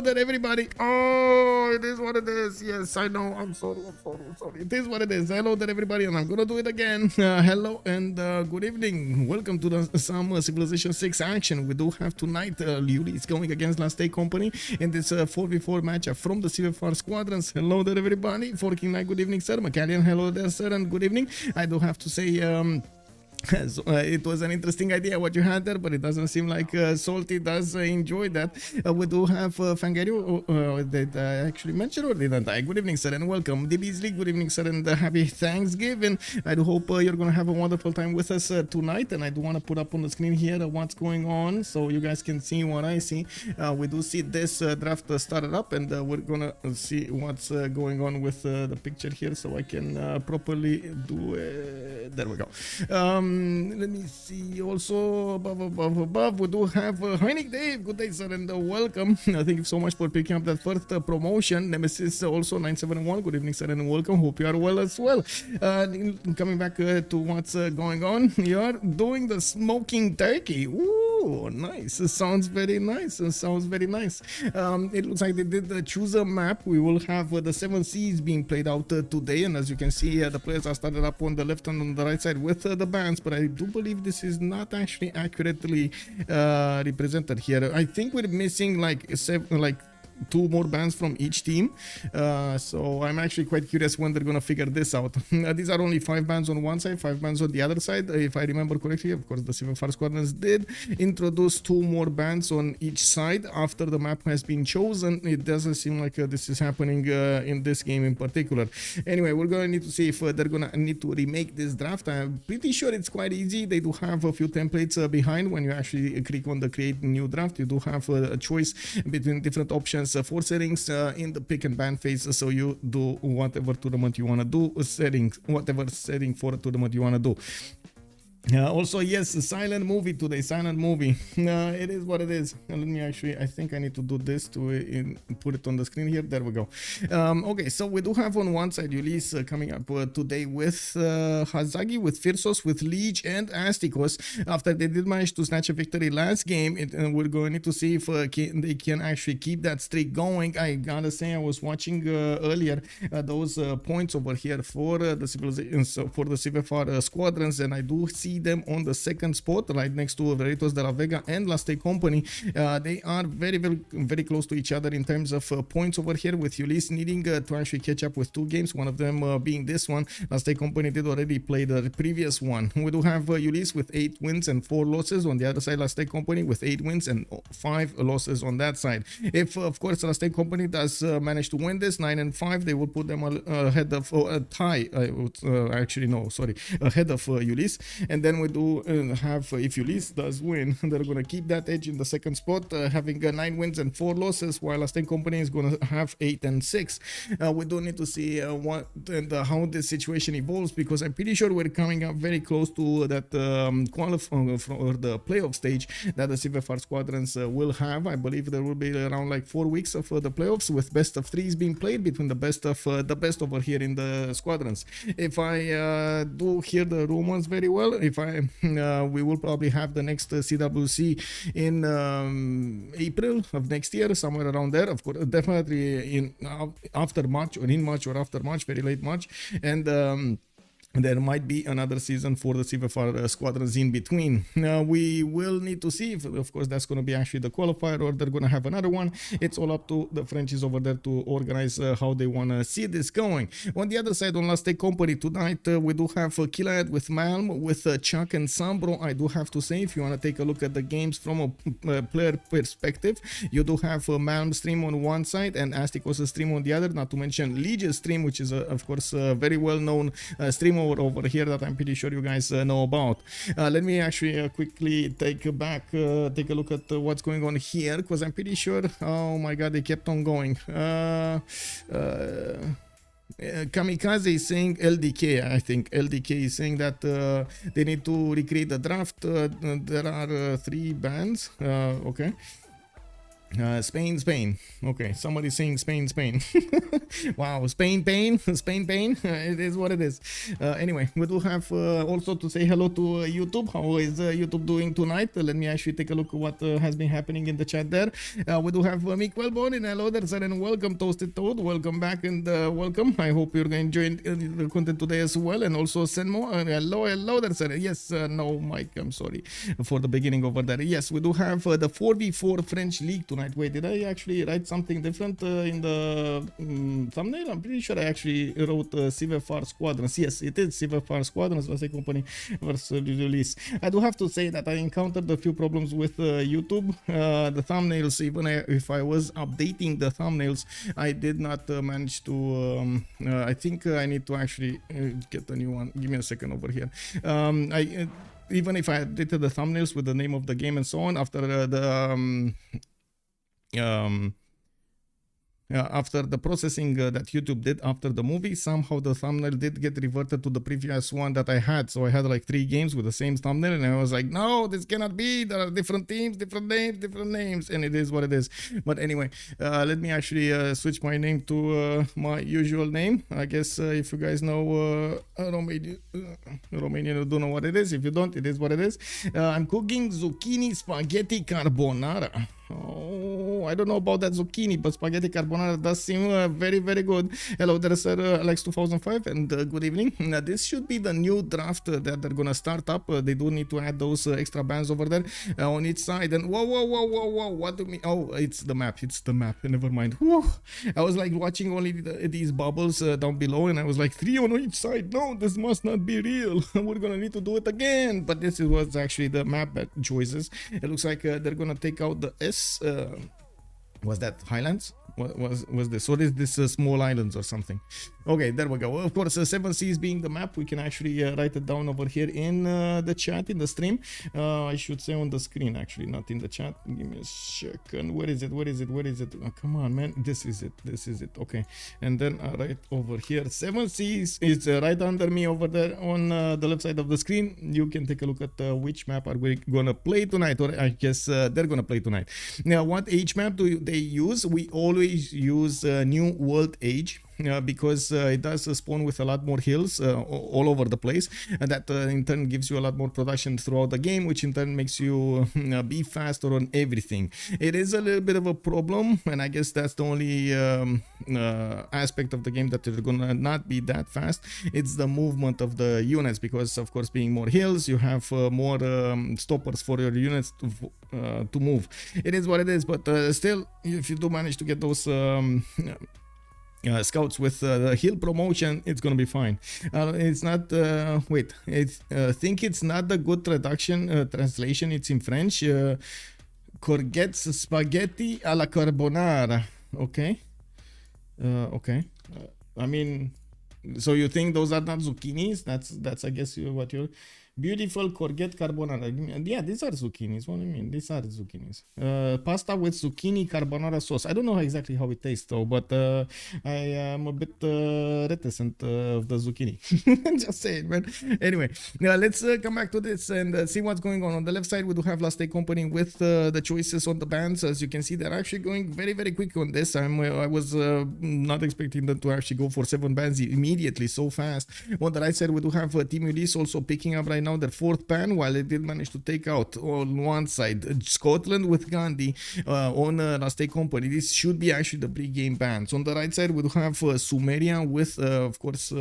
That everybody, oh, it is what it is. Yes, I know. I'm sorry. It is what it is. Hello there, everybody, and I'm gonna do it again. Hello and good evening. Welcome to the some Civilization 6 action. We do have tonight Ulyss going against Last Day Company in this 4v4 matchup from the CivFR Squadrons. Hello there, everybody. Forking night. Good evening, sir. Macallian, hello there, sir, and good evening. I do have to say, so, it was an interesting idea what you had there, but it doesn't seem like Salty does enjoy that. We do have Fangario that I actually mentioned, or didn't I? Good evening, sir, and welcome. The Beasley, good evening, sir, and happy Thanksgiving. I do hope you're going to have a wonderful time with us tonight, and I do want to put up on the screen here what's going on so you guys can see what I see. We do see this draft started up, and we're going to see what's going on with the picture here so I can properly do it. There we go. Let me see. Also above we do have Heinig Dave. Good day, sir, and welcome. Thank you so much for picking up that first promotion. Nemesis also 971. Good evening, sir, and welcome. Hope you are well as well. Coming back to what's going on, you are doing the smoking turkey. Ooh, nice. Sounds very nice. Sounds very nice. It looks like they did choose a map. We will have the 7 Seas being played out today, and as you can see, the players are started up on the left and on the right side with the bands, but I do believe this is not actually accurately represented here. I think we're missing like 2 more bands from each team, so I'm actually quite curious when they're gonna figure this out. These are only 5 bands on one side, 5 bands on the other side, if I remember correctly. Of course, the CivFR Squadrons did introduce 2 more bands on each side after the map has been chosen. It doesn't seem like this is happening in this game in particular. Anyway, we're gonna need to see if they're gonna need to remake this draft. I'm pretty sure it's quite easy. They do have a few templates behind. When you actually click on the create new draft, you do have a choice between different options for settings in the pick and ban phase, so you do whatever tournament you want to do, whatever setting for a tournament you want to do. Also, yes, silent movie today, silent movie. It is what it is. Let me actually, I think I need to do this to put it on the screen here. There we go. Okay, so we do have on one side Ulyss coming up today with Hazaggi, with Phyrsos, with Lege and Astikos. After they did manage to snatch a victory last game, we're going to need to see if they can actually keep that streak going. I gotta say, I was watching earlier those points over here for the civilizations, for the CivFR Squadrons, and I do see them on the second spot right next to Veritas de la Vega and Last Day Company. They are very close to each other in terms of points over here, with Ulyss needing to actually catch up with 2 games, one of them being this one. Last Day Company did already play the previous one. We do have Ulyss with 8 wins and 4 losses. On the other side, Last Day Company with 8 wins and 5 losses on that side. If of course Last Day Company does manage to win this 9 and 5, they will put them ahead of a tie. Actually no, sorry, ahead of Ulyss. And then we do have, if Ulyss does win, they're going to keep that edge in the second spot, having 9 wins and 4 losses, while Last Day Company is going to have 8 and 6. We do need to see what and how this situation evolves, because I'm pretty sure we're coming up very close to that qualifying for the playoff stage that the CivFR Squadrons will have. I believe there will be around like 4 weeks of the playoffs, with best of 3s being played between the best over here in the Squadrons. If I do hear the rumors very well, we will probably have the next CWC in April of next year, somewhere around there. Of course, definitely in after March, or in March, or after March, very late March, and there might be another season for the CivFR Squadrons in between. We will need to see if, of course, that's going to be actually the qualifier, or they're going to have another one. It's all up to the Frenchies over there to organize how they want to see this going. On the other side, on Last Day Company tonight, we do have Killayad with Malm, with Chuck and SunBro. I do have to say, if you want to take a look at the games from a player perspective, you do have Malm stream on one side and Astikos stream on the other, not to mention Lege's stream, which is, of course, a very well-known stream over here that I'm pretty sure you guys know about. Let me actually quickly take a look at what's going on here, because I'm pretty sure, oh my god, they kept on going. Kamikaze is saying LDK, I think LDK is saying that they need to recreate the draft. There are 3 bands, okay. Spain, Spain. Okay, somebody's saying Spain, Spain. Wow, Spain, pain, Spain, pain. It is what it is. Anyway, we do have also to say hello to YouTube. How is YouTube doing tonight? Let me actually take a look at what has been happening in the chat there. We do have Miguel Bonin. Hello there, sir, and welcome, Toasted Toad. Welcome back and welcome. I hope you're going to enjoy the content today as well. And also Senmo. Hello there, sir. Yes, no, Mike, I'm sorry for the beginning over there. Yes, we do have the 4v4 French League tonight. Wait, did I actually write something different in the thumbnail? I'm pretty sure I actually wrote CivFR Squadrons. Yes, it is CivFR Squadrons, let's say, company versus Ulyss. I do have to say that I encountered a few problems with YouTube. The thumbnails, even if I was updating the thumbnails, I did not manage to. I think I need to actually get a new one. Give me a second over here. Even if I updated the thumbnails with the name of the game and so on, after after the processing that YouTube did after the movie, somehow the thumbnail did get reverted to the previous one that I had. So I had like 3 games with the same thumbnail, and I was like, no, this cannot be. There are different teams, different names, and it is what it is. But anyway, let me actually switch my name to my usual name. I guess if you guys know Romanian, you don't know what it is. If you don't, it is what it is. I'm cooking zucchini spaghetti carbonara. Oh, I don't know about that zucchini, but spaghetti carbonara does seem very, very good. Hello there, sir, Alex2005, and good evening. This should be the new draft that they're gonna start up. They do need to add those extra bands over there on each side. And whoa, what do you mean? Oh, it's the map. Never mind. Whew. I was like watching only these bubbles down below, and I was like 3 on each side. No, this must not be real. We're gonna need to do it again. But this was actually the map choices. It looks like they're gonna take out the S. Was that Highlands? What was this? What is this small islands or something? Okay, there we go. Of course, 7 seas being the map, we can actually write it down over here in the chat, in the stream. I should say on the screen, actually, not in the chat. Give me a second. Where is it? Oh, come on, man. This is it. Okay. And then right over here, 7 seas is right under me over there on the left side of the screen. You can take a look at which map are we gonna play tonight, or I guess they're gonna play tonight. Now, what age map do they use? We always use New World Age. Because it does spawn with a lot more hills all over the place, and that in turn gives you a lot more production throughout the game, which in turn makes you be faster on everything. It is a little bit of a problem, and I guess that's the only aspect of the game that you're gonna not be that fast. It's the movement of the units, because of course being more hills, you have more stoppers for your units to move. It is what it is, but still, if you do manage to get those scouts with the hill promotion, it's gonna be fine. It's not wait, it's think it's not a good translation. It's in French. Courgettes spaghetti alla carbonara. Okay. Okay. I mean, so you think those are not zucchinis? That's I guess what you're. Beautiful courgette carbonara. Yeah, these are zucchinis. What do you mean? These are zucchinis. Pasta with zucchini carbonara sauce. I don't know exactly how it tastes though, but I am a bit reticent of the zucchini. Just saying, man. Anyway, let's come back to this and see what's going on. On the left side, we do have Last Day Company with the choices on the bands. As you can see, they're actually going very, very quick on this. I was not expecting them to actually go for 7 bands immediately so fast. On the right side, we do have Team Ulyss also picking up right now their 4th ban, while they did manage to take out on one side Scotland with Gandhi on Last Day Company. This should be actually the pre-game bans. On the right side, we do have Sumeria with of course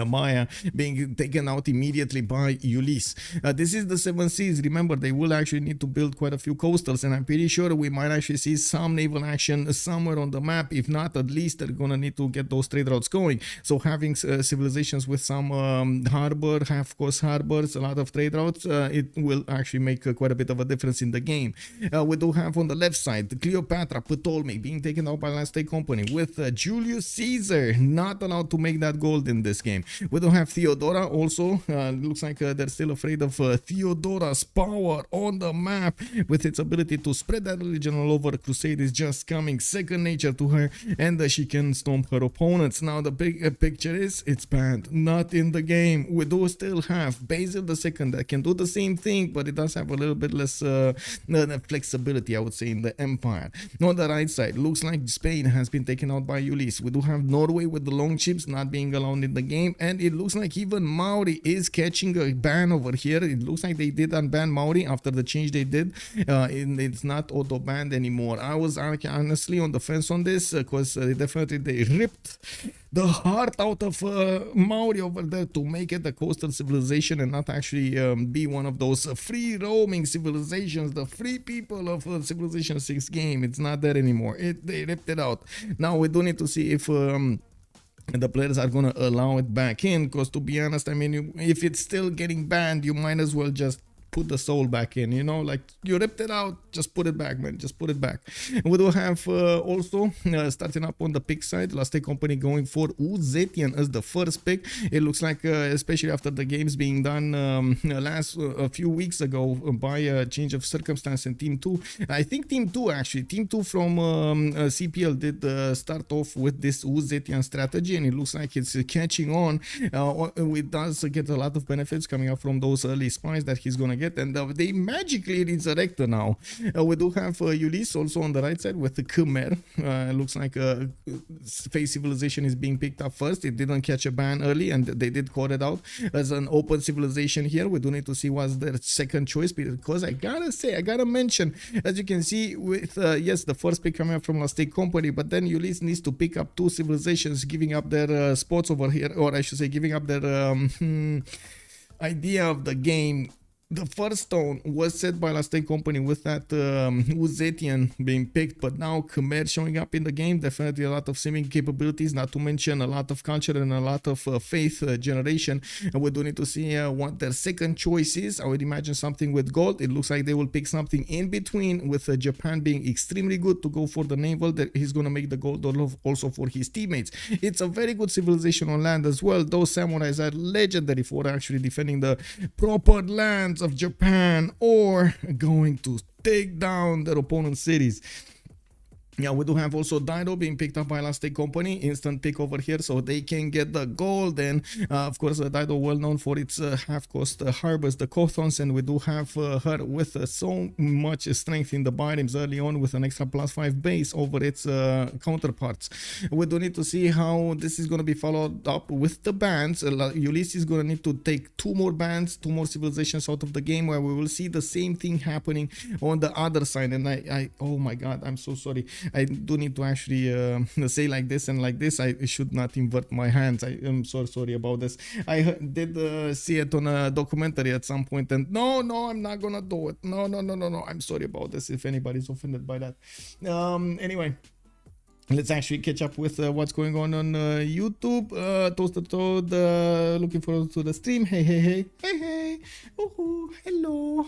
Maya being taken out immediately by Ulyss. This is the 7 seas. Remember, they will actually need to build quite a few coastals, and I'm pretty sure we might actually see some naval action somewhere on the map. If not, at least they're gonna need to get those trade routes going. So having civilizations with some harbor, half coast harbors, a lot of trade routes, it will actually make quite a bit of a difference in the game. We do have on the left side Cleopatra, Ptolemy being taken out by Last Day Company with Julius Caesar not allowed to make that gold in this game. game. We don't have Theodora also. Looks like they're still afraid of Theodora's power on the map with its ability to spread that religion all over. Crusade is just coming second nature to her, and she can stomp her opponents. Now the big picture is it's banned, not in the game. We do still have Basil II that can do the same thing, but it does have a little bit less flexibility, I would say, in the empire. On the right side, looks like Spain has been taken out by Ulyss. We do have Norway with the long ships not being allowed in the game, and it looks like even Maori is catching a ban over here. It looks like they did unban Maori after the change they did. It's not auto banned anymore. I was honestly on the fence on this because definitely they ripped the heart out of Maori over there to make it a coastal civilization and not actually be one of those free roaming civilizations, the free people of Civilization 6 game. It's not there anymore. They ripped it out. Now we do need to see if the players are gonna allow it back in, because to be honest, I mean, if it's still getting banned, you might as well just put the soul back in, you know, like you ripped it out, just put it back, man, just put it back. We do have also starting up on the pick side, Last Day Company going for Zetian as the first pick. It looks like especially after the games being done a few weeks ago by a change of circumstance in Team 2. I think Team 2 actually, Team 2 from CPL did start off with this Zetian strategy, and it looks like it's catching on. It does get a lot of benefits coming up from those early spies that he's gonna get, and they magically resurrect her now. We do have Ulyss also on the right side with the Khmer. Looks like Face Civilization is being picked up first. It didn't catch a ban early, and they did call it out as an open civilization here. We do need to see what's their second choice, because I gotta mention, as you can see with yes, the first pick coming up from Last Day Company, but then Ulyss needs to pick up two civilizations, giving up their spots over here, or I should say giving up their idea of the game. The first stone was set by Last Day Company with that Zetian being picked, but now Khmer showing up in the game. Definitely a lot of simming capabilities, not to mention a lot of culture and a lot of faith generation. And we do need to see what their second choice is. I would imagine something with gold. It looks like they will pick something in between, with Japan being extremely good to go for the naval. That he's going to make the gold also for his teammates. It's a very good civilization on land as well. Those samurais are legendary for actually defending the proper lands of Japan or going to take down their opponent's cities. Yeah, we do have also Dido being picked up by Last Day Company. Instant pick over here, so they can get the gold. And of course, Dido well known for its half-cost harbors, the Kothons, and we do have her with so much strength in the biomes early on with an extra +5 base over its counterparts. We do need to see how this is going to be followed up with the bans. Ulyss is going to need to take two more bans, two more civilizations out of the game, where we will see the same thing happening on the other side. And I oh my god, I'm so sorry. I do need to actually say like this and like this. I should not invert my hands. I am so sorry about this. I did see it on a documentary at some point, and no, I'm not gonna do it. No. I'm sorry about this if anybody's offended by that. Anyway. Let's actually catch up with what's going on YouTube. Toaster Toad, looking forward to the stream. Hey. Oh, hello.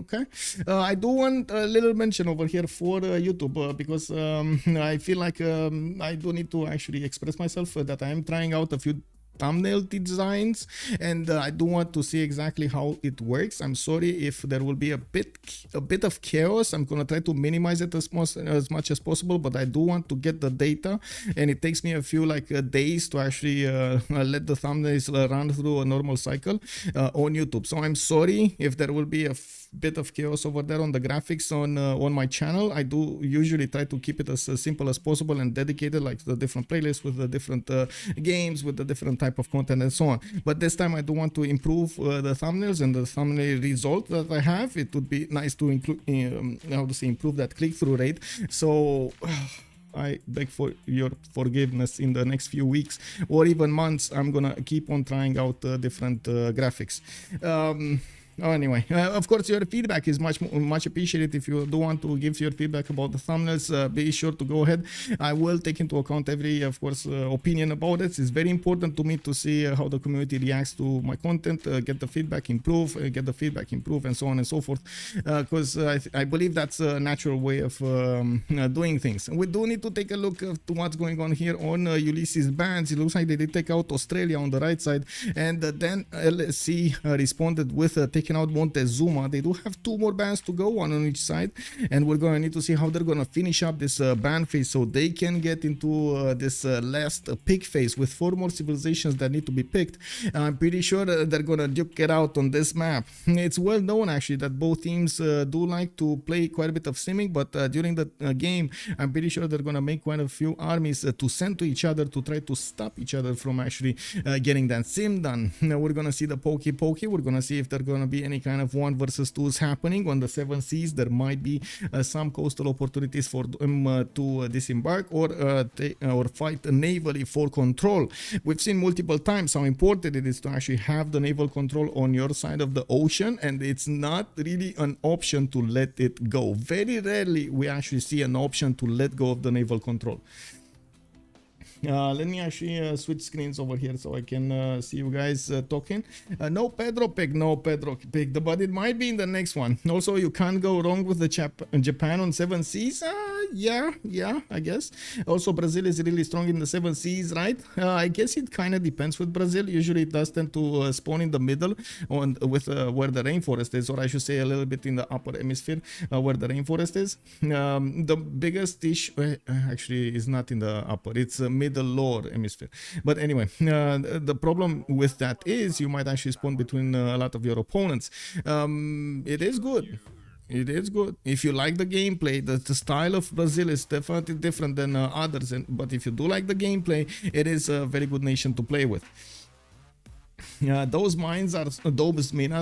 Okay. I do want a little mention over here for YouTube because I feel like I do need to actually express myself that I am trying out a few thumbnail designs, and I do want to see exactly how it works. I'm sorry if there will be a bit of chaos. I'm gonna try to minimize it as much as possible, but I do want to get the data, and it takes me a few days to actually let the thumbnails run through a normal cycle on YouTube. So I'm sorry if there will be a bit of chaos over there on the graphics on my channel. I do usually try to keep it as simple as possible and dedicated, like the different playlists with the different games with the different type of content and so on. But this time I do want to improve the thumbnails and the thumbnail result that I have. It would be nice to include improve that click-through rate. So I beg for your forgiveness. In the next few weeks or even months, I'm gonna keep on trying out different graphics. Oh, anyway, of course, your feedback is much appreciated. If you do want to give your feedback about the thumbnails, be sure to go ahead. I will take into account every, of course, opinion about it. It's very important to me to see how the community reacts to my content, get the feedback improve, and so on and so forth. Because I believe that's a natural way of doing things. We do need to take a look at what's going on here on Ulyss's bans. It looks like they did take out Australia on the right side, and then LSC responded with taking out Montezuma. They do have 2 more bans to go, one on each side, and we're going to need to see how they're going to finish up this ban phase so they can get into this last pick phase with 4 more civilizations that need to be picked. I'm pretty sure they're going to duke it out on this map. It's well known actually that both teams do like to play quite a bit of simming, but during the game, I'm pretty sure they're going to make quite a few armies to send to each other to try to stop each other from actually getting that sim done. Now we're going to see the pokey. We're going to see if there are going to be any kind of 1 versus 2s happening on the 7 seas. There might be some coastal opportunities for them to disembark or fight navally for control. We've seen multiple times how important it is to actually have the naval control on your side of the ocean, and it's not really an option to let it go. Very rarely we actually see an option to let go of the naval control. Let me actually switch screens over here so I can see you guys talking. No Pedro pick, but it might be in the next one. Also, you can't go wrong with the Japan on 7 seas. Yeah, I guess. Also, Brazil is really strong in the 7 seas, right? I guess it kind of depends with Brazil. Usually it does tend to spawn in the middle on with where the rainforest is, or I should say a little bit in the upper hemisphere where the rainforest is. The biggest issue actually is not in the upper, it's middle lower hemisphere. But anyway, the problem with that is you might actually spawn between a lot of your opponents. It is good. It is good if you like the gameplay. The style of Brazil is definitely different than others, but if you do like the gameplay, it is a very good nation to play with. Those minas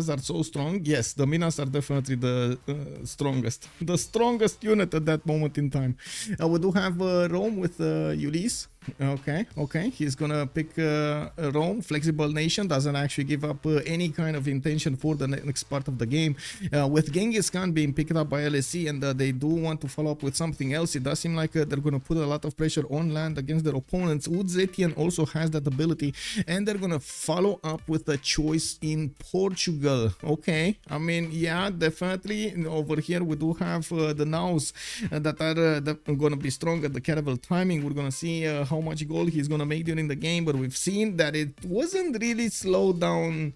are so strong. Yes, the minas are definitely the strongest unit at that moment in time. We do have Rome with Ulyss. Okay, he's gonna pick Rome. Flexible nation, doesn't actually give up any kind of intention for the next part of the game. With Ghenghis Khan being picked up by LSC, and they do want to follow up with something else, it does seem like they're gonna put a lot of pressure on land against their opponents. Zetian also has that ability, and they're gonna follow up with a choice in Portugal. Okay, I mean, yeah, definitely over here we do have the nows that are gonna be strong at the caravel timing. We're gonna see how much gold he's gonna make during the game, but we've seen that it wasn't really slowed down.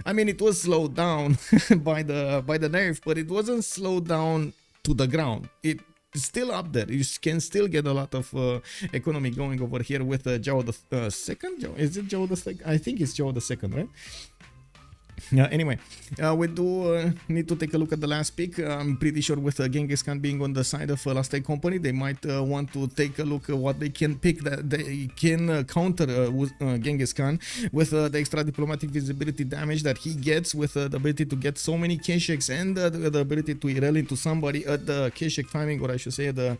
I mean, it was slowed down by the nerf, but it wasn't slowed down to the ground. It's still up there. You can still get a lot of economy going over here with Zhao the second. Is it Zhao the second? I think it's Zhao the second, right? Anyway, we do need to take a look at the last pick. I'm pretty sure with Ghenghis Khan being on the side of Last Day Company, they might want to take a look at what they can pick that they can counter Ghenghis Khan with the extra diplomatic visibility damage that he gets with the ability to get so many Kesheks and the ability to irrel into somebody at the Keshek timing, or I should say the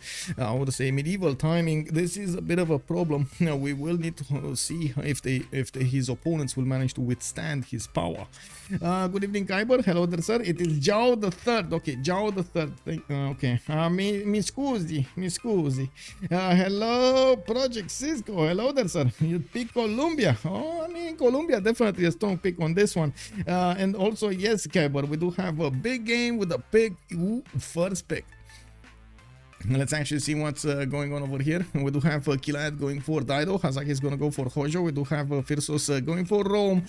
medieval timing. This is a bit of a problem. We will need to see if his opponents will manage to withstand his power. Good evening, Kyber. Hello there, sir. It is Zhao the Third. Okay, Zhao the Third. Okay. Mi scusi. Hello, Project Cisco. Hello there, sir. You pick Colombia. Oh, I mean, Colombia definitely a strong pick on this one. And also, yes, Kyber, we do have a big game with a big first pick. Let's actually see what's going on over here. We do have Killayad going for Dido. Hazaggi is going to go for Hojo. We do have Phyrsos going for Rome.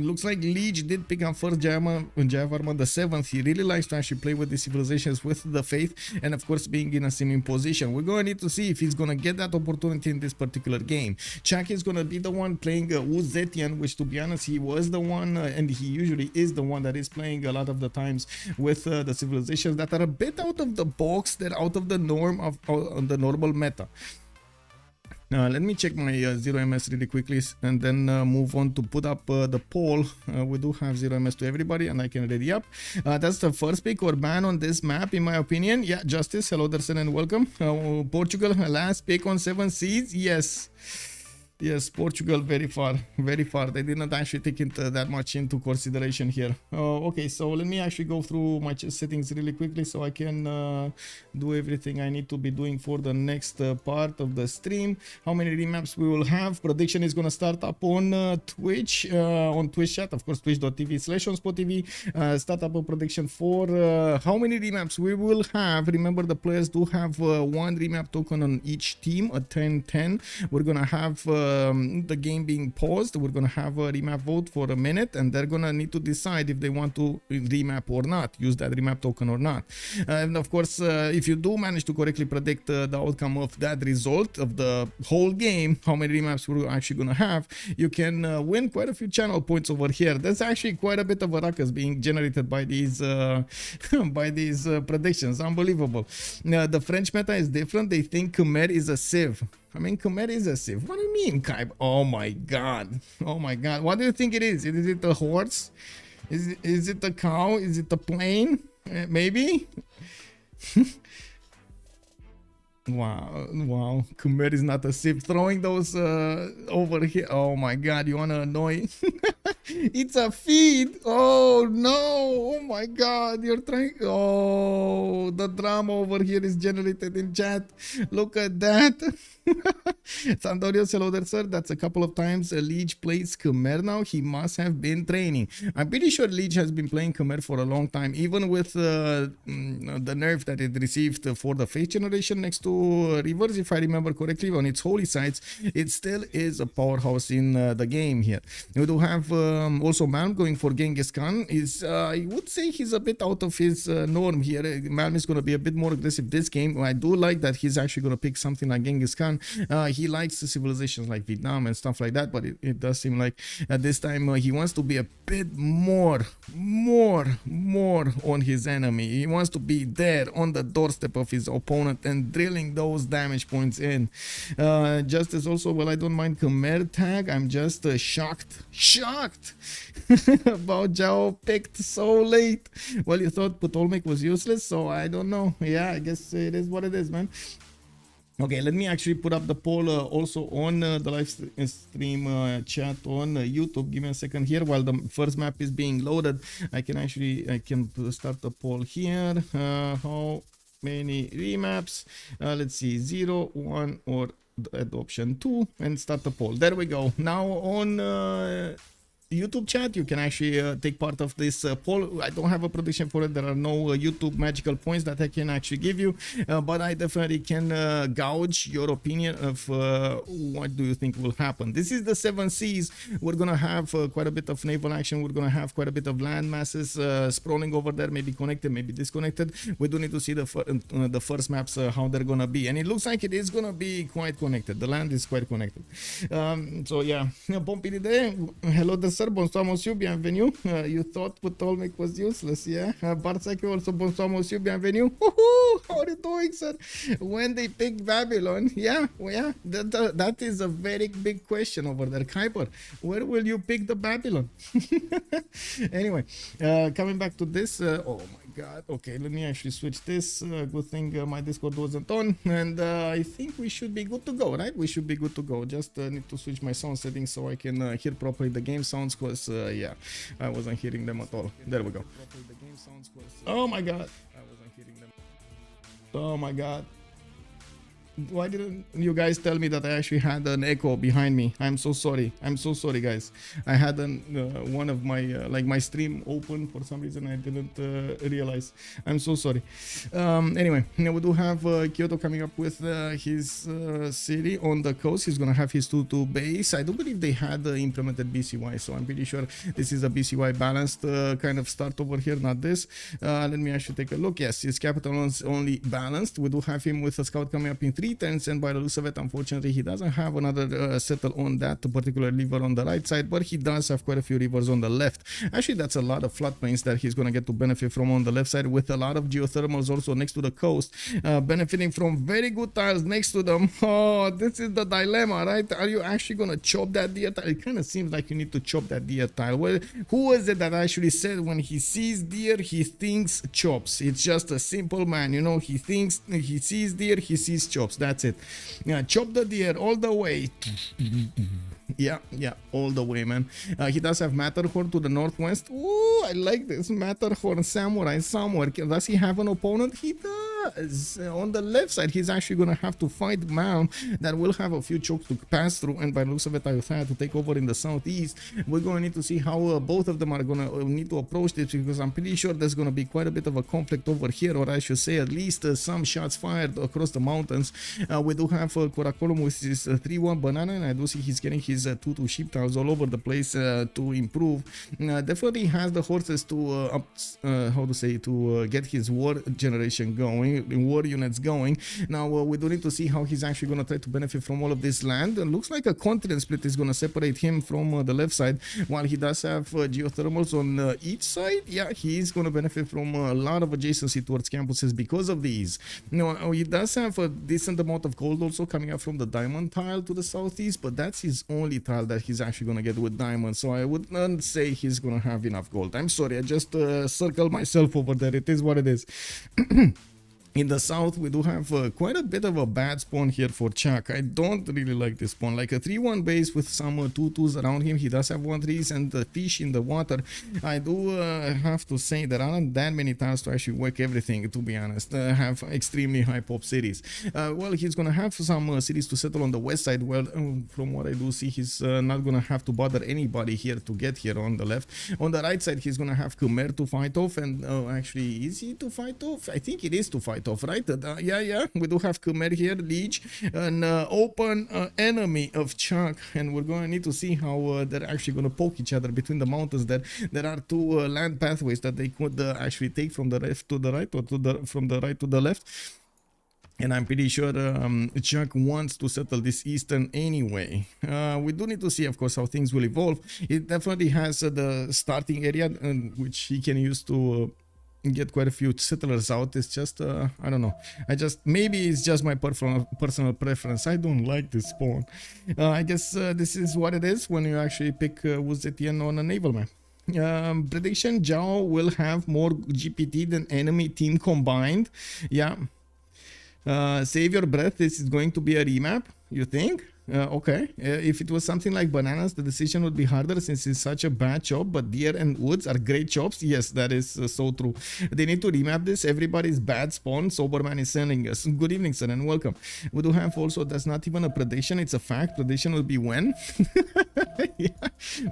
Looks like Lege did pick up first Jayavarman the 7th. He really likes to actually play with the civilizations with the faith, and of course being in a simming position. We're going to need to see if he's going to get that opportunity in this particular game. Chuck is going to be the one playing Zetian, which to be honest, he was the one, and he usually is the one that is playing a lot of the times with the civilizations that are a bit out of the box. They're out of the norm of the normal meta. Let me check my 0ms really quickly and then move on to put up the poll. We do have 0ms to everybody, and I can ready up. That's the first pick or ban on this map, in my opinion. Yeah, Justice, hello there, sir, and welcome. Portugal, last pick on 7 seas. Yes. Yes, Portugal very far, very far. They did not actually take it that much into consideration here. Okay, so let me actually go through my settings really quickly so I can do everything I need to be doing for the next part of the stream. How many remaps we will have? Prediction is gonna start up on Twitch, on Twitch chat, of course, twitch.tv/OnSpotTV. Start up a prediction for how many remaps we will have. Remember, the players do have one remap token on each team, a 10-10. We're gonna have the game being paused. We're gonna have a remap vote for a minute, and they're gonna need to decide if they want to remap or not, use that remap token or not. And of course, if you do manage to correctly predict the outcome of that result of the whole game, how many remaps we're actually gonna have, you can win quite a few channel points over here. There's actually quite a bit of a ruckus being generated by these predictions. Unbelievable. The French meta is different. They think Khmer is a Civ. I mean, Khmer is a Civ. What do you mean, Kai? Oh my god. Oh my god. What do you think it is? Is it a horse? Is it a cow? Is it a plane? Maybe? Wow. Khmer is not a Civ. Throwing those over here. Oh my god, you wanna annoy? It's a feed. Oh no. Oh my god, you're trying. Oh, the drama over here is generated in chat. Look at that. Sandorios, hello there, sir. That's a couple of times Lege plays Khmer now. He must have been training. I'm pretty sure Lege has been playing Khmer for a long time, even with the nerf that it received for the face generation next to Rivers, if I remember correctly, on its holy sites. It still is a powerhouse in the game here. We do have also Malm going for Ghenghis Khan. I would say he's a bit out of his norm here. Malm is going to be a bit more aggressive this game. I do like that he's actually going to pick something like Ghenghis Khan. He likes the civilizations like Vietnam and stuff like that, but it does seem like at this time he wants to be a bit more on his enemy. He wants to be there on the doorstep of his opponent and drilling those damage points in. Justice also, well, I don't mind Khmer tag. I'm just shocked about Zhao picked so late. Well, you thought Ptolemaic was useless, so I don't know. Yeah, I guess it is what it is, man. Okay, let me actually put up the poll also on the live stream chat on YouTube. Give me a second here while the first map is being loaded. I can start the poll here. How many remaps? Let's see, 0, 1, or at option 2, and start the poll. There we go. Now on YouTube chat, you can actually take part of this poll. I don't have a prediction for it. There are no YouTube magical points that I can actually give you, but I definitely can gauge your opinion of what do you think will happen. This is the 7 seas. We're gonna have quite a bit of naval action. We're gonna have quite a bit of land masses sprawling over there, maybe connected, maybe disconnected. We do need to see the first maps, how they're gonna be, and it looks like it is gonna be quite connected. The land is quite connected. So yeah, Pompidide, hello there, sir. Bonsoir, monsieur, bienvenue. You thought Ptolemaic was useless, yeah? Barsaki also, bonsoir, monsieur, bienvenue. How are you doing, sir? When they pick Babylon, yeah, that is a very big question over there. Kuiper, where will you pick the Babylon? Anyway, coming back to this, oh my god. Okay, let me actually switch this. Good thing my Discord wasn't on, and I think we should be good to go, right? We should be good to go. Just need to switch my sound settings so I can hear properly the game sounds, because yeah, I wasn't hearing them at all. There we go. Oh my god. Oh my god. Why didn't you guys tell me that I actually had an echo behind me? I'm so sorry. I'm so sorry, guys. I had one of my like my stream open for some reason. I didn't realize. I'm so sorry. Anyway, we do have Kyoto coming up with his city on the coast. He's gonna have his 2-2 base. I do believe they had implemented BCY, so I'm pretty sure this is a BCY balanced kind of start over here, not this. Let me actually take a look. Yes, his capital is only balanced. We do have him with a scout coming up in 3 turns, and by the looks of it, unfortunately, he doesn't have another settle on that particular river on the right side, but he does have quite a few rivers on the left. Actually, that's a lot of floodplains that he's going to get to benefit from on the left side, with a lot of geothermals also next to the coast, benefiting from very good tiles next to them. Oh, this is the dilemma, right? Are you actually going to chop that deer tile? It kind of seems like you need to chop that deer tile. Well, who was it that actually said when he sees deer, he thinks chops? It's just a simple man, you know, he thinks, he sees deer, he sees chops. That's it. Yeah, chop the deer all the way. Yeah, all the way, man. He does have Matterhorn to the northwest. Ooh, I like this Matterhorn samurai somewhere. Does he have an opponent? He does. On the left side, he's actually gonna have to fight Malm. That will have a few chokes to pass through, and by the looks of it, I have to take over in the southeast. We're going to need to see how both of them are gonna need to approach this, because I'm pretty sure there's gonna be quite a bit of a conflict over here, or I should say at least some shots fired across the mountains. We do have Korakolum with his 3-1 banana, and I do see he's getting his 2-2 sheep tiles all over the place to improve. Definitely has the horses to get his war generation going, war units going. Now we do need to see how he's actually going to try to benefit from all of this land. It looks like a continent split is going to separate him from the left side, while he does have geothermals on each side. Yeah, he's going to benefit from a lot of adjacency towards campuses because of these. Now he does have a decent amount of gold also coming up from the diamond tile to the southeast, but that's his only tile that he's actually going to get with diamonds, so I would not say he's going to have enough gold. I'm sorry, I just circled myself over there. It is what it is. In the south, we do have quite a bit of a bad spawn here for Chuck. I don't really like this spawn. Like a 3-1 base with some 2-2s around him. He does have 1-3s and the fish in the water. I do have to say there aren't that many tiles to actually work everything, to be honest. Have extremely high pop cities. Well, he's going to have some cities to settle on the west side. Well, from what I do see, he's not going to have to bother anybody here to get here on the left. On the right side, he's going to have Khmer to fight off. And actually, is he to fight off? I think it is to fight off, right? Yeah, we do have Khmer here, Lege, an open enemy of Chuck, and we're going to need to see how they're actually going to poke each other between the mountains. There are two land pathways that they could actually take from the left to the right, or from the right to the left. And I'm pretty sure Chuck wants to settle this eastern anyway. We do need to see, of course, how things will evolve. It definitely has the starting area, which he can use to get quite a few settlers out. It's just I don't know, maybe it's just my personal preference. I don't like this spawn. I guess this is what it is when you actually pick Zetian on a naval map. Prediction: Zhao will have more GPT than enemy team combined. Yeah. Save your breath. This is going to be a remap, you think? Okay. If it was something like bananas, the decision would be harder since it's such a bad chop, but deer and woods are great chops. Yes, that is so true. They need to remap this. Everybody's bad spawn. Soberman is sending us. Good evening, sir, and welcome. We do have also, that's not even a prediction, it's a fact. Prediction will be when? Yeah.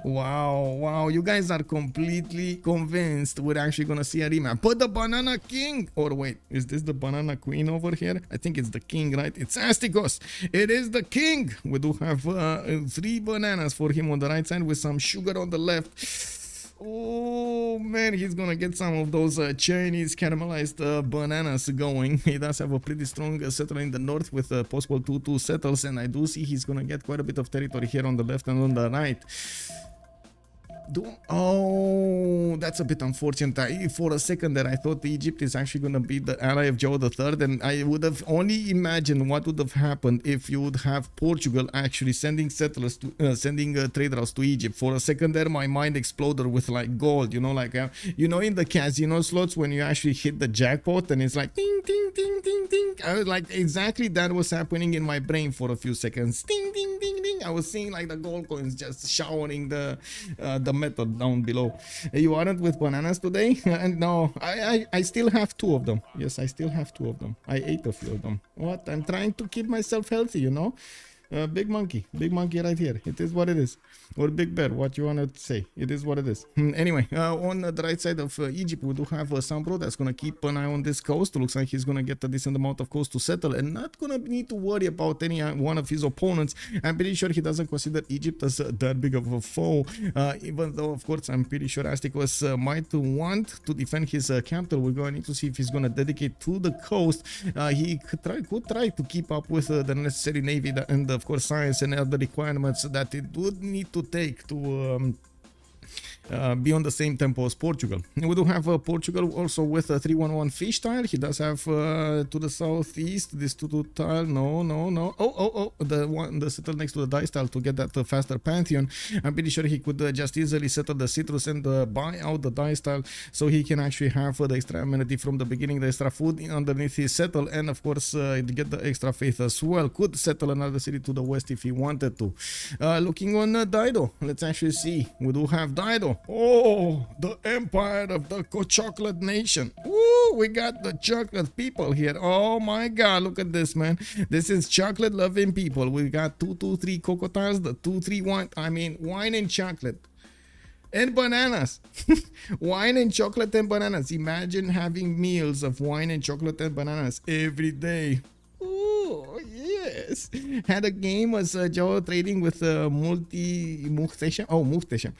Wow. You guys are completely convinced we're actually going to see a remap. But the Banana King, or wait, is this the Banana Queen over here? I think it's the king, right? It's Astikos. It is the king. We do have 3 bananas for him on the right side with some sugar on the left. Oh man, he's gonna get some of those Chinese caramelized bananas going. He does have a pretty strong settler in the north with possible 2-2 settles, and I do see he's gonna get quite a bit of territory here on the left and on the right. Oh, that's a bit unfortunate. For a second there, I thought Egypt is actually going to be the ally of Joe III, and I would have only imagined what would have happened if you would have Portugal actually sending settlers to, sending trade routes to Egypt. For a second there, my mind exploded with like gold, you know, like you know, in the casino slots when you actually hit the jackpot and it's like ding, ding, ding, ding, ding. I was like, exactly that was happening in my brain for a few seconds. Ding, ding, ding, ding. I was seeing like the gold coins just showering the method down below. You aren't with bananas today? And no, I still have 2 of them. Yes, I still have 2 of them. I ate a few of them. What? I'm trying to keep myself healthy, you know. Big monkey right here. It is what it is. Or big bear, what you want to say. It is what it is. Anyway, on the right side of Egypt, we do have SunBro that's going to keep an eye on this coast. Looks like he's going to get a decent amount of coast to settle and not going to need to worry about any one of his opponents. I'm pretty sure he doesn't consider Egypt as that big of a foe, even though, of course, I'm pretty sure Astikos might want to defend his capital. We're going to need to see if he's going to dedicate to the coast. He could try to keep up with the necessary navy and, of course, science and other requirements that it would need to take to be on the same tempo as Portugal. We do have Portugal also with a 311 fish tile. He does have to the southeast this 2-2 tile. No. Oh, the settle next to the dice tile to get that faster pantheon. I'm pretty sure he could just easily settle the citrus and buy out the dice tile, so he can actually have the extra amenity from the beginning, the extra food underneath his settle, and of course get the extra faith as well. Could settle another city to the west if he wanted to. Looking on Dido, let's actually see. We do have Dido. Oh, the empire of the chocolate nation. Ooh, we got the chocolate people here. Oh my god, look at this, man. This is chocolate loving people. We got 223 cocotiles, the 231, I mean wine and chocolate and bananas. Wine and chocolate and bananas. Imagine having meals of wine and chocolate and bananas every day. Oh yes. Had a game was Joe trading with Muhtesham. Oh, Muhtesham.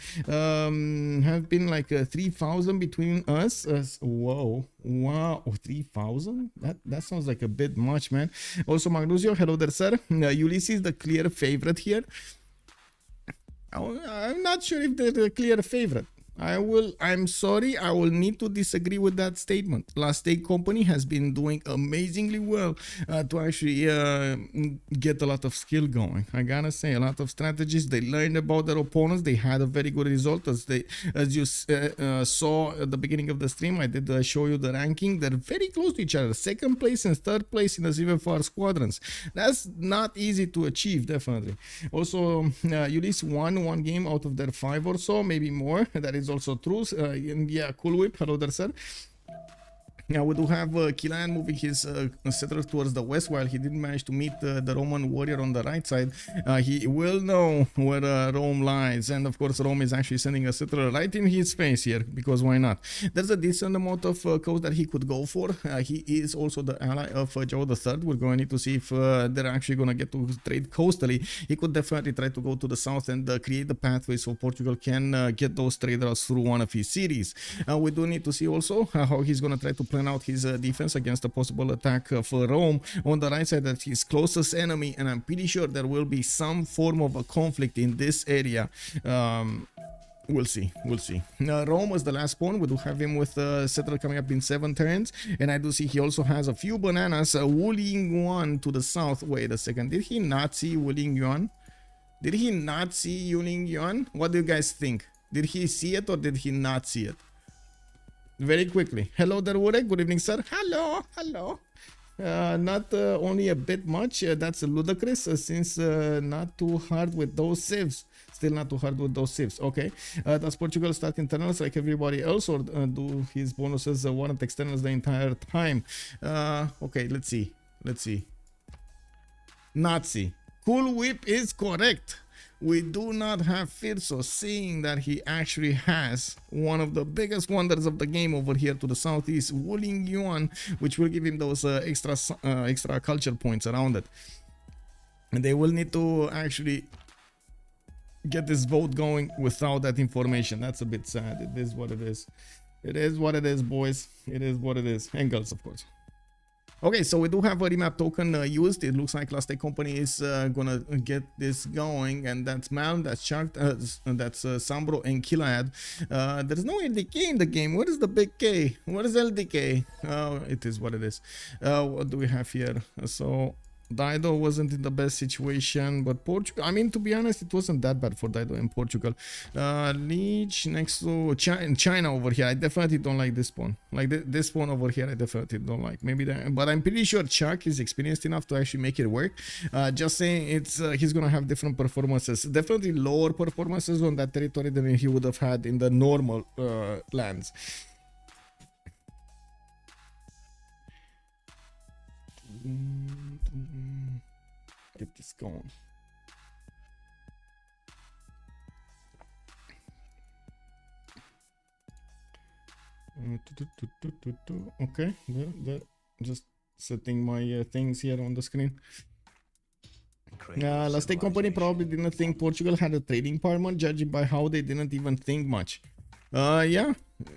Have been like 3,000 between us. Whoa, 3,000. That sounds like a bit much, man. Also, Magnusio, hello there, sir. Ulyss is the clear favorite here. I'm not sure if they're the clear favorite. I'm sorry, I will need to disagree with that statement. Last Day Company has been doing amazingly well to actually get a lot of skill going. I gotta say, a lot of strategies. They learned about their opponents. They had a very good result. As you saw at the beginning of the stream, I did show you the ranking. They're very close to each other. Second place and third place in the CivFR Squadrons. That's not easy to achieve, definitely. Also, Ulyss won one game out of their 5 or so, maybe more. That is also true. Yeah, cool whip. Hello there, sir. Now we do have Killayad moving his settlers towards the west, while he didn't manage to meet the Roman warrior on the right side. He will know where Rome lies, and of course Rome is actually sending a settler right in his face here, because why not? There's a decent amount of coast that he could go for. He is also the ally of Joe III. We're going to need to see if they're actually going to get to trade coastally. He could definitely try to go to the south and create the pathway so Portugal can get those traders through one of his cities. We do need to see also how he's going to try to plan out his defense against a possible attack for Rome on the right side. That's his closest enemy, and I'm pretty sure there will be some form of a conflict in this area. We'll see. Rome was the last pawn. We do have him with settler coming up in 7 turns, and I do see he also has a few bananas. Wuling Yuan to the south. Wait a second, did he not see Wuling Yuan? Did he not see Wuling Yuan? What do you guys think? Did he see it or did he not see it? Very quickly. Hello there, Urek. Good evening, sir. Hello. Not only a bit much. That's ludicrous, since not too hard with those civs. Still not too hard with those civs. Okay. Does Portugal start internals like everybody else, or do his bonuses warrant externals the entire time? Okay, let's see. Nazi. Cool whip is correct. We do not have Phyrsos, seeing that he actually has one of the biggest wonders of the game over here to the southeast, Wuling Yuan, which will give him those extra culture points around it. And they will need to actually get this vote going without that information. That's a bit sad. It is what it is. It is what it is, boys. It is what it is. And girls, of course. Okay, so we do have a remap token used. It looks like Last Day Company is gonna get this going, and that's Malm, that's Shark, that's SunBro and Killayad. There's no LDK in the game. What is the big K? What is LDK? It is what it is. What do we have here? So Dido wasn't in the best situation, but Portugal, I mean, to be honest, it wasn't that bad for Dido in Portugal. Lege next to China over here. I definitely don't like this pawn. Like this pawn over here, I definitely don't like. Maybe that, but I'm pretty sure Chuck is experienced enough to actually make it work. Just saying, it's he's gonna have different performances, definitely lower performances on that territory than he would have had in the normal lands. Get this going. Okay, just setting my things here on the screen. Last Day Company probably didn't think Portugal had a trading partner, judging by how they didn't even think much. Yeah,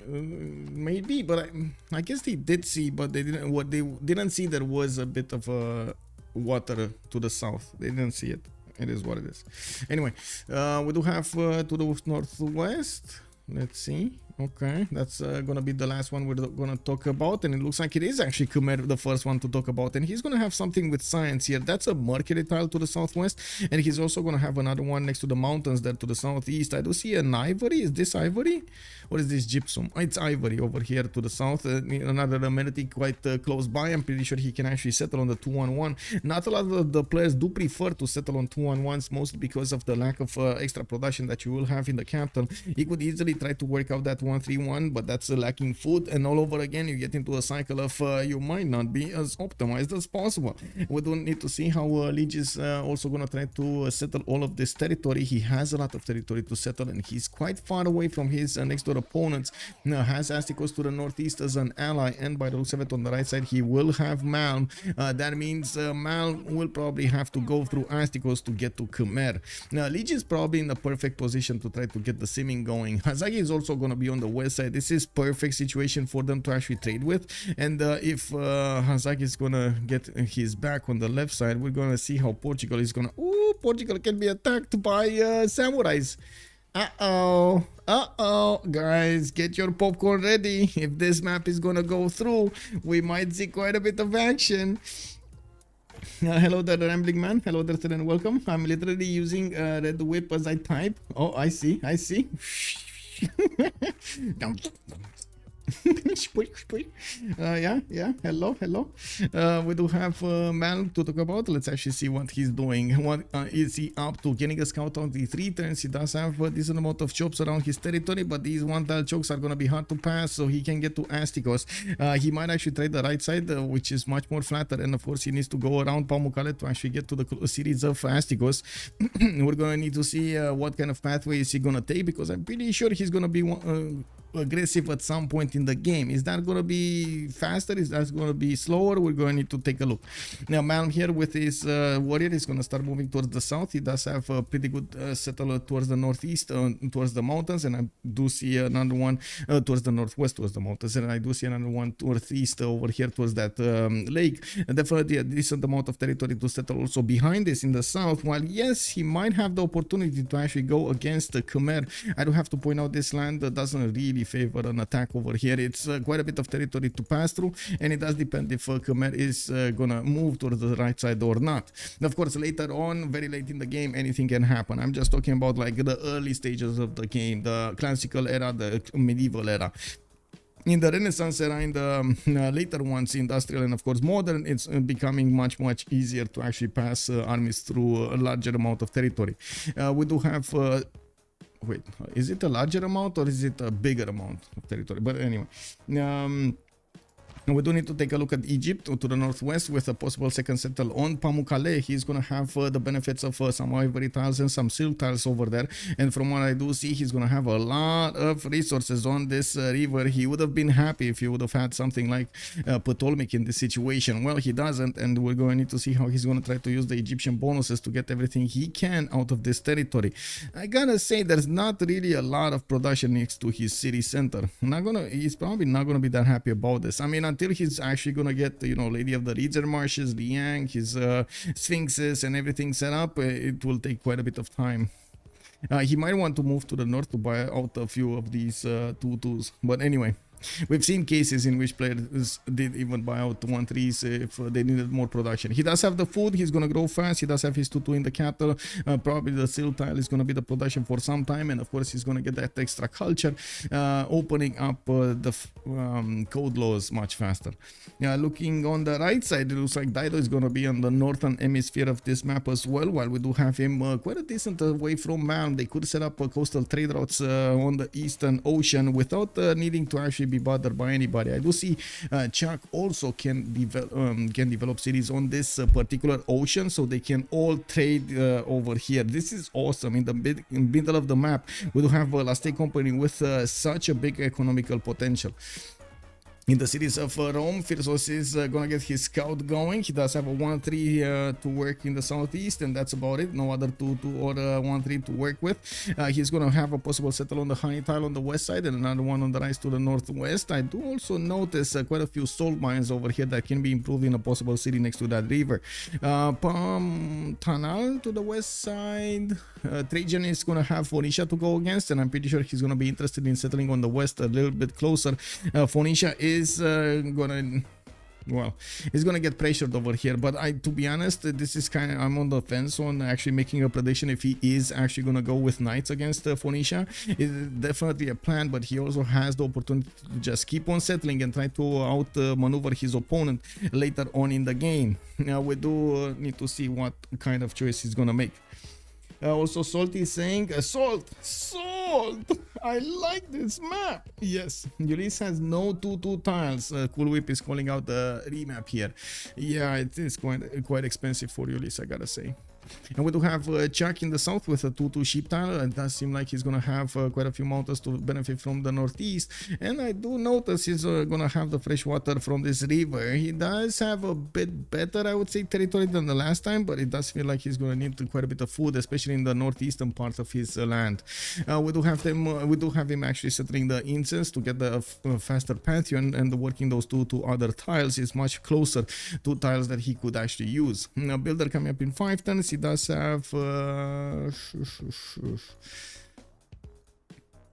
maybe, but I guess they did see, but they didn't. What they didn't see, there was a bit of water to the south. They didn't see it. It is what it is. Anyway, we do have to the northwest. Let's see. Okay, that's gonna be the last one we're gonna talk about, and it looks like it is actually Khmer, the first one to talk about, and he's gonna have something with science here. That's a mercury tile to the southwest, and he's also gonna have another one next to the mountains there to the southeast. I do see an ivory. Is this ivory, or is this gypsum? Oh, it's ivory over here to the south. Another amenity quite close by. I'm pretty sure he can actually settle on the 2-1-1. Not a lot of the players do prefer to settle on 2-1-1s, mostly because of the lack of extra production that you will have in the capital. He could easily try to work out that 1-3-1, but that's lacking food, and all over again you get into a cycle of you might not be as optimized as possible. We don't need to see how Lege is also gonna try to settle all of this territory. He has a lot of territory to settle, and he's quite far away from his next door opponents. Has Astikos to the northeast as an ally, and by the looks of it on the right side he will have Malm. That means Malm will probably have to go through Astikos to get to Khmer. Now Lege is probably in the perfect position to try to get the simming going. Hazaggi is also going to be on the west side. This is perfect situation for them to actually trade with, and if Hazaggi is going to get his back on the left side, we're going to see how Portugal is going to... Ooh, Portugal can be attacked by samurais. Guys, get your popcorn ready. If this map is gonna go through, we might see quite a bit of action. Hello there, Rambling Man. Hello there, and welcome. I'm literally using red whip as I type. Oh, I see. Yeah, hello. We do have Malm to talk about. Let's actually see what he's doing. What is he up to? Getting a scout on the 3 turns. He does have a decent amount of chokes around his territory, but these one-tile chokes are going to be hard to pass, so he can get to Astikos. He might actually try the right side, which is much more flatter, and of course he needs to go around Pamukkale to actually get to the series of Astikos. We're going to need to see what kind of pathway is he going to take, because I'm pretty sure he's going to be aggressive at some point in the game. Is that going to be faster? Is that going to be slower? We're going to need to take a look. Now Malm here with his warrior is going to start moving towards the south. He does have a pretty good settler towards the northeast, towards the mountains, and I do see another one towards the northwest, towards the mountains, and I do see another one northeast over here towards that lake. And definitely a decent amount of territory to settle also behind this in the south. While yes, he might have the opportunity to actually go against the Khmer, I do have to point out this land doesn't really favor an attack over here. It's quite a bit of territory to pass through, and it does depend if Khmer is gonna move towards the right side or not. And of course, later on, very late in the game, anything can happen. I'm just talking about like the early stages of the game, the classical era, the medieval era. In the Renaissance era, in the later ones, industrial and of course modern, it's becoming much easier to actually pass armies through a larger amount of territory. We do have wait, is it a larger amount or is it a bigger amount of territory? But anyway, we do need to take a look at Egypt to the northwest with a possible second settle on Pamukkale. He's going to have the benefits of some ivory tiles and some silk tiles over there. And from what I do see, he's going to have a lot of resources on this river. He would have been happy if he would have had something like Ptolemaic in this situation. Well, he doesn't, and we're going to need to see how he's going to try to use the Egyptian bonuses to get everything he can out of this territory. I gotta say, there's not really a lot of production next to his city center. He's probably not going to be that happy about this. I mean, until he's actually gonna get, you know, Lady of the Reeds Marshes, Liang, his Sphinxes and everything set up, it will take quite a bit of time. He might want to move to the north to buy out a few of these tutus, but anyway. We've seen cases in which players did even buy out 1-3s if they needed more production. He does have the food, he's going to grow fast, he does have his tutu in the capital, probably the silk tile is going to be the production for some time, and of course he's going to get that extra culture, opening up the code laws much faster. Looking on the right side, it looks like Dido is going to be on the northern hemisphere of this map as well, while we do have him quite a decent away from Malm. They could set up coastal trade routes on the eastern ocean without needing to actually be bothered by anybody. I do see Chuck also can develop cities on this particular ocean, so they can all trade over here. This is awesome. In the middle of the map, we do have a Last Company with such a big economical potential. in the cities of Rome. Phyrsos is gonna get his scout going. He does have a 1-3 to work in the southeast, and that's about it. No other 2-2 or 1-3 to work with. He's gonna have a possible settle on the honey tile on the west side and another one on the rise to the northwest. I do also notice quite a few salt mines over here that can be improved in a possible city next to that river. Tanal to the west side. Trajan is gonna have Phoenicia to go against, and I'm pretty sure he's gonna be interested in settling on the west a little bit closer. Phoenicia is gonna, well, he's gonna get pressured over here, but to be honest, this is kind of, I'm on the fence on actually making a prediction if he is actually gonna go with knights against Phoenicia. It's definitely a plan, but he also has the opportunity to just keep on settling and try to outmaneuver his opponent later on in the game. Now we do need to see what kind of choice he's gonna make. Also, Salt is saying, Salt! I like this map! Yes, Ulyss has no 2-2 tiles. Cool Whip is calling out the remap here. Yeah, it is quite expensive for Ulyss, I gotta say. And we do have Chuck in the south with a 2-2 sheep tile. It does seem like he's gonna have quite a few mountains to benefit from the northeast. And I do notice he's gonna have the fresh water from this river. He does have a bit better, I would say, territory than the last time, but it does feel like he's gonna need quite a bit of food, especially in the northeastern part of his land. We do have him actually settling the incense to get the faster pantheon, and working those 2 other tiles is much closer to tiles that he could actually use. Now, builder coming up in 5 turns. He does have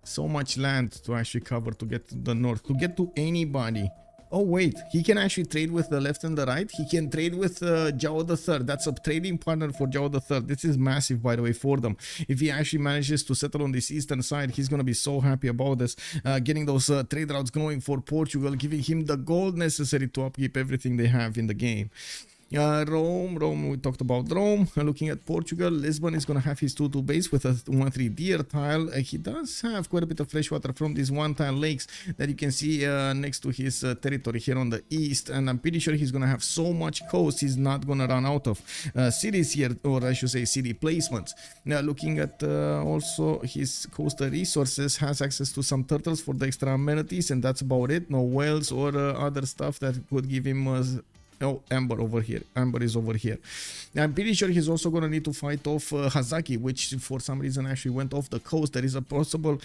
so much land to actually cover to get to the north, to get to anybody. Oh wait, he can actually trade with the left and the right. He can trade with Zhao III. That's a trading partner for Zhao III. This is massive, by the way, for them. If he actually manages to settle on this eastern side, he's going to be so happy about this. Getting those trade routes going for Portugal, giving him the gold necessary to upkeep everything they have in the game. Rome, we talked about Rome. Looking at Portugal, Lisbon is going to have his 2-2 base with a 1-3 deer tile. He does have quite a bit of fresh water from these one-tile lakes that you can see next to his territory here on the east, and I'm pretty sure he's going to have so much coast he's not going to run out of cities here, or I should say city placements. Now looking at also his coastal resources, has access to some turtles for the extra amenities, and that's about it. No whales or other stuff that could give him oh, Amber over here. Amber is over here. I'm pretty sure he's also going to need to fight off Hazaggi, which for some reason actually went off the coast. There is a possible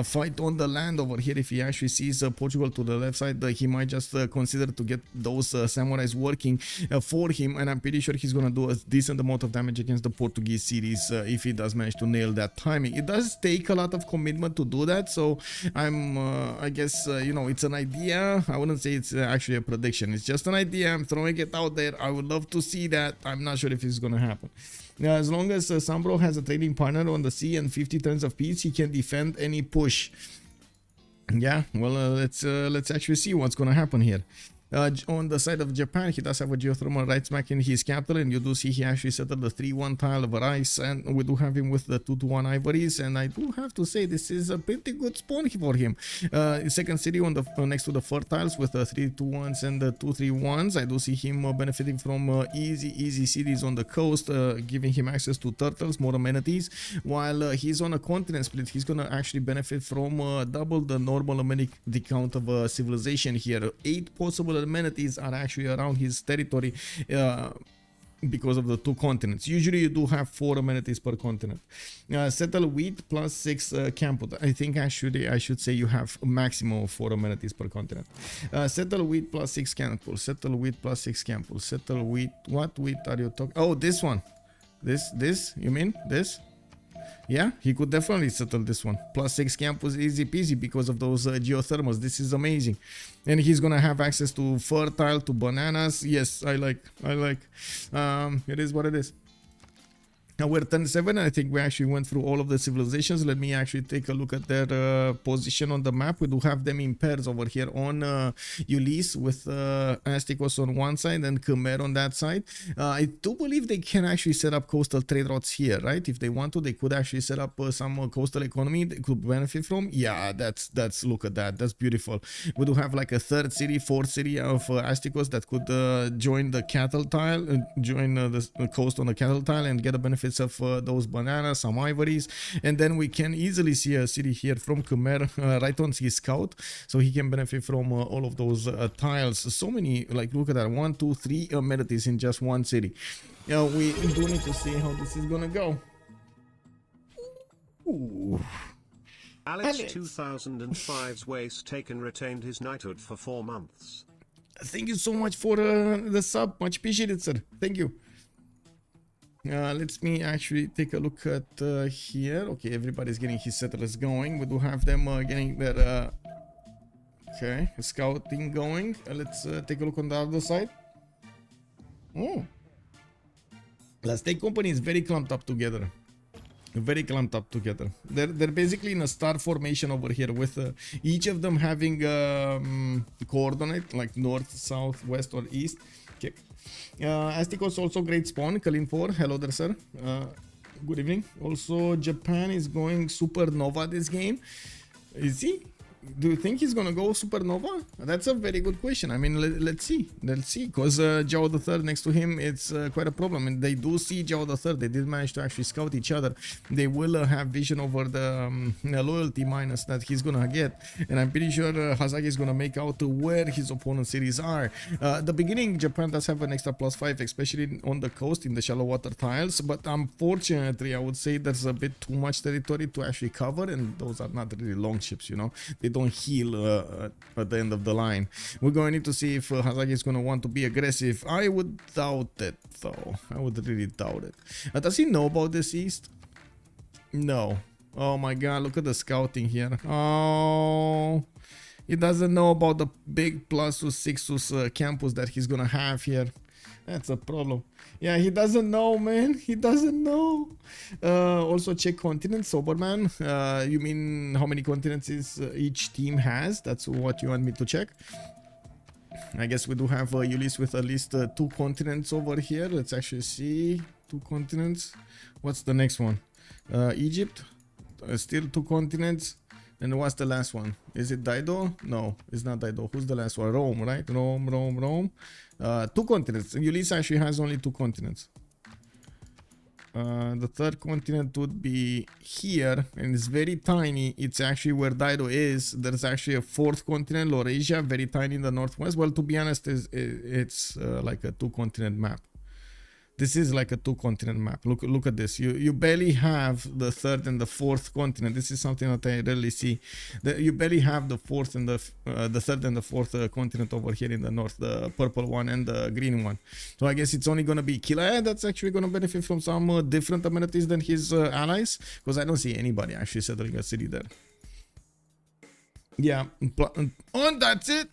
fight on the land over here. If he actually sees Portugal to the left side, he might just consider to get those samurais working for him. And I'm pretty sure he's going to do a decent amount of damage against the Portuguese cities if he does manage to nail that timing. It does take a lot of commitment to do that. So I guess, you know, it's an idea. I wouldn't say it's actually a prediction. It's just an idea. I'm throwing it out there. I would love to see that. I'm not sure if it's gonna happen. Now, as long as SunBro has a trading partner on the sea and 50 turns of peace, he can defend any push. Yeah, well, let's actually see what's gonna happen here. On the side of Japan, he does have a geothermal right smack in his capital, and you do see he actually settled the 3-1 tile of rice, and we do have him with the 2-1 ivories, and I do have to say this is a pretty good spawn for him. Second city on the next to the fertiles with the 3-2-1s and the 2-3-1s. I do see him benefiting from easy cities on the coast, giving him access to turtles, more amenities. While he's on a continent split, he's gonna actually benefit from double the normal amenity count of civilization here. 8 possible amenities are actually around his territory because of the 2 continents. Usually you do have 4 amenities per continent. Settle wheat plus 6 camp. I think actually I should say you have a maximum of 4 amenities per continent. Settle wheat plus 6 camp. Settle wheat plus 6 camp. Settle wheat. What wheat are you talking? Oh, this one. This? You mean this? Yeah, he could definitely settle this one. Plus 6 camp was easy peasy because of those geothermals. This is amazing. And he's gonna have access to fertile, to bananas. Yes, I like. It is what it is. Now we're turn 7, and I think we actually went through all of the civilizations. Let me actually take a look at their position on the map. We do have them in pairs over here on Ulyss with Astikos on one side and Khmer on that side. I do believe they can actually set up coastal trade routes here, right? If they want to, they could actually set up some coastal economy they could benefit from. Yeah, that's look at that. That's beautiful. We do have like a 3rd city, 4th city of Astikos that could join the cattle tile, join the coast on the cattle tile and get a benefit benefits of those bananas, some ivories, and then we can easily see a city here from Khmer right on his scout, so he can benefit from all of those tiles. So many, like, look at that, 1, 2, 3 amenities in just one city. We do need to see how this is gonna go. Ooh. Alex 2005's waste taken retained his knighthood for 4 months. Thank you so much for the sub, much appreciated, sir. Thank you. Let's me actually take a look at here. Okay, everybody's getting his settlers going. We do have them getting their okay, scouting going. Let's take a look on the other side. Oh, Last Take Company is very clumped up together. Very clumped up together. They're basically in a star formation over here, with each of them having coordinate like north, south, west, or east. Okay. Astikos also great spawn. Kalin 4, hello there, sir. Good evening. Also, Japan is going supernova this game. Is he? Do you think he's gonna go supernova? That's a very good question. I mean, let's see. Let's see. Because Zhao the Third next to him, it's quite a problem. And they do see Zhao the Third. They did manage to actually scout each other. They will have vision over the loyalty minus that he's gonna get. And I'm pretty sure Hazaggi is gonna make out where his opponent's cities are. The beginning, Japan does have an extra +5, especially on the coast in the shallow water tiles. But unfortunately, I would say there's a bit too much territory to actually cover. And those are not really long ships, you know. They don't heal at the end of the line. We're going to need to see if Hazaggi is going to want to be aggressive. I would doubt it, though. I would really doubt it. Does he know about this east? No. Oh my god, look at the scouting here. Oh, he doesn't know about the big +6 campus that he's going to have here. That's a problem. Yeah, he doesn't know, man. He doesn't know. Also check continents, Soberman. You mean how many continents each team has? That's what you want me to check. I guess we do have Ulyss with at least 2 continents over here. Let's actually see. 2 continents. What's the next one? Egypt. Still 2 continents. And what's the last one? Is it Dido? No, it's not Dido. Who's the last one? Rome, right? Rome. 2 continents. Ulyss actually has only 2 continents. The 3rd continent would be here, and it's very tiny. It's actually where Dido is. There's actually a 4th continent, Laurasia, very tiny in the northwest. Well, to be honest, it's like a 2-continent map. This is like a 2-continent map. Look at this. You barely have the 3rd and the 4th continent. This is something that I rarely see. You barely have the 4th and the 3rd and the 4th continent over here in the north, the purple one and the green one. So I guess it's only gonna be Killayad that's actually gonna benefit from some different amenities than his allies, because I don't see anybody actually settling a city there. Yeah, and that's it.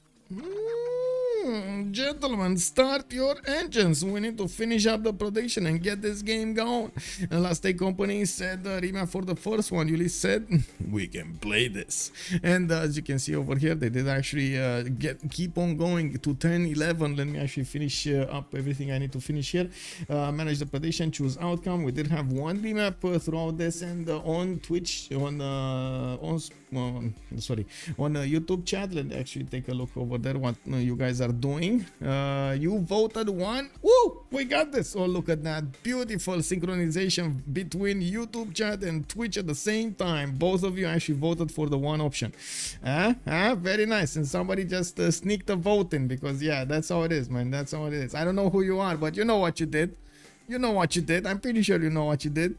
Gentlemen, start your engines. We need to finish up the production and get this game going. And Last Take Company said remap for the first one. Ulyss said we can play this. And as you can see over here, they did actually keep on going to 10, 11. Let me actually finish up everything I need to finish here. Manage the prediction, choose outcome. We did have 1 remap throughout this, and on Twitch, on YouTube chat. Let's actually take a look over there what you guys are doing. You voted 1. Woo, we got this. Oh, look at that beautiful synchronization between YouTube chat and Twitch at the same time. Both of you actually voted for the 1 option. Very nice. And somebody just sneaked a vote in, because yeah, that's how it is, man. That's how it is. I don't know who you are, but you know what you did. You know what you did. I'm pretty sure you know what you did.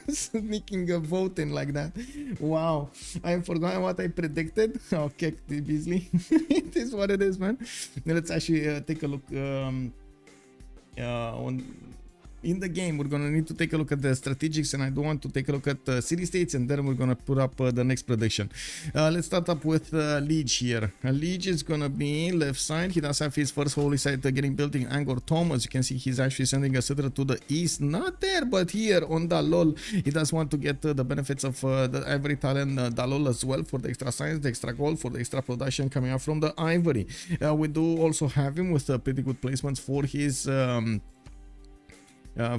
Sneaking a vote in like that. Wow. I forgot what I predicted. Okay, Beasley. It is what it is, man. Now let's actually take a look in the game. We're gonna need to take a look at the strategics, and I do want to take a look at city states, and then we're gonna put up the next prediction. Let's start up with Lege here. Lege is gonna be left side. He does have his first holy site getting built in Angkor Thom. As you can see, he's actually sending a settler to the east, not there but here on Dalol. He does want to get the benefits of the ivory tile and Dalol as well, for the extra science, the extra gold, for the extra production coming out from the ivory. We do also have him with pretty good placements for his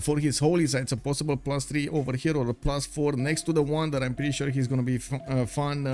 for his holy sites, a possible +3 over here or a +4 next to the one that I'm pretty sure he's going to be fun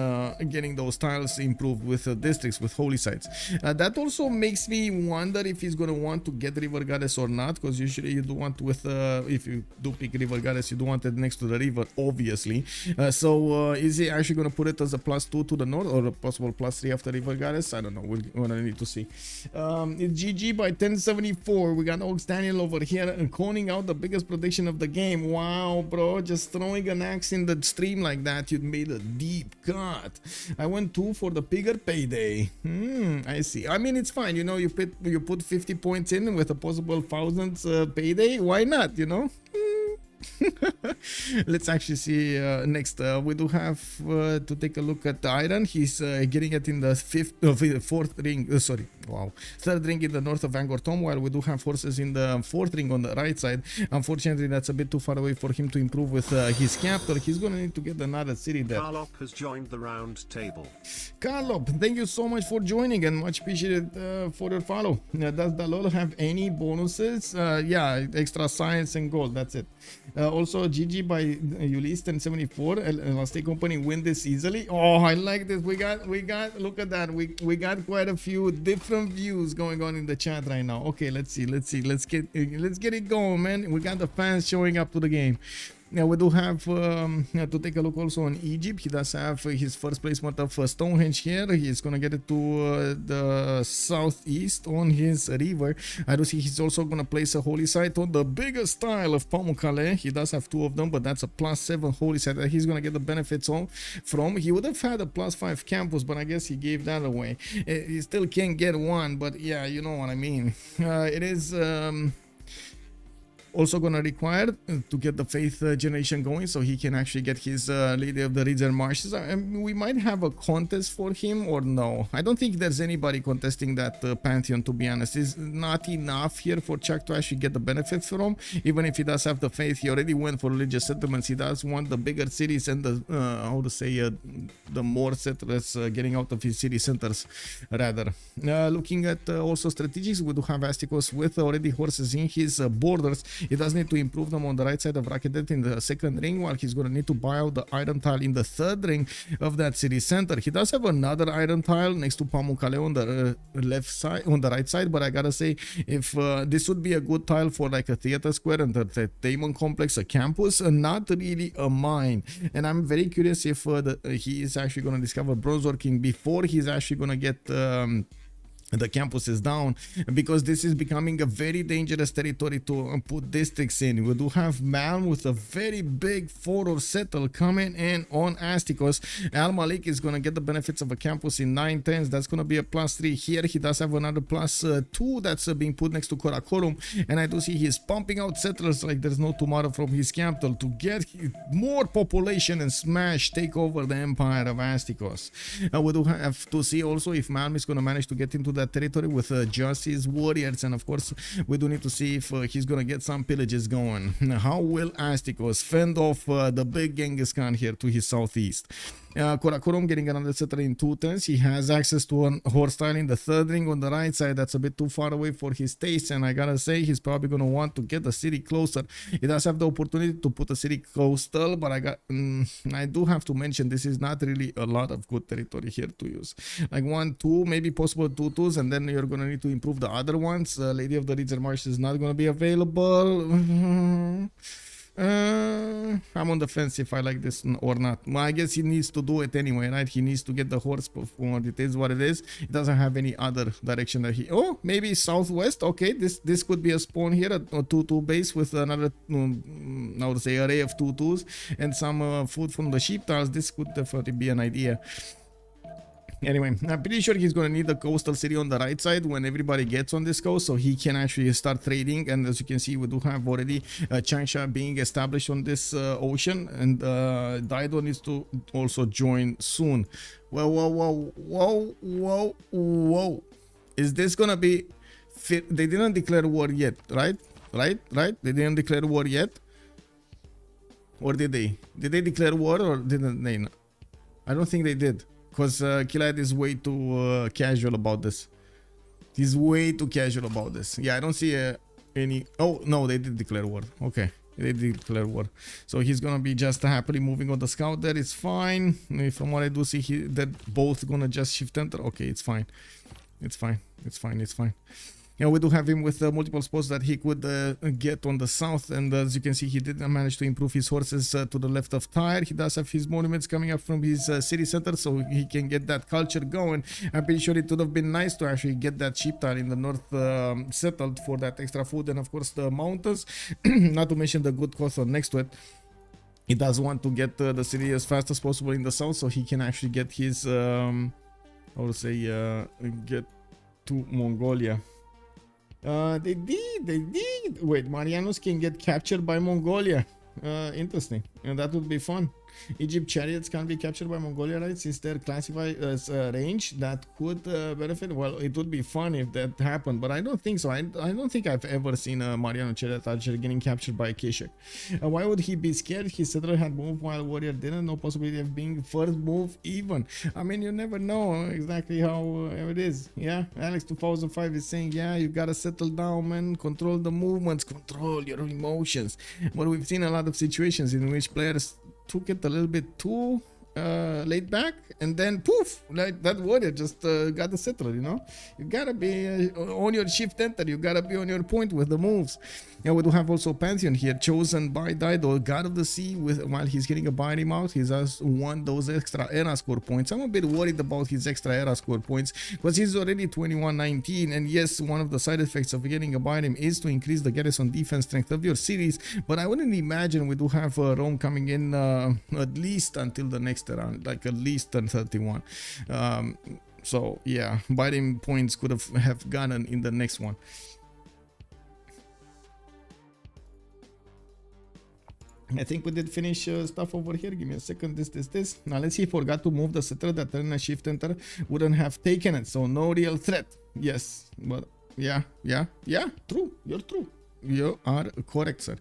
getting those tiles improved with districts with holy sites. That also makes me wonder if he's going to want to get river goddess or not, because usually you do want with if you do pick river goddess, you do want it next to the river, obviously. So is he actually going to put it as a +2 to the north or a possible +3 after river goddess? I don't know, we're going to need to see. It's GG by 1074. We got Oaks Daniel over here calling out the biggest prediction of the game. Wow, bro, just throwing an axe in the stream like that, you made a deep cut. I went 2 for the bigger payday. I see. I mean, it's fine, you know, you put 50 points in with a possible 1000th payday. Why not, you know? Let's actually see next. We do have to take a look at the iron. He's getting it in the fourth ring. Third ring in the north of Angkor Thom, while we do have forces in the fourth ring on the right side. Unfortunately, that's a bit too far away for him to improve with his capital. He's gonna need to get another city there. Carlop has joined the round table. Carlop, thank you so much for joining and much appreciated for your follow. Does Dalol have any bonuses? Yeah, extra science and gold. That's it. Also, GG by Ulyss 1074. Elastic Company win this easily. Oh, I like this. We got. Look at that. We got quite a few different views going on in the chat right now. Okay, let's see. Let's get it going, man. We got the fans showing up to the game. Now we do have to take a look also on Egypt. He does have his first placement of Stonehenge here. He's gonna get it to the southeast on his river. I do see he's also gonna place a holy site on the biggest tile of Pamukkale. He does have 2 of them, but that's a +7 holy site that he's gonna get the benefits on from. He would have had a +5 campus, but I guess he gave that away. He still can't get one, but yeah, you know what I mean. It is also gonna require to get the faith generation going, so he can actually get his Lady of the Reeds and Marshes. We might have a contest for him, or no. I don't think there's anybody contesting that pantheon, to be honest. It's not enough here for Chuck to actually get the benefits from. Even if he does have the faith, he already went for religious settlements. He does want the bigger cities and the how to say the more settlers getting out of his city centers, rather. Looking at also strategics, we do have Astikos with already horses in his borders. He does need to improve them on the right side of Rakedet in the second ring, while he's going to need to buy out the iron tile in the third ring of that city center. He does have another iron tile next to Pamukkale on the left side, on the right side, but I gotta say, if this would be a good tile for like a theater square, entertainment complex, a campus, not really a mine. And I'm very curious if he is actually going to discover bronze working before he's actually going to get the campus is down, because this is becoming a very dangerous territory to put districts in. We do have Malm with a very big photo settle coming in on Astikos. Al Malik is going to get the benefits of a campus in 9/10. That's going to be a +3 here. He does have another +2 that's being put next to Karakorum, and I do see he's pumping out settlers like there's no tomorrow from his capital to get more population and take over the empire of Astikos. We do have to see also if Malm is going to manage to get into that territory with just his warriors, and of course we do need to see if he's gonna get some pillages going. How will Astikos fend off the big Ghenghis Khan here to his southeast? Karakorum getting another settler in 2/10. He has access to a horse tile in the third ring on the right side. That's a bit too far away for his taste, and I gotta say he's probably gonna want to get the city closer. He does have the opportunity to put a city coastal, but I do have to mention this is not really a lot of good territory here to use. Like 1, 2, maybe possible 2 2s, and then you're gonna need to improve the other ones. Lady of the Reeds and Marsh is not gonna be available. I'm on the fence if I like this or not. Well, I guess he needs to do it anyway, right? He needs to get the horse performed. It is what it is. It doesn't have any other direction that he... Oh, maybe southwest. Okay, this could be a spawn here, a 2-2 base with another, I would say, array of 2-2s and some food from the sheep tiles. This could definitely be an idea. Anyway, I'm pretty sure he's going to need the coastal city on the right side when everybody gets on this coast, so he can actually start trading. And as you can see, we do have already Changsha being established on this ocean, and Daido needs to also join soon. Whoa. Is this going to be... They didn't declare war yet, right? Right? They didn't declare war yet? Or did they? Did they declare war or didn't they? I don't think they did. Because Killayad is way too casual about this. He's way too casual about this. Yeah, I don't see any. Oh no, they did declare war. Okay, they did declare war. So he's gonna be just happily moving on the scout. That is fine. From what I do see, that both gonna just shift enter. Okay, it's fine. It's fine. It's fine. It's fine. Yeah, we do have him with multiple spots that he could get on the south, and as you can see, he did manage to improve his horses to the left of Tyre. He does have his monuments coming up from his city center, so he can get that culture going. I'm pretty sure it would have been nice to actually get that sheep tile in the north settled for that extra food, and of course the mountains, not to mention the good coast next to it. He does want to get the city as fast as possible in the south, so he can actually get his, I would say, get to Mongolia. They did. Wait, Marianus can get captured by Mongolia. Interesting. And that would be fun. Egypt chariots can be captured by Mongolia, right? Since they're classified as range, that could benefit. Well, it would be fun if that happened, but I don't think so. I don't think I've ever seen a Mariano chariot archer getting captured by Keshek. Why would he be scared? His settler had moved while warrior didn't. No possibility of being first move even. I mean, you never know exactly how it is. Yeah, Alex 2005 is saying, yeah, you gotta settle down, man. Control the movements, control your emotions. But we've seen a lot of situations in which players took it a little bit too laid back, and then poof, like that warrior just got the settler. You know, you gotta be on your shift enter, you gotta be on your point with the moves. Yeah, we do have also Pantheon here, chosen by Dido, god of the sea. With while he's getting a binding out, he's just won those extra era score points. I'm a bit worried about his extra era score points because he's already 21-19, and yes, one of the side effects of getting a binding is to increase the garrison defense strength of your cities, but I wouldn't imagine we do have Rome coming in at least until the next round, like at least 31. So yeah, binding points could have gotten in the next one. I think we did finish stuff over here. Give me a second. This. Now let's see if we forgot to move the settler. That turn and shift enter wouldn't have taken it. So no real threat. Yes, but yeah. True. You're true. You are correct, sir.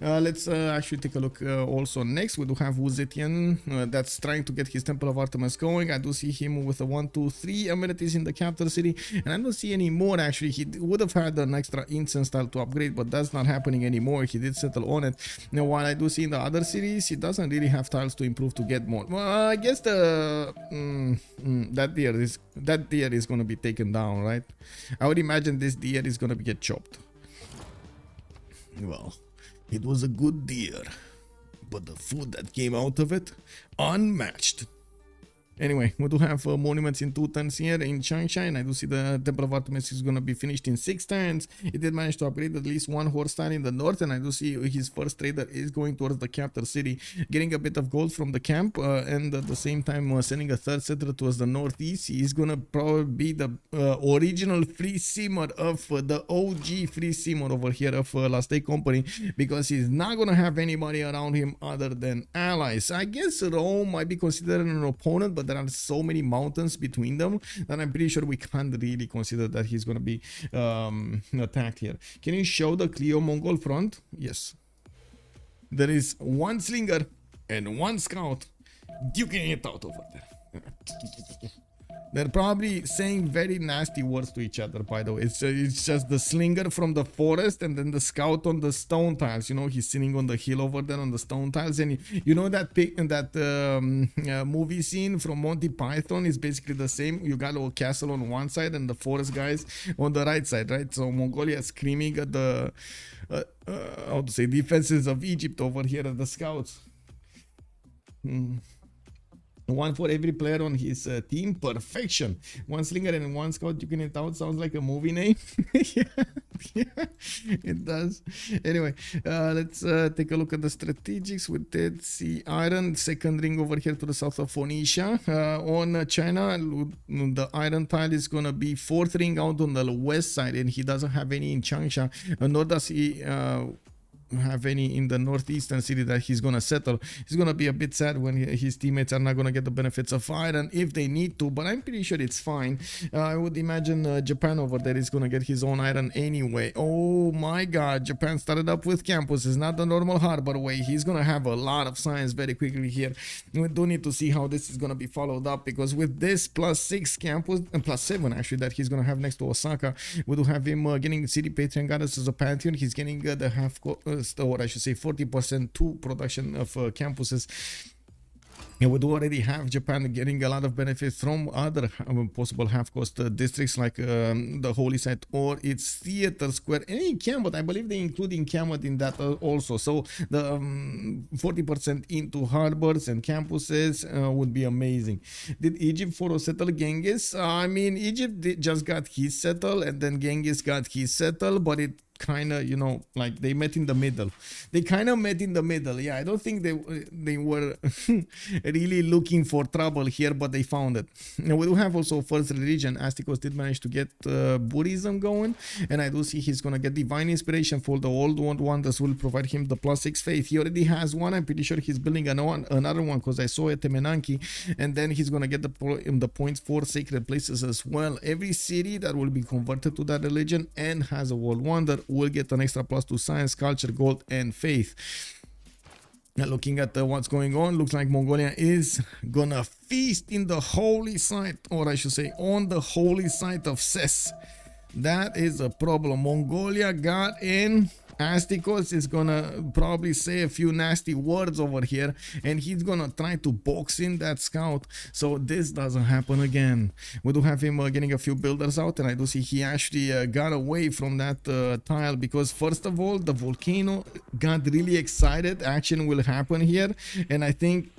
Let's actually take a look also next. We do have Zetian that's trying to get his Temple of Artemis going. I do see him with a 1, 2, 3 amenities in the capital city, and I don't see any more. Actually, he would have had an extra incense style to upgrade, but that's not happening anymore. He did settle on it. Now, while I do see in the other cities, he doesn't really have tiles to improve to get more. Well, I guess the that deer is going to be taken down, right? I would imagine this deer is going to get chopped. Well, it was a good deer, but the food that came out of it, unmatched. Anyway, we do have monuments in 2 turns here in Changsha, and I do see the Temple of Artemis is going to be finished in 6 turns. He did manage to upgrade at least 1 horse style in the north, and I do see his first trader is going towards the capital city, getting a bit of gold from the camp, and at the same time sending a third settler towards the northeast. He is going to probably be the original free simmer of the OG free simmer over here of Last Day Company, because he's not going to have anybody around him other than allies. I guess Rome might be considered an opponent, but there are so many mountains between them that I'm pretty sure we can't really consider that he's going to be attacked here. Can you show the Cleo Mongol front? Yes. There is 1 slinger and 1 scout duking it out over there. They're probably saying very nasty words to each other, by the way. It's just the slinger from the forest and then the scout on the stone tiles. You know, he's sitting on the hill over there on the stone tiles. And you know that movie scene from Monty Python is basically the same. You got a castle on one side and the forest guys on the right side, right? So Mongolia screaming at the, how to say, defenses of Egypt over here at the scouts. 1 for every player on his team. Perfection. 1 slinger and 1 scout duking it out. Sounds like a movie name. yeah, it does. Anyway, let's take a look at the strategics. We did see iron. 2nd ring over here to the south of Phoenicia. On China, the iron tile is going to be 4th ring out on the west side, and he doesn't have any in Changsha, nor does he have any in the northeastern city that he's gonna settle. He's gonna be a bit sad when his teammates are not gonna get the benefits of iron if they need to, but I'm pretty sure it's fine. I would imagine Japan over there is gonna get his own iron anyway. Oh my god, Japan started up with campuses, not the normal harbor way. He's gonna have a lot of science very quickly here. We do need to see how this is gonna be followed up, because with this +6 campus and +7 actually that he's gonna have next to Osaka, we do have him getting the city patron goddess as a pantheon. He's getting the half or I should say 40% to production of campuses. And we do already have Japan getting a lot of benefits from other possible half-cost districts like the Holy Site or its Theater Square. And in Kiamat, I believe they include in Kiamat in that also. So the 40% into harbors and campuses would be amazing. Did Egypt follow settle Ghenghis? I mean, Egypt just got his settle and then Ghenghis got his settle, but it kind of, you know, like they met in the middle. They kind of met in the middle. Yeah, I don't think they were really looking for trouble here, but they found it. Now we do have also first religion. Astikos did manage to get Buddhism going, and I do see he's gonna get divine inspiration for the old one. This will provide him the +6 faith. He already has one. I'm pretty sure he's building another one because I saw it Temenanki, and then he's gonna get the points for sacred places as well. Every city that will be converted to that religion and has a world wonder will get an extra plus to science, culture, gold, and faith. Now looking at what's going on, looks like Mongolia is gonna feast in the holy site, or I should say on the holy site of Ses. That is a problem. Mongolia got in. Astikos is gonna probably say a few nasty words over here, and he's gonna try to box in that scout so this doesn't happen again. We do have him getting a few builders out, and I do see he actually got away from that tile because first of all the volcano got really excited. Action will happen here, and I think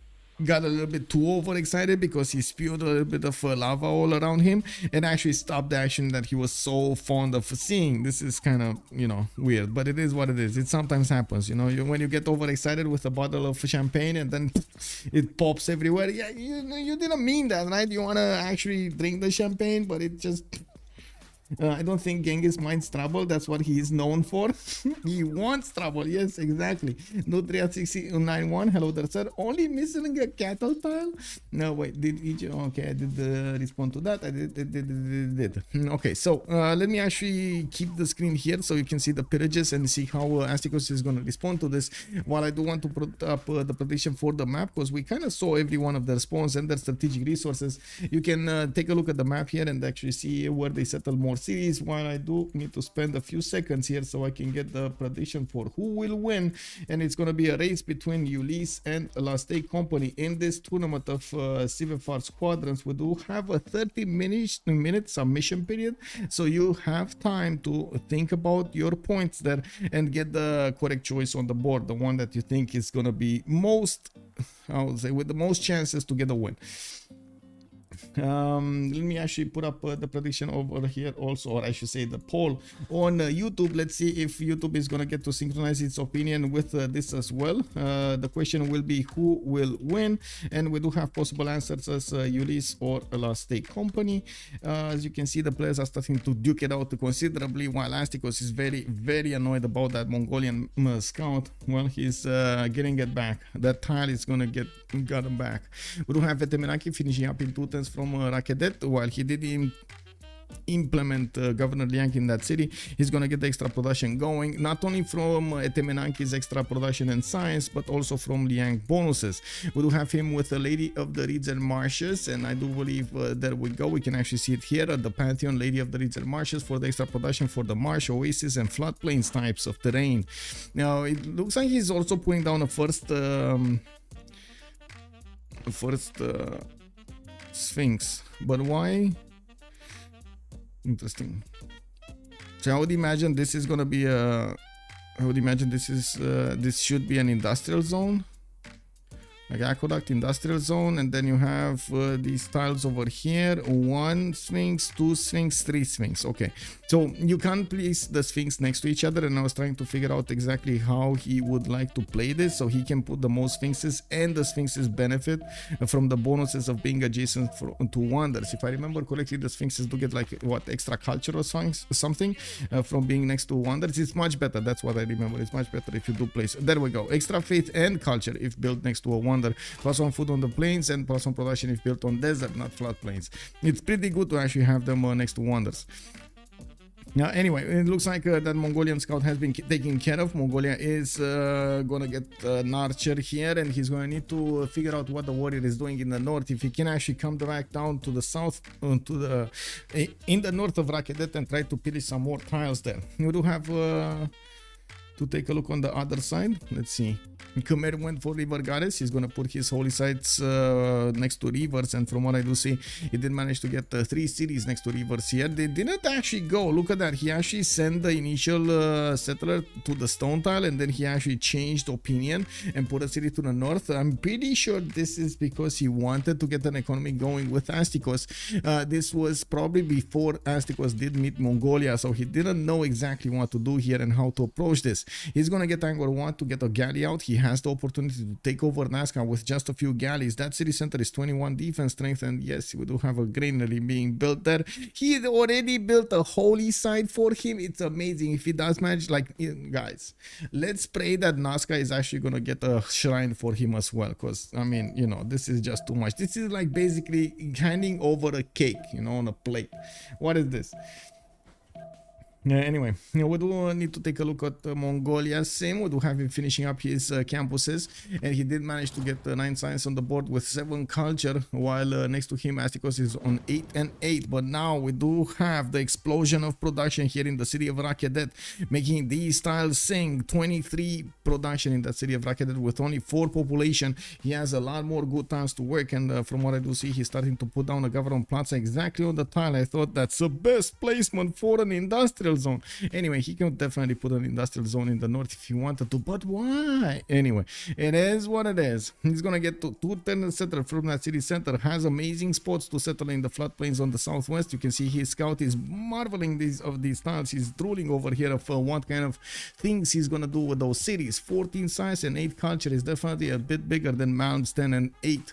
got a little bit too overexcited because he spewed a little bit of lava all around him and actually stopped the action that he was so fond of seeing. This is kind of, you know, weird, but it is what it is. It sometimes happens, you know, when you get overexcited with a bottle of champagne and then it pops everywhere. Yeah, you didn't mean that, right? You want to actually drink the champagne, but it just... I don't think Ghenghis minds trouble. That's what he is known for. He wants trouble. Yes, exactly. Nutria6091. Hello there, sir. Only missing a cattle tile? No, wait. Did Egypt? Okay, I did respond to that. I did. Okay, so let me actually keep the screen here so you can see the pillages and see how Astikos is going to respond to this. While I do want to put up the prediction for the map, because we kind of saw every one of their spawns and their strategic resources. You can take a look at the map here and actually see where they settle more cities, while I do need to spend a few seconds here so I can get the prediction for who will win. And it's going to be a race between Ulyss and Last Day Company in this tournament of CivFR Squadrons. We do have a 30-minute submission period, so you have time to think about your points there and get the correct choice on the board, the one that you think is going to be most, I would say, with the most chances to get a win. Let me actually put up the prediction over here also, or I should say the poll on YouTube. Let's see if YouTube is gonna get to synchronize its opinion with this as well. The question will be who will win, and we do have possible answers as Ulyss or a Last Day Company. As you can see, the players are starting to duke it out considerably, while Astikos is very annoyed about that Mongolian scout. Well, he's getting it back. That tile is gonna get him back. We do have Vetemenaki finishing up in 2 turns from Rakedet. While he did implement Governor Liang in that city, he's gonna get the extra production going, not only from Temenanki's extra production and science, but also from Liang bonuses. We do have him with the Lady of the Reeds and Marshes, and I do believe there we go. We can actually see it here at the Pantheon, Lady of the Reeds and Marshes, for the extra production for the marsh, oasis, and floodplains types of terrain. Now it looks like he's also putting down a first Sphinx, but why? Interesting. So I would imagine this is gonna be a. I would imagine this is this should be an industrial zone, like aqueduct, industrial zone, and then you have these tiles over here. 1 sphinx, 2 sphinx, 3 sphinx. Okay, so you can't place the sphinx next to each other, and I was trying to figure out exactly how he would like to play this, so he can put the most sphinxes, and the sphinxes benefit from the bonuses of being adjacent to wonders. If I remember correctly, the sphinxes do get like what, extra culture or something from being next to wonders. It's much better. That's what I remember. It's much better if you do place. There we go. Extra faith and culture if built next to a wonder. +1 food on the plains and +1 production if built on desert, not flat plains. It's pretty good to actually have them next to wonders. Now, anyway, it looks like that Mongolian scout has been taken care of. Mongolia is gonna get an archer here, and he's gonna need to figure out what the warrior is doing in the north. If he can actually come back down to the south, in the north of Rakedet, and try to pillage some more tiles there. We do have to take a look on the other side. Let's see. Khmer went for river goddess. He's gonna put his holy sites next to rivers, and from what I do see, he did manage to get 3 cities next to rivers here. They didn't actually go. Look at that. He actually sent the initial settler to the stone tile, and then he actually changed opinion and put a city to the north. I'm pretty sure this is because he wanted to get an economy going with Astikos. This was probably before Astikos did meet Mongolia, so he didn't know exactly what to do here and how to approach this. He's gonna get Angkor Wat to get a galley out. He has the opportunity to take over Nazca with just a few galleys. That city center is 21 defense strength, and yes, we do have a granary being built there. He already built a holy site for him. It's amazing if he does manage. Like, guys, let's pray that Nazca is actually gonna get a shrine for him as well, because I mean, you know, this is just too much. This is like basically handing over a cake, you know, on a plate. What is this? Anyway, we do need to take a look at Mongolia. Same, we do have him finishing up his campuses, and he did manage to get 9 science on the board with 7 culture, while next to him Astikos is on 8 and 8. But now we do have the explosion of production here in the city of Rakedet, making these tiles sing. 23 production in that city of Rakedet with only 4 population. He has a lot more good times to work, and from what I do see, he's starting to put down a government plaza exactly on the tile. I thought that's the best placement for an industrial zone. Anyway, he can definitely put an industrial zone in the north if he wanted to, but why? Anyway, it is what it is. He's gonna get to 2 tenant settlers from that city center. Has amazing spots to settle in the floodplains on the southwest. You can see his scout is marveling these tiles. He's drooling over here of what kind of things he's gonna do with those cities. 14 size and 8 culture is definitely a bit bigger than Malm's 10 and 8.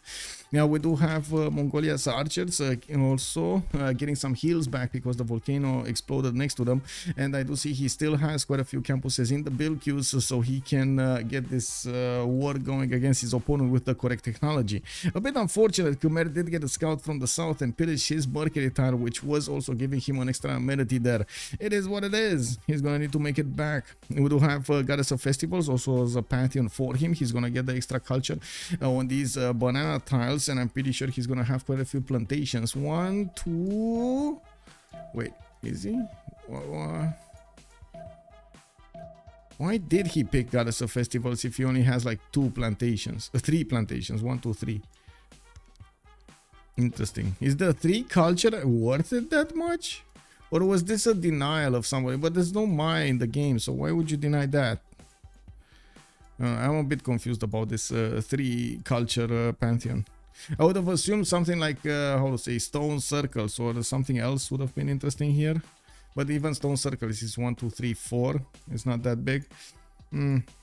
Now we do have Mongolia's archers also getting some heals back because the volcano exploded next to them, and I do see he still has quite a few campuses in the build queues, so he can get this war going against his opponent with the correct technology. A bit unfortunate, Khmer did get a scout from the south and pillaged his Mercury tile, which was also giving him an extra amenity there. It is what it is. He's gonna need to make it back. We do have Goddess of Festivals also as a pantheon for him. He's gonna get the extra culture on these banana tiles, and I'm pretty sure he's gonna have quite a few plantations. 1, 2. Wait, is he? Why did he pick Goddess of Festivals if he only has like 3 plantations? 1, 2, 3. Interesting. Is the 3 culture worth it that much? Or was this a denial of somebody? But there's no Maya in the game, so why would you deny that? I'm a bit confused about this 3 culture pantheon. I would have assumed something like, how to say, stone circles or something else would have been interesting here. But even stone circles is 1, 2, 3, 4. It's not that big.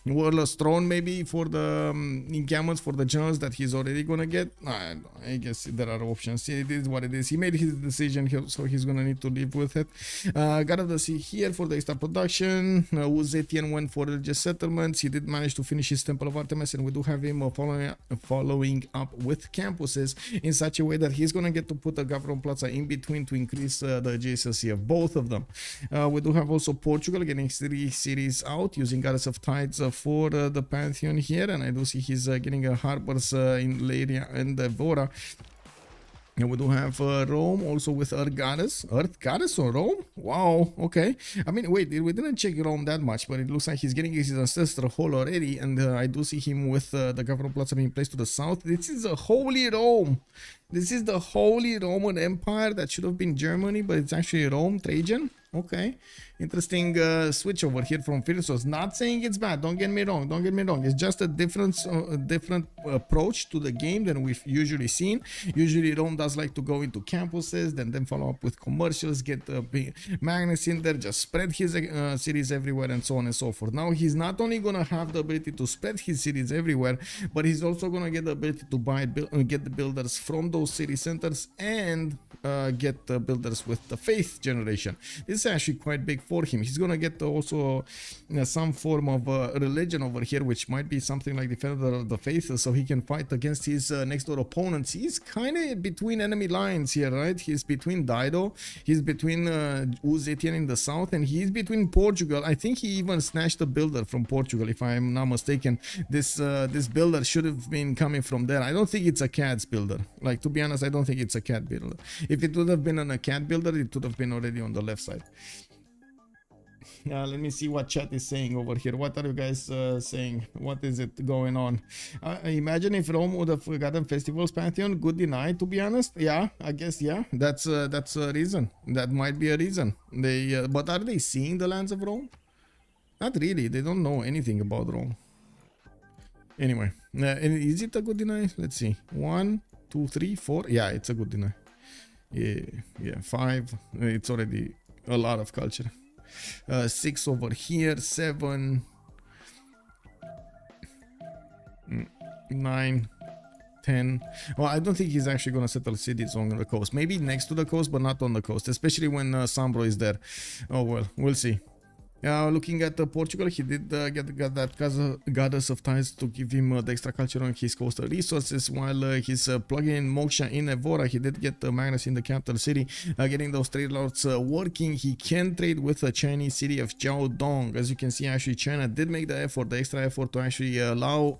Warlord's throne maybe for the encampments for the generals that he's already gonna get. I guess there are options. It is what it is. He made his decision here, so he's gonna need to live with it. God of the Sea here for the extra production. Zetian went for religious settlements. He did manage to finish his Temple of Artemis, and we do have him following up with campuses in such a way that he's gonna get to put a government plaza in between to increase the adjacency of both of them. We do have also Portugal getting 3 cities out using Goddess of Tides for the pantheon here, and I do see he's getting a harbors in Lege and Vora. And we do have Rome also with Earth Goddess. Earth Goddess or Rome? Wow, okay. I mean, wait, we didn't check Rome that much, but it looks like he's getting his ancestral hall already, and I do see him with the government plaza being placed to the south. This is a holy Rome. This is the Holy Roman Empire. That should have been Germany, but it's actually Rome, Trajan. Okay, interesting switch over here from Phyrsos. Not saying it's bad, don't get me wrong, it's just a different approach to the game than we've usually seen. Usually Rome does like to go into campuses, then follow up with commercials, get Magnus in there, just spread his cities everywhere, and so on and so forth. Now he's not only gonna have the ability to spread his cities everywhere, but he's also gonna get the ability to get the builders from those city centers and get the builders with the faith generation. This is actually quite big for him. He's gonna get also some form of religion over here, which might be something like Defender of the Faith, so he can fight against his next door opponents. He's kind of between enemy lines here, right? He's between Dido, he's between Zetian in the south, and he's between Portugal. I think he even snatched a builder from Portugal, if I'm not mistaken. This builder should have been coming from there. I don't think it's a CAD's builder. Like, to be honest, I don't think it's a CAD builder. If it would have been a CAD builder, it would have been already on the left side. Let me see what chat is saying over here. What are you guys saying? What is it going on? Imagine if Rome would have gotten Festivals Pantheon. Good deny, to be honest. Yeah, I guess, yeah. That's a reason. That might be a reason. But are they seeing the lands of Rome? Not really. They don't know anything about Rome. Anyway, is it a good deny? Let's see. 1, 2, 3, 4. Yeah, it's a good deny. Yeah, 5. It's already a lot of culture. 6 over here, 7, 9, 10. Well, I don't think he's actually gonna settle cities on the coast. Maybe next to the coast, but not on the coast, especially when SunBro is there. Oh well, we'll see. Looking at Portugal, he did get that goddess of tides to give him the extra culture on his coastal resources, while he's plugging in Moksha in Evora. He did get Magnus in the capital city, getting those trade routes working. He can trade with the Chinese city of Jiaodong. As you can see, actually China did make the extra effort to actually allow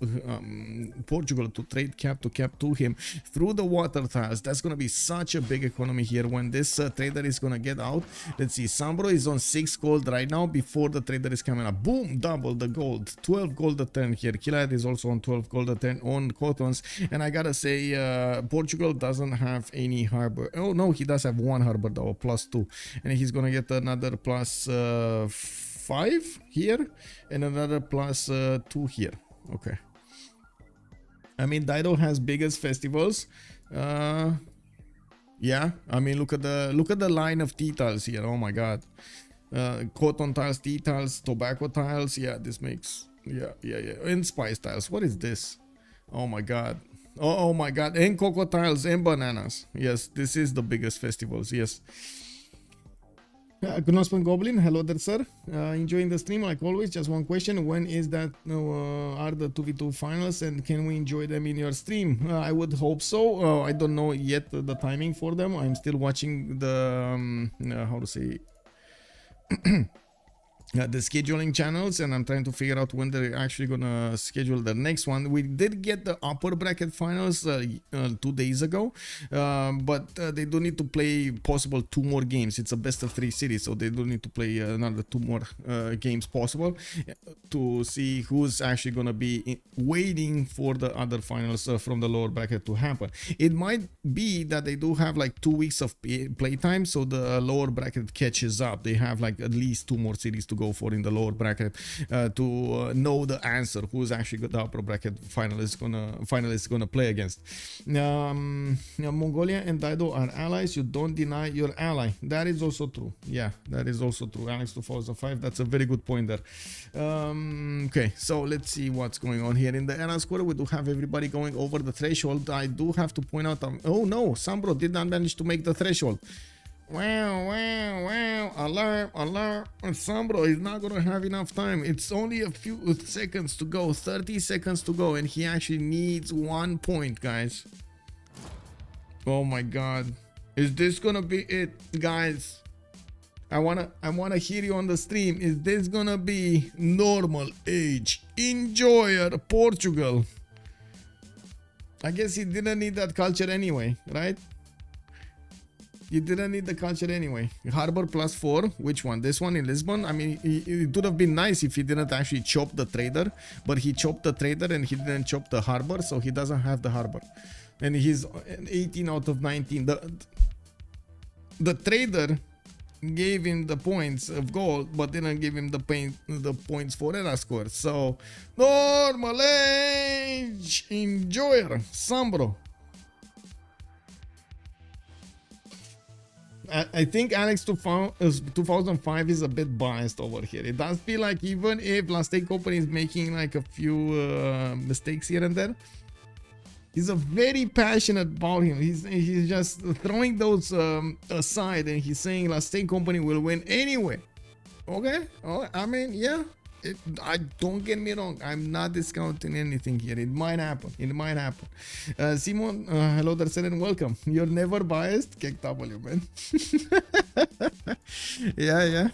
Portugal to trade cap to him through the water tiles. That's going to be such a big economy here when this trader is going to get out. Let's see, SunBro is on 6 gold right now before the trader is coming up. Boom, double the gold. 12 gold a turn here. Killayad is also on 12 gold a turn on cottons. And I gotta say, Portugal doesn't have any harbor. Oh no, he does have 1 harbor though, +2. And he's gonna get another +5 here and another +2 here. Okay. I mean, Dido has biggest festivals. Yeah, I mean, look at the line of tea tiles here. Oh my god. Cotton tiles, tea tiles, tobacco tiles. Yeah, this makes, yeah, and spice tiles. What is this? Oh my god. Oh my god. And cocoa tiles and bananas. Yes, this is the biggest festivals. Yes. Gnospen Goblin, hello there, sir. Enjoying the stream like always. Just one question: when is that? Are the 2v2 finals, and can we enjoy them in your stream? I would hope so. I don't know yet the timing for them. I'm still watching the how to say. The scheduling channels, and I'm trying to figure out when they're actually gonna schedule the next one. We did get the upper bracket finals 2 days ago, but they do need to play possible 2 more games. It's a best of 3 cities, so they do need to play another 2 more games possible to see who's actually gonna be waiting for the other finals from the lower bracket to happen. It might be that they do have like 2 weeks of play time, so the lower bracket catches up. They have like at least 2 more cities to go for in the lower bracket to know the answer who's actually the upper bracket finalist gonna play against. Mongolia and Dido are allies. You don't deny your ally. That is also true. Yeah, that is also true. Alex 2005. That's a very good point there. Okay, so let's see what's going on here in the era square. We do have everybody going over the threshold. I do have to point out. Oh no, SunBro did not manage to make the threshold. Wow, alarm, and SunBro is not gonna have enough time. It's only a few seconds to go, 30 seconds to go, and he actually needs 1 point, guys. Oh my god. Is this gonna be it, guys? I wanna hear you on the stream. Is this gonna be normal age enjoyer Portugal? I guess he didn't need that culture anyway, right? You didn't need the culture anyway. Harbor +4. Which one? This one in Lisbon? I mean, it would have been nice if he didn't actually chop the trader. But he chopped the trader and he didn't chop the harbor. So he doesn't have the harbor. And he's 18 out of 19. The trader gave him the points of gold, but didn't give him the points for era score. So, normal age! Twitch enjoyer, SunBro. I think Alex 2005 is a bit biased over here. It does feel like even if Last Take Company is making like a few mistakes here and there, he's a very passionate about him. He's just throwing those aside, and he's saying Last Take Company will win anyway. Okay, I mean, yeah. I don't get me wrong, I'm not discounting anything here. It might happen. Simon, hello there, sir, and welcome. You're never biased. Kick W, man. yeah.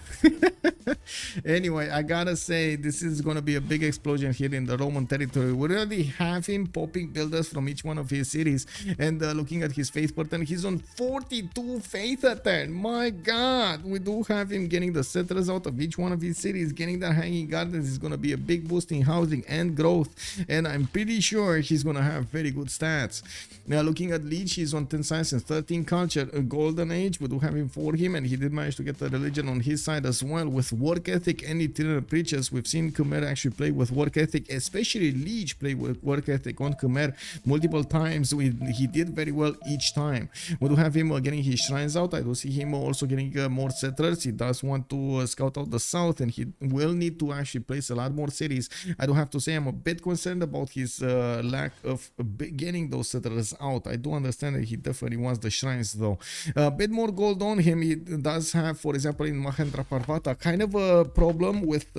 Anyway, I gotta say, this is gonna be a big explosion here in the Roman territory. We already have him popping builders from each one of his cities, and looking at his faith pattern, he's on 42 faith a turn. My god, we do have him getting the settlers out of each one of his cities, getting the hanging gardens is gonna be a big boost in housing and growth, and I'm pretty sure he's gonna have very good stats. Now looking at Lege, he's on 10 science and 13 culture, a golden age. We do have him for him, and he did manage to get the religion on his side as well with work ethic and eternal preachers. We've seen Khmer actually play with work ethic, especially Lege play with work ethic on Khmer multiple times. He did very well each time. We do have him getting his shrines out. I do see him also getting more settlers. He does want to scout out the south, and he will need to actually place a lot more cities. I do have to say I'm a bit concerned about his lack of getting those settlers out. I do understand that he definitely wants the shrines though. A bit more gold on him. He does have, for example, in Mahendra Parvata, kind of a problem with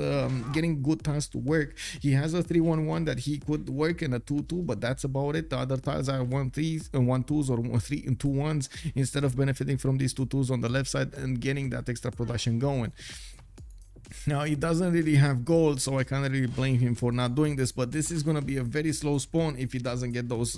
getting good tiles to work. He has a 3-1-1 that he could work in a 2-2, but that's about it. The other tiles are 1-3s and 1-2s or 3-2-1s instead of benefiting from these 2-2s on the left side and getting that extra production going. Now he doesn't really have gold, so I can't really blame him for not doing this, but this is going to be a very slow spawn if he doesn't get those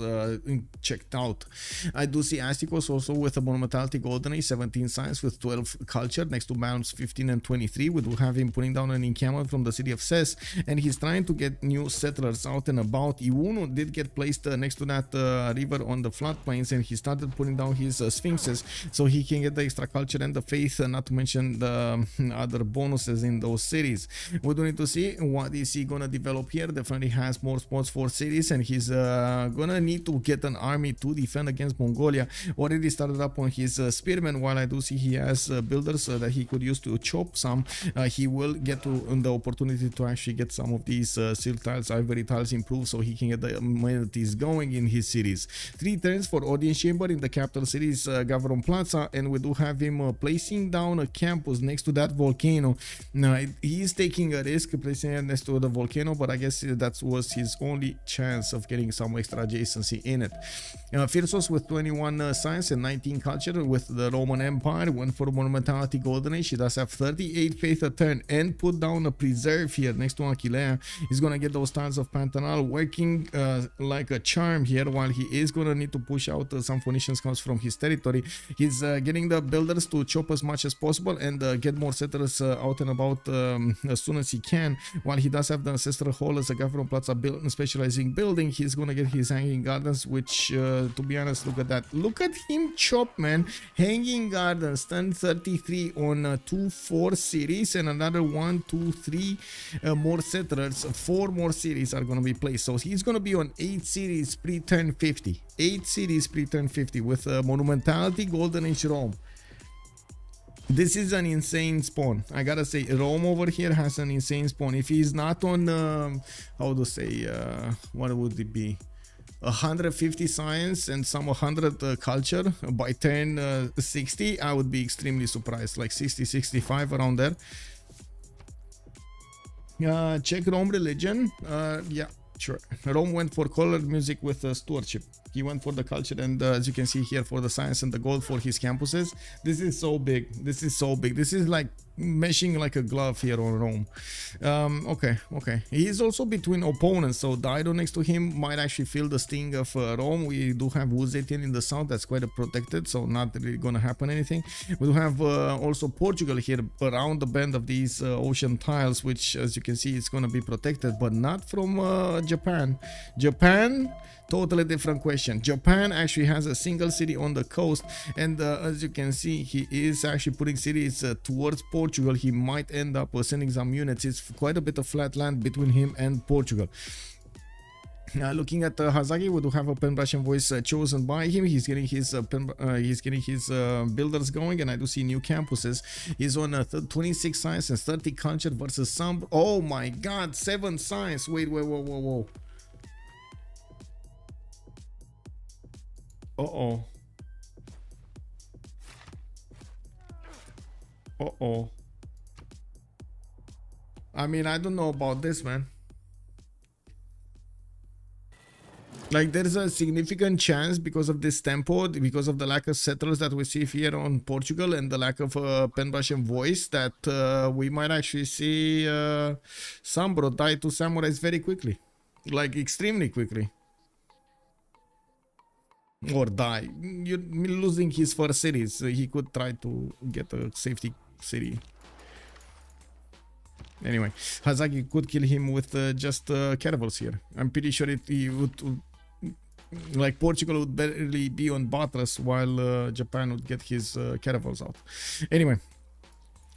checked out. I do see Astikos also with a monumentality golden age, 17 science with 12 culture next to Malm's 15 and 23. We do have him putting down an encampment from the city of Ses, and he's trying to get new settlers out and about. Iwuno did get placed next to that river on the floodplains, and he started putting down his sphinxes so he can get the extra culture and the faith, not to mention the other bonuses in those cities. We do need to see what is he gonna develop here. Definitely has more spots for cities, and he's gonna need to get an army to defend against Mongolia. Already started up on his spearmen. While I do see he has builders that he could use to chop some, he will get to the opportunity to actually get some of these silk tiles, ivory tiles improved, so he can get the amenities going in his cities. 3 turns for audience chamber in the capital cities, Gavron Plaza, and we do have him placing down a campus next to that volcano. Now he is taking a risk placing it next to the volcano, but I guess that was his only chance of getting some extra adjacency in it. Phyrsos with 21 science and 19 culture with the Roman Empire, went for monumentality golden age. He does have 38 faith a turn and put down a preserve here next to Killayad. He's gonna get those tiles of Pantanal working like a charm here, while he is gonna need to push out some Phoenician scouts from his territory. He's getting the builders to chop as much as possible and get more settlers out and about as soon as he can. While he does have the ancestral hall as a government plaza specializing building, he's gonna get his hanging gardens, which to be honest, look at that, look at him chop, man. Hanging gardens, turn 33 on 2-4 series, and another 1, 2, 3 more settlers. 4 more series are gonna be placed, so he's gonna be on 8 series pre-turn 50. 8 series pre-turn 50 with monumentality golden age Rome. This is an insane spawn. I gotta say, Rome over here has an insane spawn. If he's not on, how to say, what would it be? 150 science and some 100 culture by turn 60, I would be extremely surprised. Like 60, 65 around there. Check Rome religion. Yeah, sure. Rome went for colored music with stewardship. He went for the culture, and as you can see here, for the science and the gold for his campuses. This is so big. This is so big. This is like meshing like a glove here on Rome. Okay. He is also between opponents, so the idol next to him might actually feel the sting of Rome. We do have Zetian in the south, that's quite protected, so not really gonna happen anything. We do have also Portugal here around the bend of these ocean tiles, which as you can see is gonna be protected, but not from Japan. Japan, totally different question. Japan actually has a single city on the coast, and as you can see, he is actually putting cities towards Portugal. He might end up sending some units. It's quite a bit of flat land between him and Portugal. Looking at Hazaggi, we do have a pen brush and voice chosen by him. He's getting his builders going, and I do see new campuses. He's on 26 science and 30 culture versus some. Oh my God, 7 science. Wait, whoa. I mean, I don't know about this, man. Like, there is a significant chance because of this tempo, because of the lack of settlers that we see here on Portugal and the lack of pen brush and voice, that we might actually see SunBro die to samurais very quickly, like extremely quickly, or die. You're losing his first cities. He could try to get a safety city. Anyway, Hazaggi could kill him with just caravels here. I'm pretty sure he would. Like, Portugal would barely be on Batras while Japan would get his caravels out. Anyway,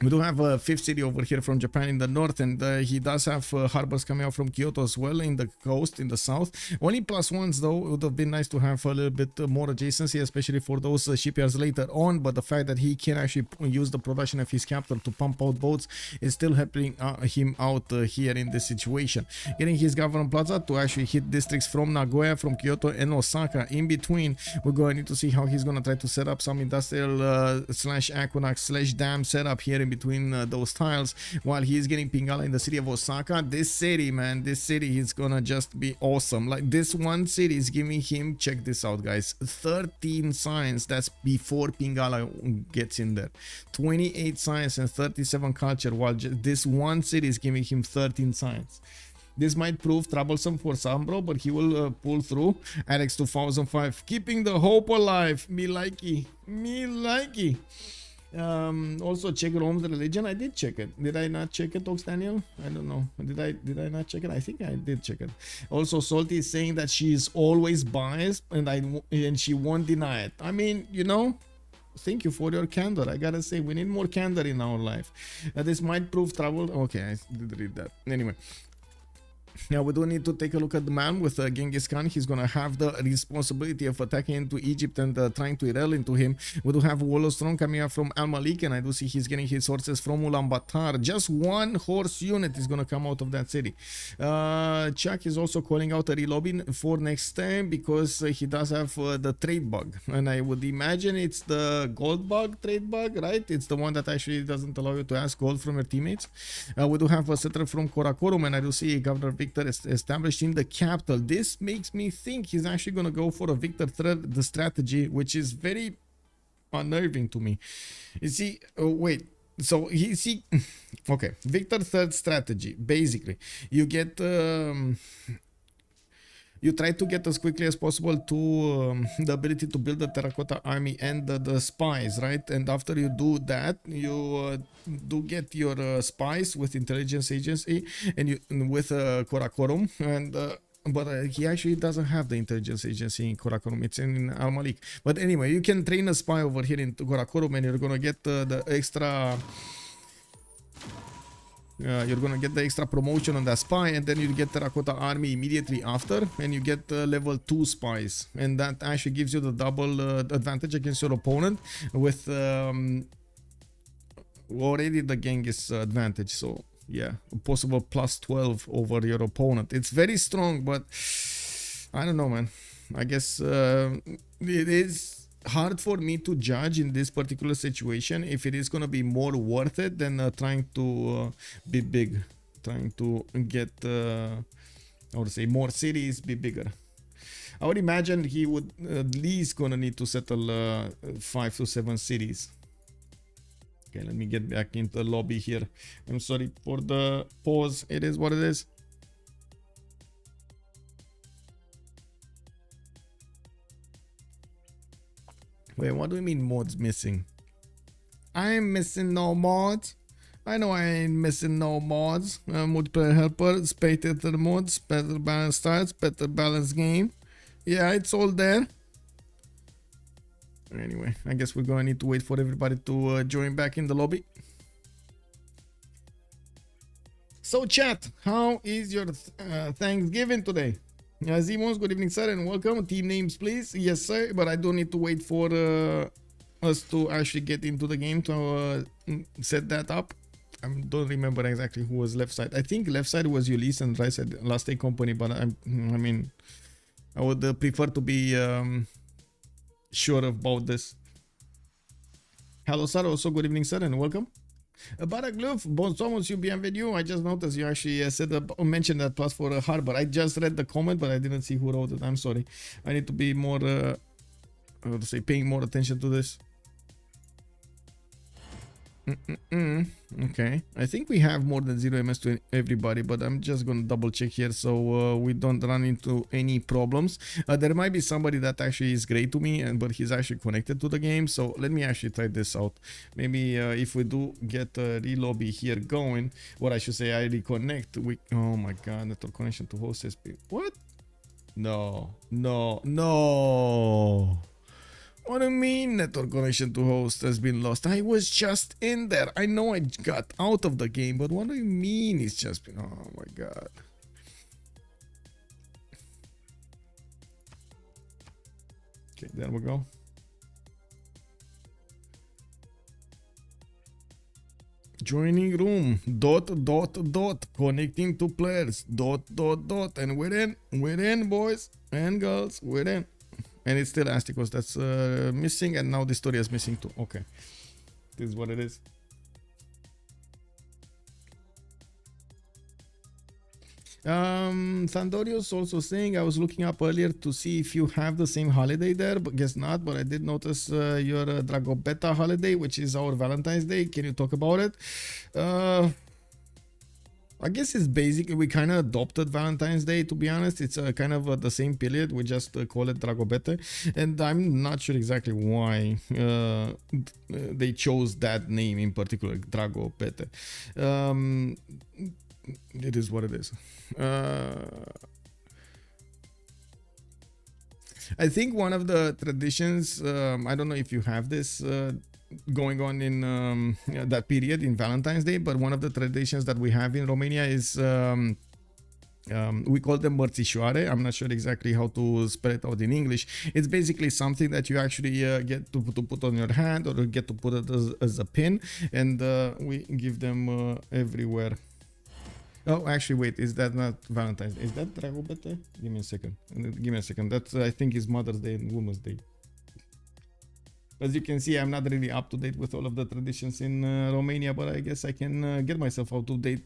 we do have a 5th city over here from Japan in the north, and he does have harbors coming out from Kyoto as well in the coast in the south. Only +1s though. It would have been nice to have a little bit more adjacency, especially for those shipyards later on, but the fact that he can actually use the production of his capital to pump out boats is still helping him out here in this situation. Getting his government plaza to actually hit districts from Nagoya, from Kyoto and Osaka. In between, we're going to need to see how he's going to try to set up some industrial slash aqueduct slash dam setup here in between those tiles while he's getting Pingala in the city of Osaka. This city, man, this city is gonna just be awesome. Like, this one city is giving him, check this out guys, 13 science. That's before Pingala gets in there. 28 science and 37 culture, while this one city is giving him 13 science. This might prove troublesome for SunBro, but he will pull through. Alex 2005, keeping the hope alive. Me likey. Also check Rome's religion. I did check it. Did I not check it, Ox Daniel? I don't know. Did I not check it? I think I did check it. Also, Salty is saying that she is always biased and she won't deny it. I mean, you know, thank you for your candor. I gotta say, we need more candor in our life. This might prove trouble. Okay, I did read that. Anyway. Now we do need to take a look at the man with Ghenghis Khan. He's gonna have the responsibility of attacking into Egypt and trying to derail into him. We do have Wolostron coming up from Al Malik, and I do see he's getting his horses from Ulaanbaatar. Just one horse unit is gonna come out of that city. Chuck is also calling out a relobbying for next time because he does have the trade bug, and I would imagine it's the gold bug, trade bug, right? It's the one that actually doesn't allow you to ask gold from your teammates. We do have a settler from Karakorum, and I do see Governor Victor is established in the capital. This makes me think he's actually going to go for a Victor III, the strategy, which is very unnerving to me. You see, wait, so okay, Victor III strategy, basically, you get, you try to get as quickly as possible to the ability to build the terracotta army and the spies, right? And after you do that, you do get your spies with intelligence agency and you with Karakorum, and but he actually doesn't have the intelligence agency in Karakorum. It's in Al Malik. But anyway, you can train a spy over here in Karakorum, and you're gonna get the extra. You're gonna get the extra promotion on that spy, and then you get Terracotta Army immediately after, and you get level 2 spies, and that actually gives you the double advantage against your opponent with already the Ghenghis advantage. So yeah, possible +12 over your opponent. It's very strong, but I don't know, man. I guess it is hard for me to judge in this particular situation if it is going to be more worth it than trying to be big, trying to get I would say more cities, be bigger. I would imagine he would at least gonna need to settle 5 to 7 cities. Okay, let me get back into the lobby here. I'm sorry for the pause. It is what it is. Wait, what do you mean mods missing? I ain't missing no mods. I know I ain't missing no mods. Multiplayer helper, spectator mods, better balance starts, better balance game. Yeah, it's all there. Anyway, I guess we're gonna need to wait for everybody to join back in the lobby. So chat, how is your Thanksgiving today? Zimos, good evening, sir, and welcome. Team names, please. Yes, sir, but I don't need to wait for us to actually get into the game to set that up. I don't remember exactly who was left side. I think left side was Ulyss and right side Last Day Company, but I mean, I would prefer to be sure about this. Hello, sir. Also, good evening, sir, and welcome. Baragluf, bonsoir, you bienvenue. I just noticed you actually mentioned that plus for a harbor. I just read the comment, but I didn't see who wrote it. I'm sorry. I need to be more, how to say, paying more attention to this. Okay, I think we have more than 0 MS to everybody, but I'm just gonna double check here so we don't run into any problems. There might be somebody that actually is great to me, but he's actually connected to the game, so let me actually try this out. Maybe if we do get a relobby here going, what I should say, I reconnect. Oh my god, network connection to host SP. What? No. What do you mean network connection to host has been lost? I was just in there. I know I got out of the game, but what do you mean it's just been... Oh my god. Okay, there we go. Joining room. ... Connecting to players. ... And we're in, boys and girls. We're in. And it's still Astikos that's missing, and now the story is missing too. Okay, this is what it is. Sandorius also saying, I was looking up earlier to see if you have the same holiday there, but guess not. But I did notice your Dragobeta holiday, which is our Valentine's Day. Can you talk about it? I guess it's basically, we kind of adopted Valentine's Day, to be honest. It's kind of the same period. We just call it Dragobete. And I'm not sure exactly why they chose that name in particular, Dragobete. It is what it is. I think one of the traditions, I don't know if you have this, going on in that period in Valentine's Day, but one of the traditions that we have in Romania is we call them mărțișoare. I'm not sure exactly how to spell it out in English. It's basically something that you actually get to put on your hand, or get to put it as a pin, and we give them everywhere. Oh, actually, wait, is that not Valentine's Day? Is that Dragobete? Give me a second. That I think is Mother's Day and Women's Day. As you can see, I'm not really up to date with all of the traditions in Romania, but I guess I can get myself up to date.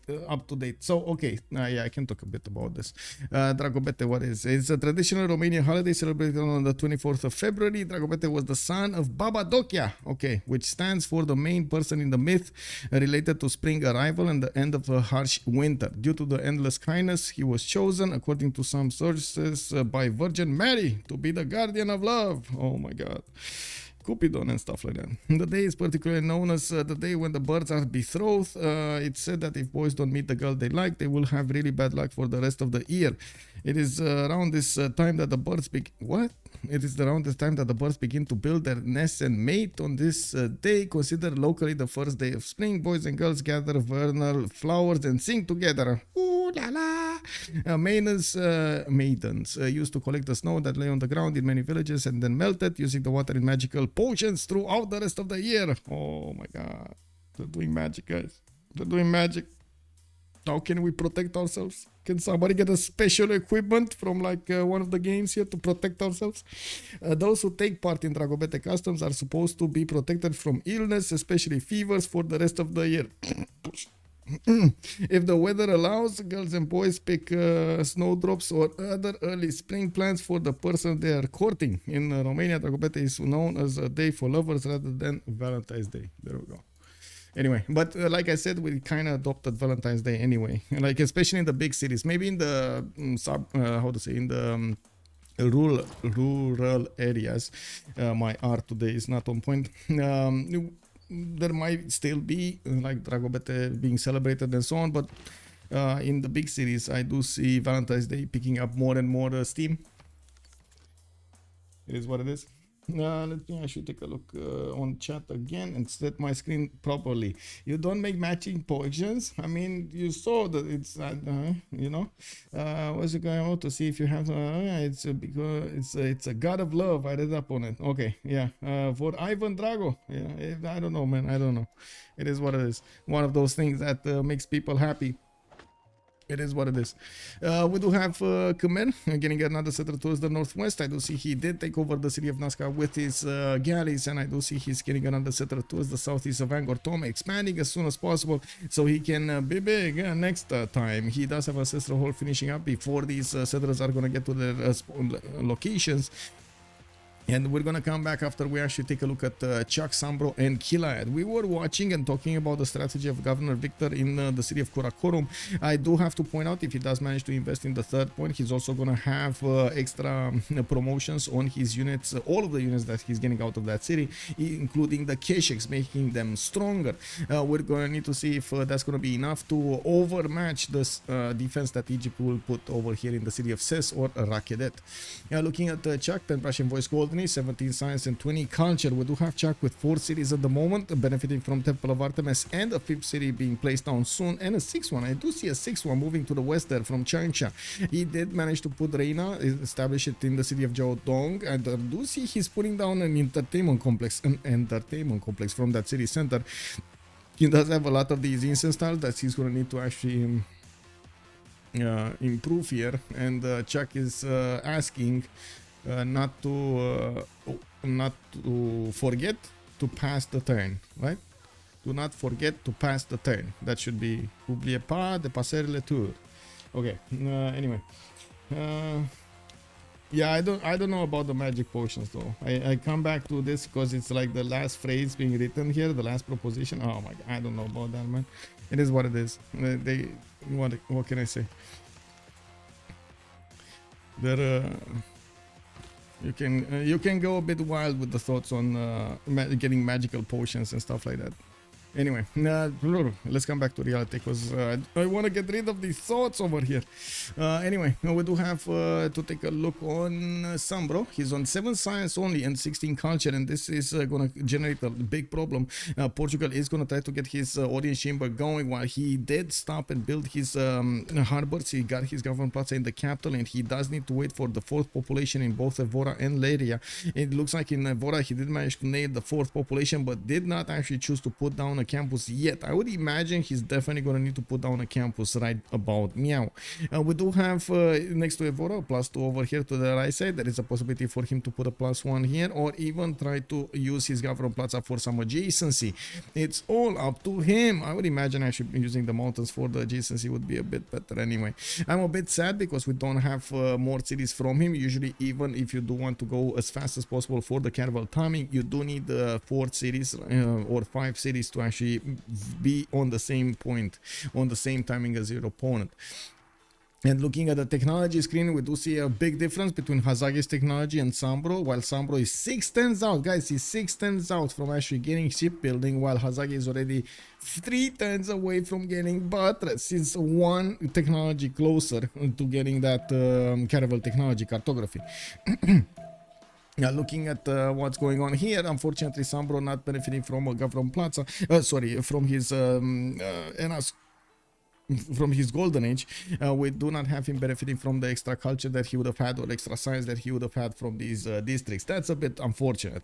So, okay, yeah, I can talk a bit about this. Dragobete, what is? It's a traditional Romanian holiday celebrated on the 24th of February. Dragobete was the son of Baba Dokia, okay, which stands for the main person in the myth related to spring arrival and the end of a harsh winter. Due to the endless kindness, he was chosen, according to some sources, by Virgin Mary to be the guardian of love. Oh my god. Cupidon and stuff like that. The day is particularly known as the day when the birds are betrothed. It's said that if boys don't meet the girl they like, they will have really bad luck for the rest of the year. It is around this time that the birds begin to build their nests and mate. On this day, considered locally the first day of spring, boys and girls gather vernal flowers and sing together. Ooh la la! Maidens used to collect the snow that lay on the ground in many villages and then melted, using the water in magical potions throughout the rest of the year. Oh my god. They're doing magic, guys. They're doing magic. How can we protect ourselves? Can somebody get a special equipment from like one of the games here to protect ourselves? Those who take part in Dragobete customs are supposed to be protected from illness, especially fevers, for the rest of the year. If the weather allows, girls and boys pick snowdrops or other early spring plants for the person they are courting. In Romania, Dragobete is known as a day for lovers rather than Valentine's Day. There we go. Anyway, but like I said, we kind of adopted Valentine's Day anyway. Like, especially in the big cities. Maybe in the in the rural areas, my art today is not on point. There might still be like Dragobete being celebrated and so on, but in the big cities, I do see Valentine's Day picking up more and more steam. It is what it is. Let me actually take a look on chat again and set my screen properly. You don't make matching potions. I mean, you saw that it's you know, what's it going on to see if you have it's because it's a god of love. I read up on it. Okay, yeah, for Ivan Drago. Yeah, I don't know, man. I don't know. It is what it is. One of those things that makes people happy. It is what it is. We do have Khmer getting another settler towards the northwest. I do see he did take over the city of Nazca with his galleys, and I do see he's getting another settler towards the southeast of Angkor Thom, expanding as soon as possible so he can be big next time. He does have a ancestral hall finishing up before these settlers are going to get to their locations. And we're gonna come back after we actually take a look at Chuck, SunBro, and Killayad. We were watching and talking about the strategy of Governor Victor in the city of Karakorum. I do have to point out, if he does manage to invest in the third point, he's also gonna have extra promotions on his units, all of the units that he's getting out of that city, including the Kesheks, making them stronger. We're gonna need to see if that's gonna be enough to overmatch this defense that Egypt will put over here in the city of Ses or Rakedet. Looking at Chuck, 10 Prussian voice gold, 17 science and 20 culture. We do have Chuck with 4 cities at the moment, benefiting from Temple of Artemis, and a 5th city being placed down soon, and a 6th one. I do see a 6th one moving to the west there from Changsha. He did manage to put Reina, establish it in the city of Jiaodong, and I do see he's putting down an entertainment complex from that city center. He does have a lot of these incense tiles that he's going to need to actually improve here, and Chuck is asking not to forget to pass the turn, right? Do not forget to pass the turn. That should be n'oubliez pas de passer le tour. Okay. Anyway, yeah, I don't know about the magic potions though. I come back to this because it's like the last phrase being written here, the last proposition. Oh my god, I don't know about that, man. It is what it is. What can I say? There. You can go a bit wild with the thoughts on getting magical potions and stuff like that. Anyway, let's come back to reality because I want to get rid of these thoughts over here. Anyway, we do have to take a look on SunBro. He's on 7 science only and 16 culture, and this is going to generate a big problem. Portugal is going to try to get his audience chamber going while he did stop and build his harbors. He got his government plaza in the capital, and he does need to wait for the 4th population in both Evora and Lege. It looks like in Evora he did manage to nail the 4th population, but did not actually choose to put down a campus yet. I would imagine he's definitely going to need to put down a campus right about meow. We do have next to Evora +2 over here to the right side. There is a possibility for him to put a +1 here, or even try to use his government plaza for some adjacency. It's all up to him. I would imagine actually using the mountains for the adjacency would be a bit better anyway. I'm a bit sad because we don't have more cities from him. Usually, even if you do want to go as fast as possible for the caravel timing, you do need 4 cities or 5 cities to actually be on the same point, on the same timing as your opponent. And looking at the technology screen, we do see a big difference between Hazaggi's technology and SunBro. While SunBro is 6 turns out, guys, he's 6 turns out from actually getting shipbuilding, while Hazaggi is already 3 turns away from getting buttress. He's 1 technology closer to getting that caravel technology cartography. Now, looking at what's going on here, unfortunately, SunBro not benefiting from a government plaza, from his from his golden age. We do not have him benefiting from the extra culture that he would have had, or extra science that he would have had from these districts. That's a bit unfortunate.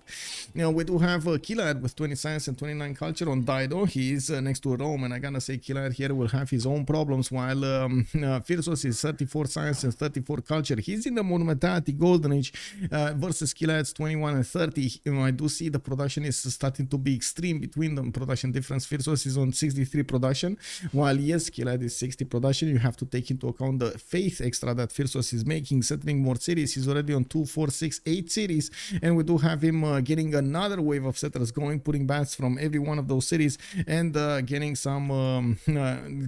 Now, we do have Killayad with 20 science and 29 culture on Dido. He is next to Rome, and I gotta say Killayad here will have his own problems, while Phyrsos is 34 science and 34 culture. He's in the monumentality golden age versus Killayad's 21 and 30. I do see the production is starting to be extreme between them. Production difference. Phyrsos is on 63 production, while yes, Killayad is 60 production. You have to take into account the faith extra that Phyrsos is making, settling more cities. He's already on 2, 4, 6, 8 cities, and we do have him getting another wave of settlers going, putting bats from every one of those cities, and getting some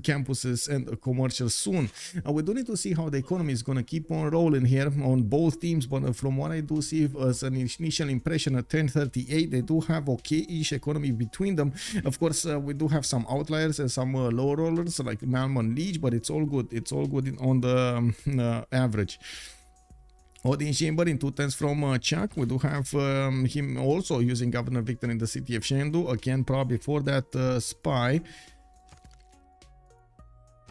campuses and commercials soon. We do need to see how the economy is going to keep on rolling here on both teams, but from what I do see as an initial impression at 1038, they do have okay-ish economy between them. Of course, we do have some outliers and some low rollers like Malm and Lege, but it's all good. It's all good on the average. audience chamber in 2 turns from Chuck. We do have him also using Governor Victor in the city of Shendu. Again, probably for that spy.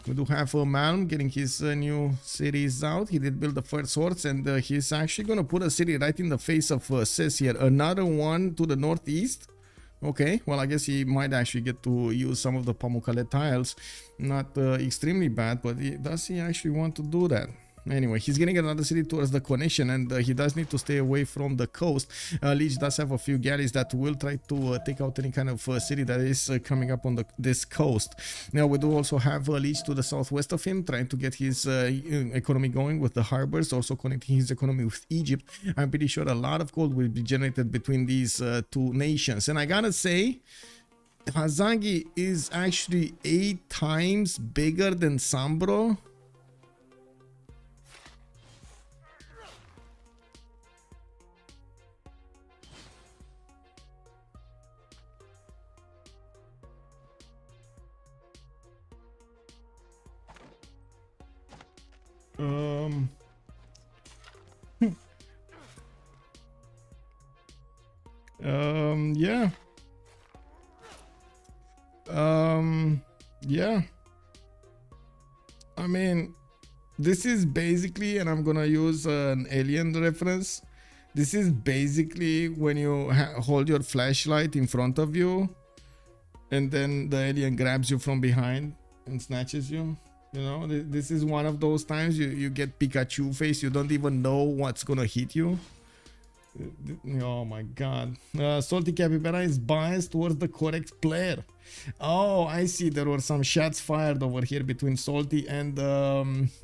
We do have Malm getting his new cities out. He did build the first horse, and he's actually going to put a city right in the face of Sis here. Another one to the northeast. Okay, well, I guess he might actually get to use some of the Pamukkale tiles. Not extremely bad, but does he actually want to do that? Anyway, he's getting another city towards the connection, and he does need to stay away from the coast. Lege does have a few galleys that will try to take out any kind of city that is coming up on this coast. Now, we do also have Lege to the southwest of him, trying to get his economy going with the harbors, also connecting his economy with Egypt. I'm pretty sure a lot of gold will be generated between these two nations. And I gotta say, Hazaggi is actually 8 times bigger than SunBro. Yeah. Yeah. I mean, this is basically, and I'm gonna use an alien reference. This is basically when you hold your flashlight in front of you, and then the alien grabs you from behind and snatches you. You know, this is one of those times you get Pikachu face. You don't even know what's gonna hit you. Oh my god. Salty Capybara is biased towards the correct player. Oh, I see. There were some shots fired over here between Salty and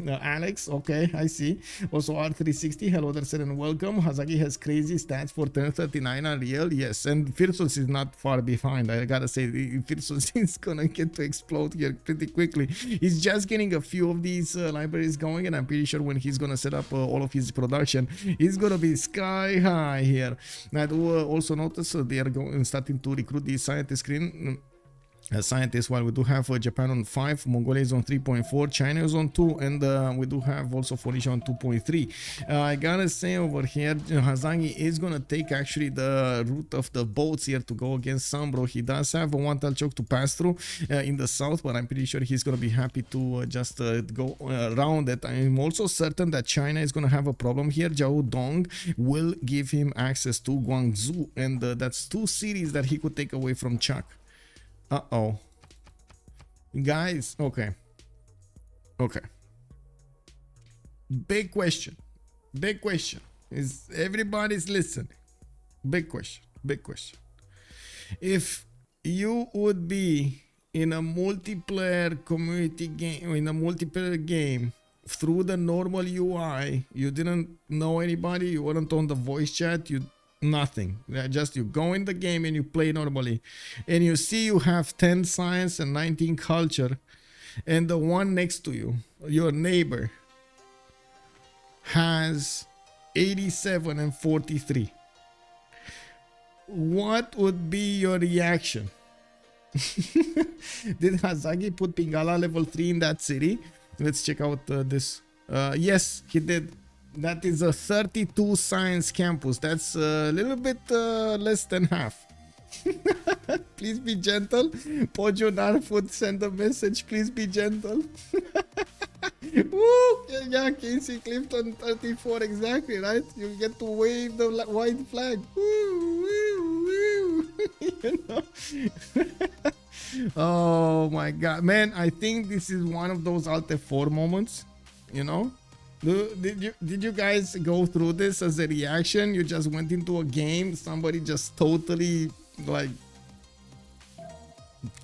Alex. Okay, I see. Also, R360, hello there, sir, and welcome. Hazaggi has crazy stats for 1039 Unreal. Yes, and Phyrsos is not far behind. I gotta say, Phyrsos is gonna get to explode here pretty quickly. He's just getting a few of these libraries going, and I'm pretty sure when he's gonna set up all of his production, he's gonna be sky high here. I do also notice they are starting to recruit the scientist screen. Scientists, while we do have Japan on 5, Mongolia is on 3.4, China is on 2, and we do have also Phoenicia on 2.3. I gotta say over here, Hazaggi is gonna take actually the route of the boats here to go against SunBro. He does have a one-tile choke to pass through in the south, but I'm pretty sure he's gonna be happy to just go around it. I'm also certain that China is gonna have a problem here. Jiao Dong will give him access to Guangzhou, and that's 2 cities that he could take away from Chuck. Uh-oh. Guys, okay. Big question. Is everybody's listening? Big question. If you would be in a multiplayer community game, in a multiplayer game, through the normal UI, you didn't know anybody, you weren't on the voice chat, nothing, just you go in the game and you play normally, and you see you have 10 science and 19 culture, and the one next to you, your neighbor, has 87 and 43. What would be your reaction? Did Hazaggi put Pingala level 3 in that city? Let's check out this. Yes, he did. That is a 32 science campus. That's a little bit less than half. Please be gentle. Pojo Narfoot send a message. Please be gentle. Woo! Yeah, Casey Clifton 34, exactly, right? You get to wave the white flag. Woo, woo, woo. You know? Oh my god, man! I think this is one of those Alt F4 moments. You know? Did you guys go through this as a reaction? You just went into a game, somebody just totally like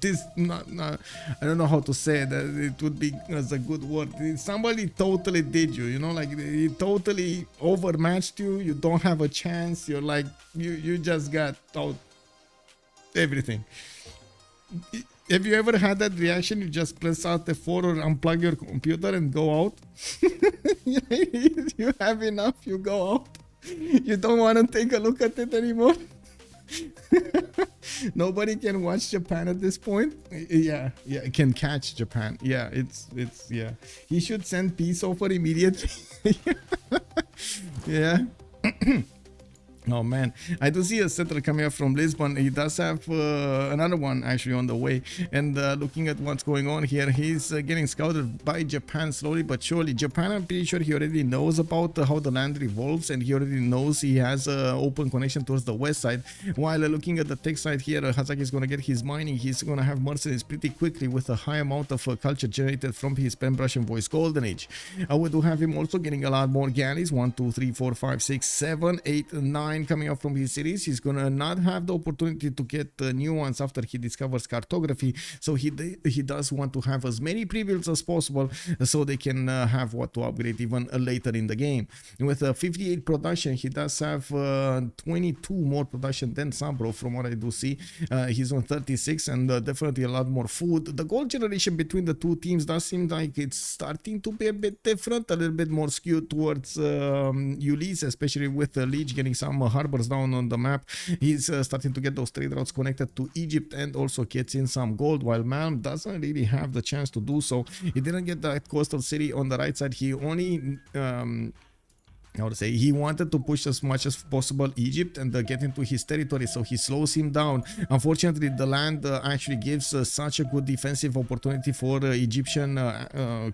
this, not I don't know how to say it, it would be as a good word. Somebody totally did you, you know, like he totally overmatched you. You don't have a chance. You're like you just got out everything. Have you ever had that reaction? You just press out F4 or unplug your computer and go out. You have enough, you go out. You don't want to take a look at it anymore. Nobody can watch Japan at this point. Yeah, it can catch Japan. Yeah, it's yeah. He should send peace offer immediately. Yeah. Oh man, I do see a settler coming up from Lisbon. He does have another one actually on the way. And looking at what's going on here, he's getting scouted by Japan slowly but surely. Japan, I'm pretty sure he already knows about how the land revolves, and he already knows he has an open connection towards the west side. While looking at the tech side here, Hazaggi is going to get his mining. He's going to have mercenaries pretty quickly with a high amount of culture generated from his Pembrush and Voice Golden Age. We do have him also getting a lot more Ghenghis. 1, 2, 3, 4, 5, 6, 7, 8, 9 coming up from his series. He's gonna not have the opportunity to get new ones after he discovers cartography, so he does want to have as many pre-builds as possible so they can have what to upgrade even later in the game. With 58 production, he does have 22 more production than SunBro from what I do see. He's on 36 and definitely a lot more food. The gold generation between the two teams does seem like it's starting to be a bit different, a little bit more skewed towards Ulyss, especially with Lege getting some harbors down on the map. He's starting to get those trade routes connected to Egypt and also gets in some gold, while Malm doesn't really have the chance to do so. He didn't get that coastal city on the right side. He only I would say he wanted to push as much as possible Egypt and get into his territory, so he slows him down. Unfortunately, the land actually gives such a good defensive opportunity for Egyptian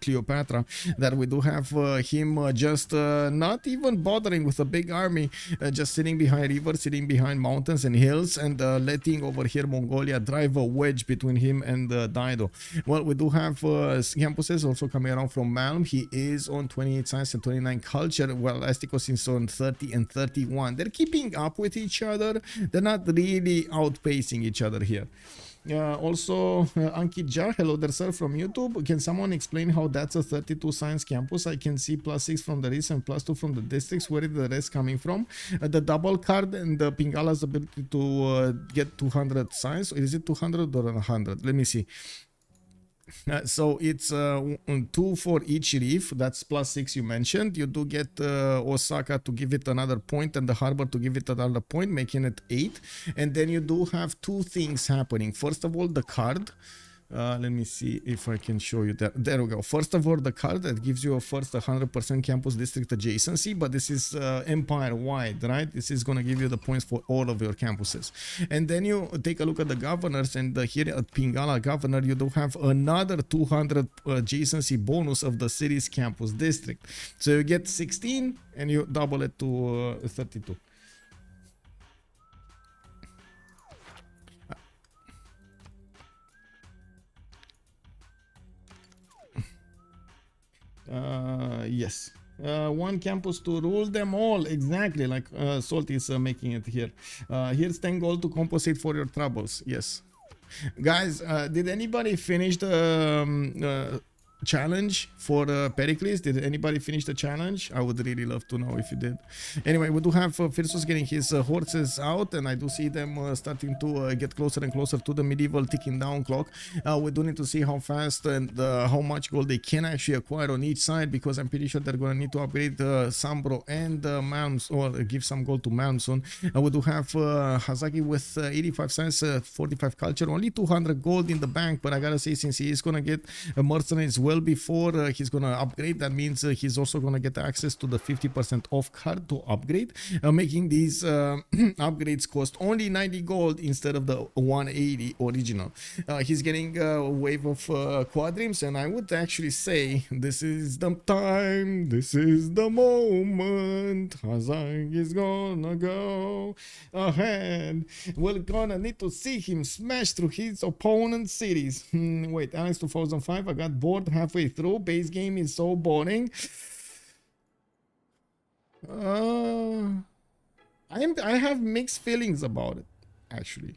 Cleopatra that we do have him just not even bothering with a big army, just sitting behind rivers, sitting behind mountains and hills, and letting over here Mongolia drive a wedge between him and Dido. Well, we do have campuses also coming around from Malm. He is on 28 science and 29 culture. Well, Astikos is on 30 and 31. They're keeping up with each other. They're not really outpacing each other here. Also, Ankit Jah, hello there, sir, from YouTube. Can someone explain how that's a 32 science campus? I can see +6 from the East and +2 from the districts. Where is the rest coming from? The double card and the Pingala's ability to get 200 science. Is it 200 or 100? Let me see. So it's 2 for each reef. That's +6 you mentioned. You do get Osaka to give it another point and the harbor to give it another point, making it 8. And then you do have two things happening. First of all, the card. Let me see if I can show you that. There we go. First of all, the card that gives you a first 100% campus district adjacency, but this is empire wide, right? This is going to give you the points for all of your campuses. And then you take a look at the governors, and here at Pingala governor, you do have another 200 adjacency bonus of the city's campus district. So you get 16 and you double it to 32. Yes. One campus to rule them all, exactly like Salt is making it here. Here's 10 gold to compensate for your troubles. Yes, guys, did anybody finish the challenge for Pericles? Did anybody finish the challenge? I would really love to know if you did. Anyway, we do have Phyrsos getting his horses out, and I do see them starting to get closer and closer to the medieval ticking down clock. We do need to see how fast and how much gold they can actually acquire on each side, because I'm pretty sure they're going to need to upgrade SunBro and Malm, or give some gold to Malm soon. We do have Hazaggi with 85 science, 45 culture, only 200 gold in the bank, but I gotta say, since he is going to get mercenaries well before he's gonna upgrade, that means he's also gonna get access to the 50% off card to upgrade, making these upgrades cost only 90 gold instead of the 180 original. He's getting a wave of quadrims, and I would actually say this is the time, this is the moment. Hazaggi is gonna go ahead. We're gonna need to see him smash through his opponent's cities. Wait, Alex 2005, I got bored halfway through. Base game is so boring. I have mixed feelings about it, actually,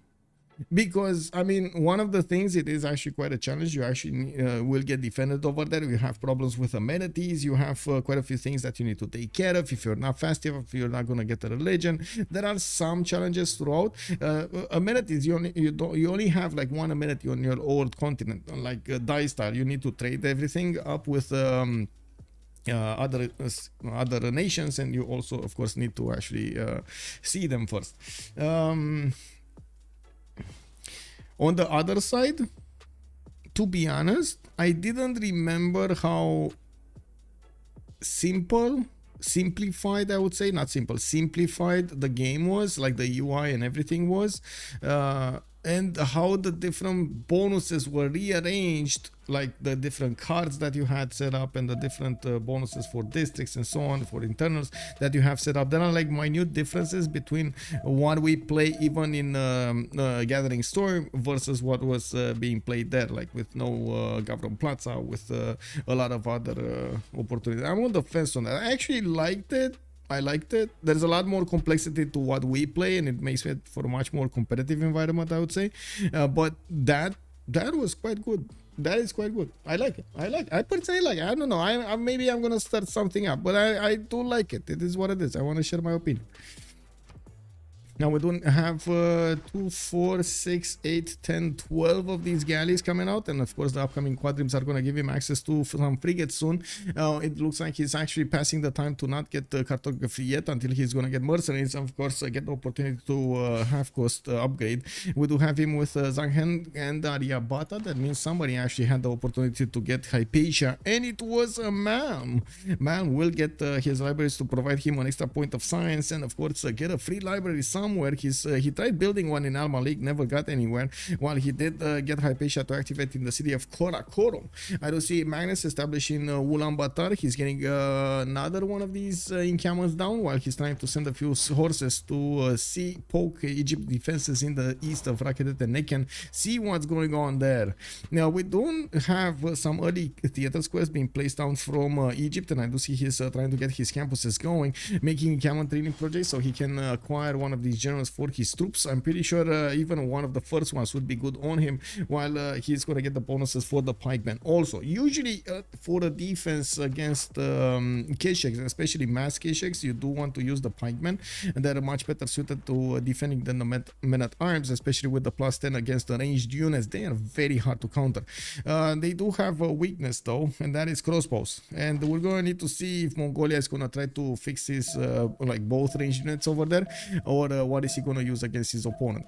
because I mean, one of the things, it is actually quite a challenge. You actually will get defended over there. You have problems with amenities. You have quite a few things that you need to take care of. If you're not fast enough, you're not going to get a religion. There are some challenges throughout. Amenities, you only have like one amenity on your old continent, like die style. You need to trade everything up with other nations, and you also, of course, need to actually see them first. On the other side, to be honest, I didn't remember how simple simplified, I would say. Not simple, simplified the game was, like the UI and everything was, and how the different bonuses were rearranged, like the different cards that you had set up and the different bonuses for districts and so on, for internals that you have set up. There are like minute differences between what we play even in Gathering Storm versus what was being played there, like with no Gavron Plaza, with a lot of other opportunities. I'm on the fence on that. I actually liked it. I liked it. There's a lot more complexity to what we play, and it makes it for a much more competitive environment, I would say. But that was quite good. That is quite good. I like it. I personally like it. I don't know. Maybe I'm gonna start something up, but I do like it. It is what it is. I want to share my opinion. Now we don't have 2, 4, 6, 8, 10, 12 of these galleys coming out, and of course the upcoming quadrims are going to give him access to some frigates soon. It looks like he's actually passing the time to not get cartography yet until he's going to get mercenaries, and of course get the opportunity to half cost upgrade. We do have him with Zanghen and Aryabhata. That means somebody actually had the opportunity to get Hypatia, and it was a Malm. Malm will get his libraries to provide him an extra point of science, and of course get a free library somewhere. He tried building one in Al Malik, never got anywhere, while he did get Hypatia to activate in the city of Karakorum. I do see Magnus establishing Ulaanbaatar. He's getting another one of these encampments down, while he's trying to send a few horses to poke Egypt defenses in the east of Rakedet and Nekan, see what's going on there. Now we don't have some early theater squares being placed down from Egypt, and I do see he's trying to get his campuses going, making encampment training projects so he can acquire one of these generals for his troops. I'm pretty sure even one of the first ones would be good on him, while he's going to get the bonuses for the pikemen. Also, usually for a defense against Kesheks, especially mass Kesheks, you do want to use the pikemen, and they're much better suited to defending than the men at arms, especially with the +10 against the ranged units. They are very hard to counter. They do have a weakness though, and that is crossbows, and we're going to need to see if Mongolia is going to try to fix his like both ranged units over there, or what is he going to use against his opponent.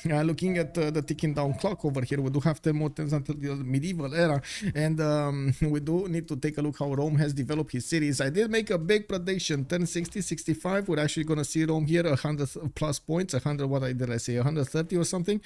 Looking at the ticking down clock over here, we do have 10 more turns until the medieval era, and we do need to take a look how Rome has developed his cities. I did make a big prediction, turn 60, 65, we're actually going to see Rome here 100 plus points, 100, what did I say, 130 or something,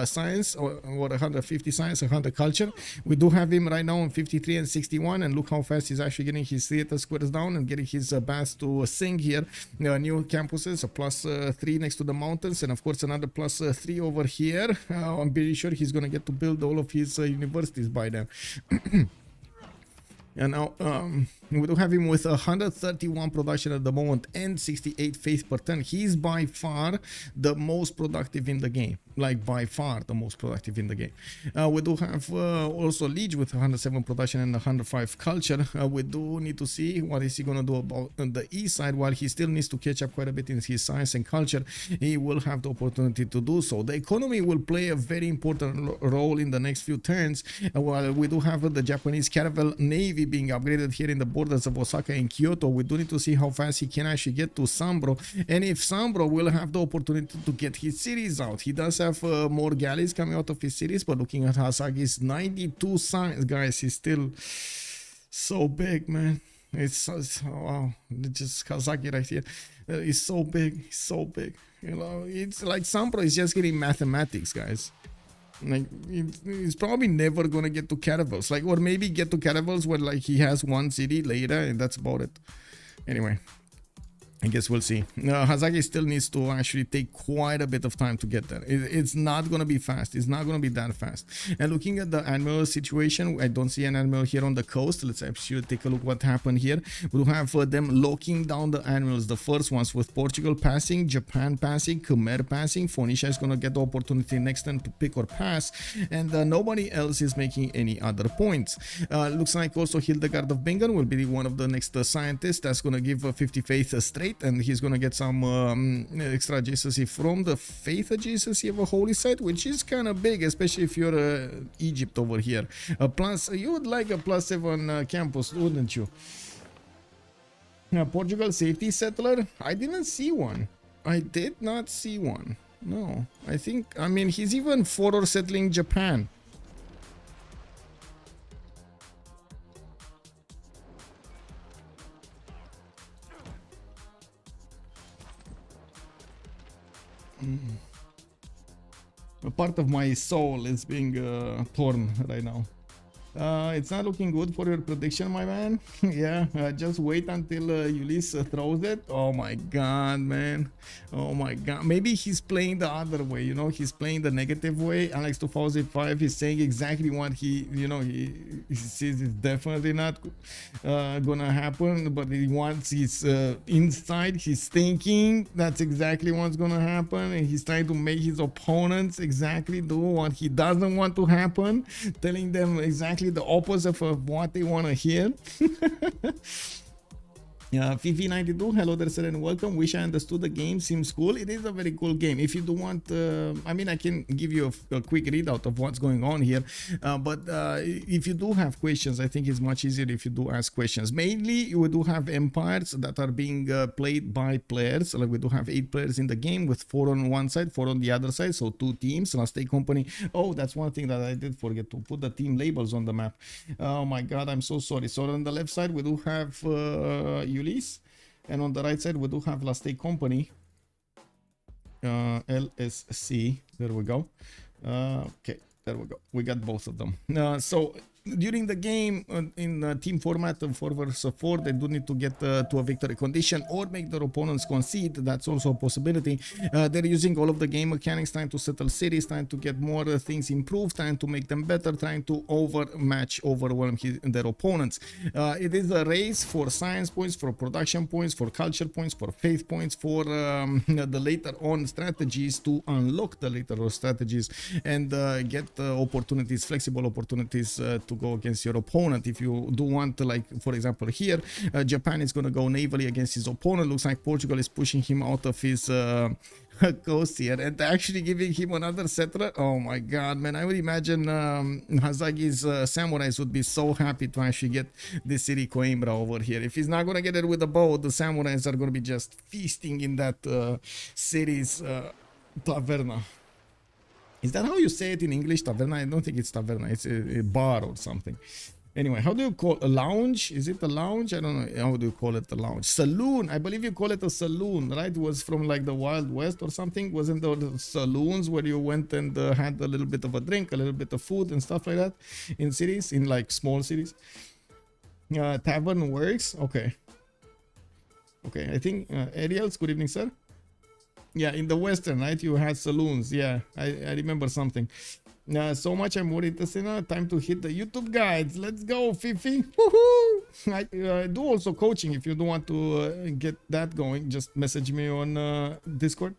science, or 150 science, 100 culture. We do have him right now on 53 and 61, and look how fast he's actually getting his theater squares down and getting his baths to sing here. New campuses, a +3 next to the mountains, and of course another +3 over here. I'm pretty sure he's gonna get to build all of his universities by then. And now we do have him with 131 production at the moment and 68 faith per turn. He's by far the most productive in the game, like by far the most productive in the game. We do have also Lege with 107 production and 105 culture. We do need to see what is he going to do about the east side. While he still needs to catch up quite a bit in his science and culture, he will have the opportunity to do so. The economy will play a very important role in the next few turns, while we do have the Japanese caravel navy being upgraded here in the borders of Osaka and Kyoto. We do need to see how fast he can actually get to SunBro, and if SunBro will have the opportunity to get his cities out. He does have more galleys coming out of his cities, but looking at Hazaggi's 92 science, guys, he's still so big, man. It's wow, just Hazaggi right here. He's so big, so big. You know, it's like SunBro is just getting mathematics, guys. Like he's probably never gonna get to caravels, like, or maybe get to caravels where like he has one city later, and that's about it. Anyway, I guess we'll see. Hazaggi still needs to actually take quite a bit of time to get there. It's not going to be fast. It's not going to be that fast. And looking at the admiral situation, I don't see an admiral here on the coast. Let's actually take a look what happened here. We'll have them locking down the admirals. The first ones with Portugal passing, Japan passing, Khmer passing. Phoenicia is going to get the opportunity next turn to pick or pass. And nobody else is making any other points. Looks like also Hildegard of Bingen will be one of the next scientists that's going to give 50 faith straight. And he's gonna get some extra adjacency from the faith adjacency of a holy site, which is kind of big, especially if you're Egypt over here. Plus, you would like a +7 campus, wouldn't you? Portugal safety settler. I didn't see one. I did not see one. No, I mean he's even for settling Japan. A part of my soul is being torn right now. It's not looking good for your prediction, my man. Yeah, just wait until Ulyss throws it. Oh my god, man. Oh my god. Maybe he's playing the other way, you know, he's playing the negative way. Alex 2005 is saying exactly what he, you know, he says it's definitely not gonna happen, but he wants his inside, he's thinking that's exactly what's gonna happen, and he's trying to make his opponents exactly do what he doesn't want to happen, telling them exactly the opposite of what they want to hear. Fifi92, hello there sir and welcome. Wish I understood the game, seems cool. It is a very cool game. If you do want, I mean, I can give you a quick readout of what's going on here, but if you do have questions, I think it's much easier if you do ask questions. Mainly we do have empires that are being played by players. Like we do have 8 players in the game with 4 on one side, 4 on the other side, so 2 teams. Last Day Company. Oh, that's one thing that I did forget to put the team labels on the map. Oh my god, I'm so sorry. So on the left side we do have Ulyss, and on the right side we do have Last Day Company, LSC. There we go. Okay, there we go. We got both of them. So during the game in team format of 4 versus 4, they do need to get to a victory condition or make their opponents concede. That's also a possibility. They're using all of the game mechanics, trying to settle cities, trying to get more things improved, trying to make them better, trying to overwhelm their opponents. It is a race for science points, for production points, for culture points, for faith points, for the later on strategies, to unlock the later on strategies and get opportunities, flexible opportunities to go against your opponent. If you do want, like for example here, Japan is going to go navally against his opponent. Looks like Portugal is pushing him out of his coast here and actually giving him another settler. Oh my god, man, I would imagine Hazaggi's samurais would be so happy to actually get this city Coimbra over here. If he's not going to get it with a bow, the samurais are going to be just feasting in that city's taverna. Is that how you say it in English? Taverna? I don't think it's taverna. It's a bar or something. Anyway, how do you call a lounge? Is it a lounge? I don't know. How do you call it a lounge? Saloon. I believe you call it a saloon, right? It was from like the Wild West or something. Wasn't there saloons where you went and had a little bit of a drink, a little bit of food and stuff like that in cities, in like small cities? Tavern works. Okay. Okay. I think Ariels. Good evening, sir. Yeah, in the Western, right? You had saloons. Yeah, I remember something. So much I'm worried. Time to hit the YouTube guides. Let's go, Fifi. Woohoo! I do also coaching. If you don't want to get that going, just message me on Discord.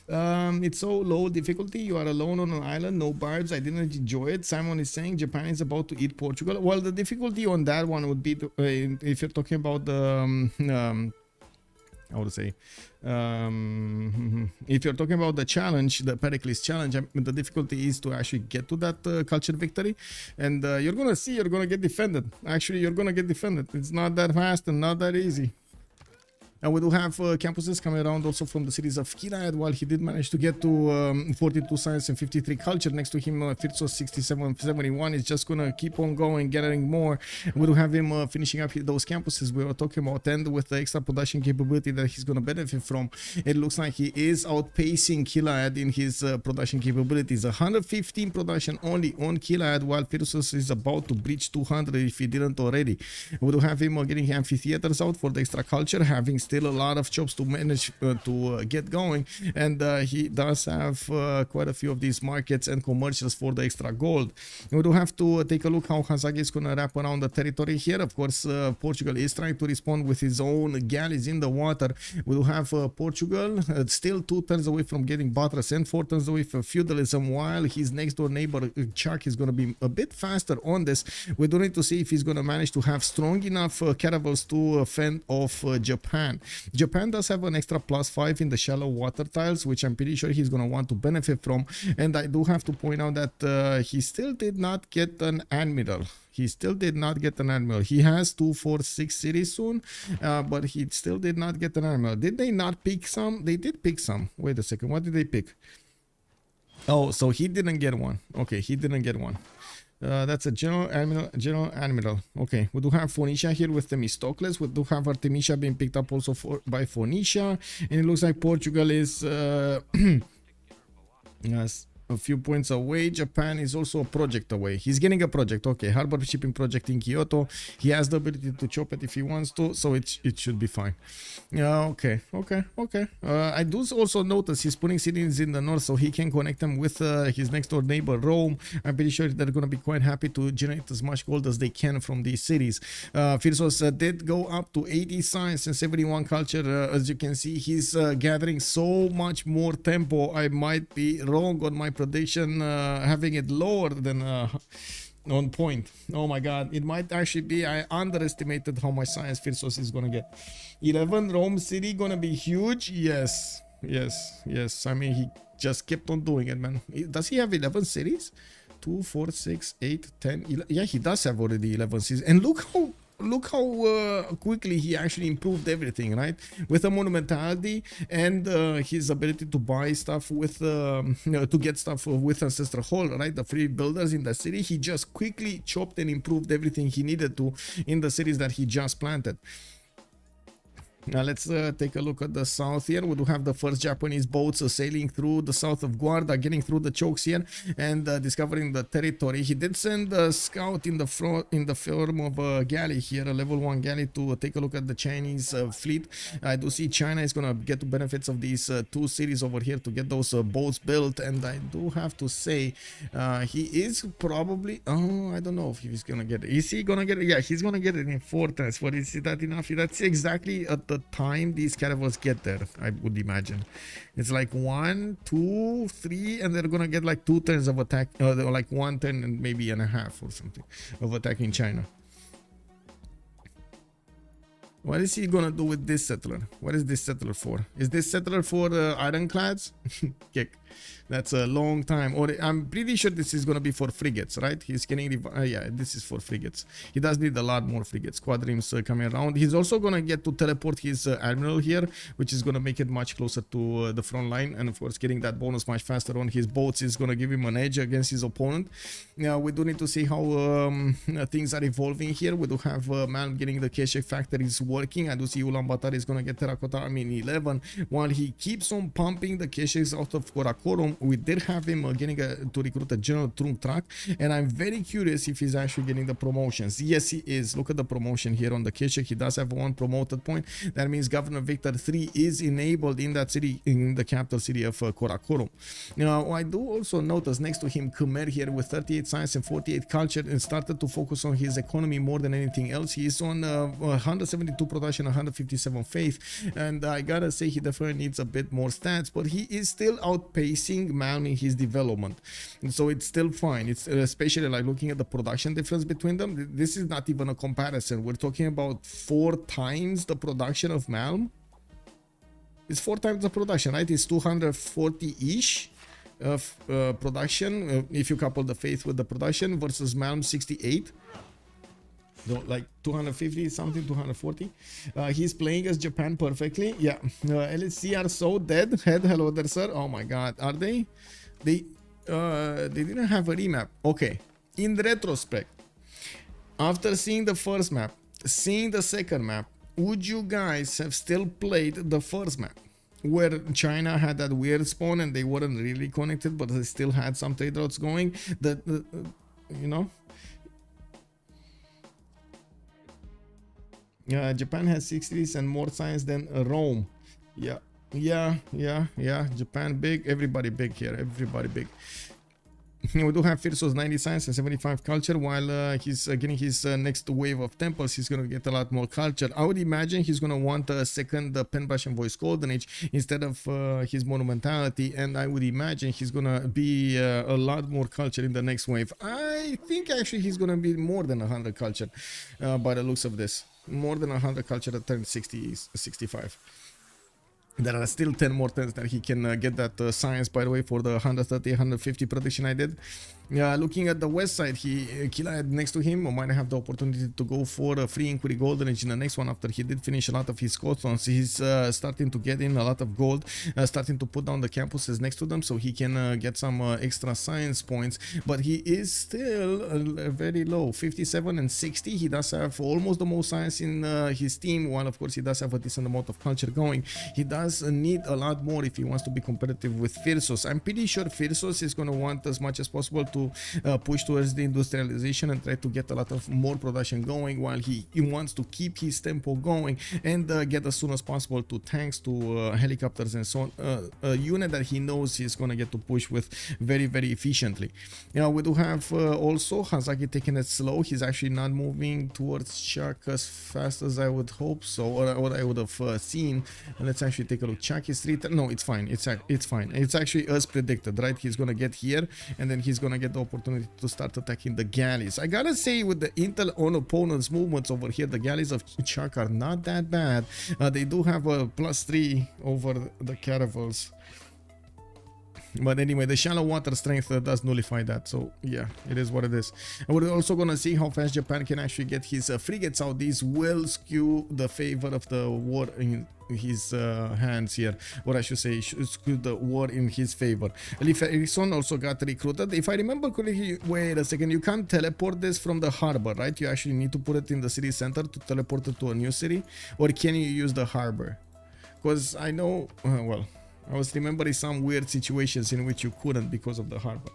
It's so low difficulty. You are alone on an island, no barbs. I didn't enjoy it. Simon is saying Japan is about to eat Portugal. Well, the difficulty on that one would be to, if you're talking about the I would say if you're talking about the challenge, the Pericles challenge, the difficulty is to actually get to that culture victory, and you're gonna get defended. Actually, you're gonna get defended. It's not that fast and not that easy. And we do have campuses coming around also from the cities of Killayad. While he did manage to get to 42 science and 53 culture, next to him Phyrsos 67, 71 is just gonna keep on going, getting more. We do have him finishing up those campuses we were talking about, and with the extra production capability that he's gonna benefit from, it looks like he is outpacing Killayad in his production capabilities. 115 production only on Killayad, while Phyrsos is about to breach 200 if he didn't already. We do have him getting amphitheaters out for the extra culture, having still a lot of jobs to manage to get going, and he does have quite a few of these markets and commercials for the extra gold. We do have to take a look how Hazaggi is going to wrap around the territory here. Of course, Portugal is trying to respond with his own galleys in the water. We do have Portugal still 2 turns away from getting buttress and 4 turns away from feudalism, while his next door neighbor Chuck is going to be a bit faster on this. We do need to see if he's going to manage to have strong enough caravels to fend off Japan. Japan does have an extra +5 in the shallow water tiles, which I'm pretty sure he's going to want to benefit from. And I do have to point out that he still did not get an admiral. He still did not get an admiral. He has 2, 4, 6 cities soon, but he still did not get an admiral. Did they not pick some? They did pick some. Wait a second. What did they pick? Oh, so he didn't get one. Okay, he didn't get one. That's a general admiral. Okay, we do have Phoenicia here with Themistocles. We do have Artemisia being picked up also by Phoenicia, and it looks like Portugal is yes, a few points away. Japan is also a project away. He's getting a project. Okay, harbor shipping project in Kyoto. He has the ability to chop it if he wants to, so it should be fine. Yeah, okay. I do also notice he's putting cities in the north so he can connect them with his next door neighbor Rome. I'm pretty sure they're going to be quite happy to generate as much gold as they can from these cities. Phyrsos did go up to 80 science and 71 culture. As you can see, he's gathering so much more tempo. I might be wrong on my prediction, having it lower than on point. Oh my god, it might actually be, I underestimated how much science Phyrsos is gonna get. 11 Rome city gonna be huge. Yes. I mean, he just kept on doing it, man. Does he have 11 cities? 2, 4, 6, 8, 10, 11. Yeah, he does have already 11 cities. And look how quickly he actually improved everything, right? With the monumentality and his ability to buy stuff with to get stuff with Ancestral Hall, right? The free builders in the city, he just quickly chopped and improved everything he needed to in the cities that he just planted. Now let's take a look at the south here. We do have the first Japanese boats sailing through the south of Guarda, getting through the chokes here and discovering the territory. He did send a scout in the form of a galley here, a level 1 galley, to take a look at the Chinese fleet. I do see China is gonna get the benefits of these two cities over here to get those boats built, and I do have to say he is probably, I don't know if he's gonna get it. Is he gonna get it? Yeah, he's gonna get it in 4 turns. What is that enough? That's exactly at the time these caravels get there, I would imagine. It's like 1, 2, 3, and they're gonna get like 2 turns of attack, like 1 turn and maybe and a half or something of attacking China. What is he gonna do with this settler? What is this settler for? Is this settler for ironclads? Kick. That's a long time. Or I'm pretty sure this is gonna be for frigates, right? He's getting yeah, this is for frigates. He does need a lot more frigates. Squadrons coming around. He's also gonna get to teleport his admiral here, which is gonna make it much closer to the front line, and of course getting that bonus much faster on his boats is gonna give him an edge against his opponent. Now we do need to see how things are evolving here. We do have Malm getting the Keshe factories working. I do see Ulaanbaatar is gonna get terracotta army in 11, while he keeps on pumping the Keshes out of Karakorum. We did have him getting to recruit a General Trunk Track, and I'm very curious if he's actually getting the promotions. Yes, he is. Look at the promotion here on the Keshe. He does have 1 promoted point. That means Governor Victor 3 is enabled in that city, in the capital city of Karakorum. Now, I do also notice next to him Khmer here with 38 science and 48 culture, and started to focus on his economy more than anything else. He is on 172 production, 157 faith, and I gotta say he definitely needs a bit more stats, but he is still outpacing Malm in his development, and so it's still fine. It's especially like looking at the production difference between them. This is not even a comparison. We're talking about 4 times the production of Malm. It's 4 times the production, right? It's 240-ish of production if you couple the faith with the production, versus Malm 68. No, like 250 something, 240. He's playing as Japan perfectly. Yeah. LSC are so dead. Hello there, sir. Oh my god, are they? They didn't have a remap. Okay, in retrospect, after seeing the first map, seeing the second map, would you guys have still played the first map, where China had that weird spawn and they weren't really connected, but they still had some trade routes going? You know, Japan has 60s and more science than Rome. Yeah. Japan big, everybody big here, everybody big. We do have Phyrsos 90 science and 75 culture, while he's getting his next wave of temples. He's going to get a lot more culture. I would imagine he's going to want a second Penbash and Voice Golden Age instead of his monumentality, and I would imagine he's going to be a lot more culture in the next wave. I think actually he's going to be more than 100 culture by the looks of this. More than 100 culture at turn 60, 65. There are still 10 more turns that he can get that science, by the way, for the 130, 150 prediction I did. Looking at the west side, Killayad next to him might have the opportunity to go for a free inquiry golden age in the next one after he did finish a lot of his Squadrons. He's starting to get in a lot of gold, starting to put down the campuses next to them so he can get some extra science points. But he is still very low, 57 and 60. He does have almost the most science in his team, while of course he does have a decent amount of culture going. He does need a lot more if he wants to be competitive with Phyrsos. I'm pretty sure Phyrsos is going to want as much as possible to push towards the industrialization and try to get a lot of more production going, while he wants to keep his tempo going and get as soon as possible to tanks, to helicopters and so on, a unit that he knows he's going to get to push with very efficiently. We do have also Hazaggi taking it slow. He's actually not moving towards Chuck as fast as I would hope so, or what I would have seen. Let's actually take a look. Chuck is 3. No, it's fine. It's fine. It's actually as predicted, right? He's gonna get here and then he's gonna get the opportunity to start attacking the galleys. I gotta say, with the intel on opponents' movements over here, the galleys of Chuck are not that bad. They do have a +3 over the caravels. But anyway, the shallow water strength does nullify that, so yeah, it is what it is. And we're also gonna see how fast Japan can actually get his frigates out. These will skew the favor of the war in his hands here, or I should say skew the war in his favor. Ericsson also got recruited. If I remember correctly, wait a second, you can't teleport this from the harbor, right? You actually need to put it in the city center to teleport it to a new city, or can you use the harbor? Because I know, well, I was remembering some weird situations in which you couldn't because of the harbor.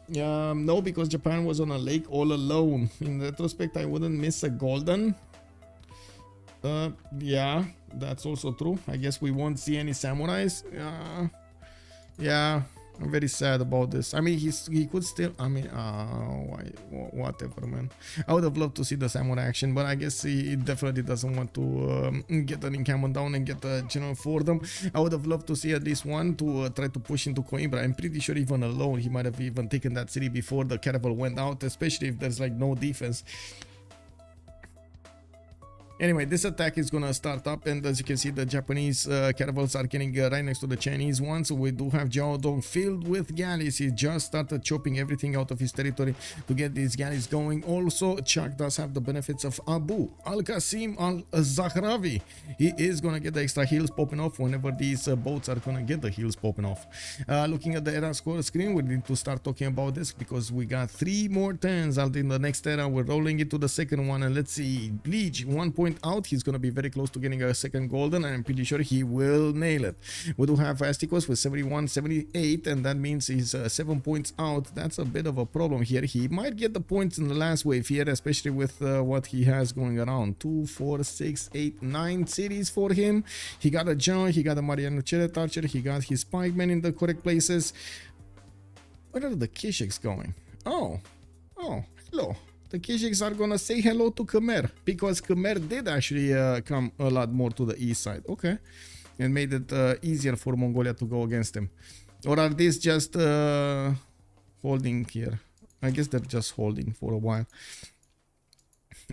No, because Japan was on a lake all alone. In retrospect, I wouldn't miss a golden. Yeah, that's also true. I guess we won't see any samurais. Yeah, I'm very sad about this. I mean, he could still, I mean, whatever, man. I would have loved to see the samurai action, but I guess he definitely doesn't want to get an encampment down and get a general for them. I would have loved to see at least one to try to push into Coimbra. I'm pretty sure even alone he might have even taken that city before the caravel went out, especially if there's like no defense. Anyway, this attack is gonna start up, and as you can see, the Japanese caravels are getting right next to the Chinese ones. So we do have Jiao Dong filled with galleys. He just started chopping everything out of his territory to get these galleys going. Also, Chuck does have the benefits of Abu Al-Qasim Al-Zahravi. He is gonna get the extra heals popping off whenever these boats are gonna get the heals popping off. Looking at the era score screen, we need to start talking about this because we got 3 more turns out in the next era. We're rolling into the second one, and let's see, Lege 1 point out. He's gonna be very close to getting a second golden, and I'm pretty sure he will nail it. We do have Astikos with 71, 78, and that means he's 7 points out. That's a bit of a problem here. He might get the points in the last wave here, especially with what he has going around. 2, 4, 6, 8, 9 cities for him. He got a John, he got a Mariano Cheret Archer, he got his pikemen in the correct places. Where are the Kishiks going? Oh, hello. The Kishiks are gonna say hello to Khmer, because Khmer did actually come a lot more to the east side. Okay, and made it easier for Mongolia to go against him. Or are these just holding here? I guess they're just holding for a while.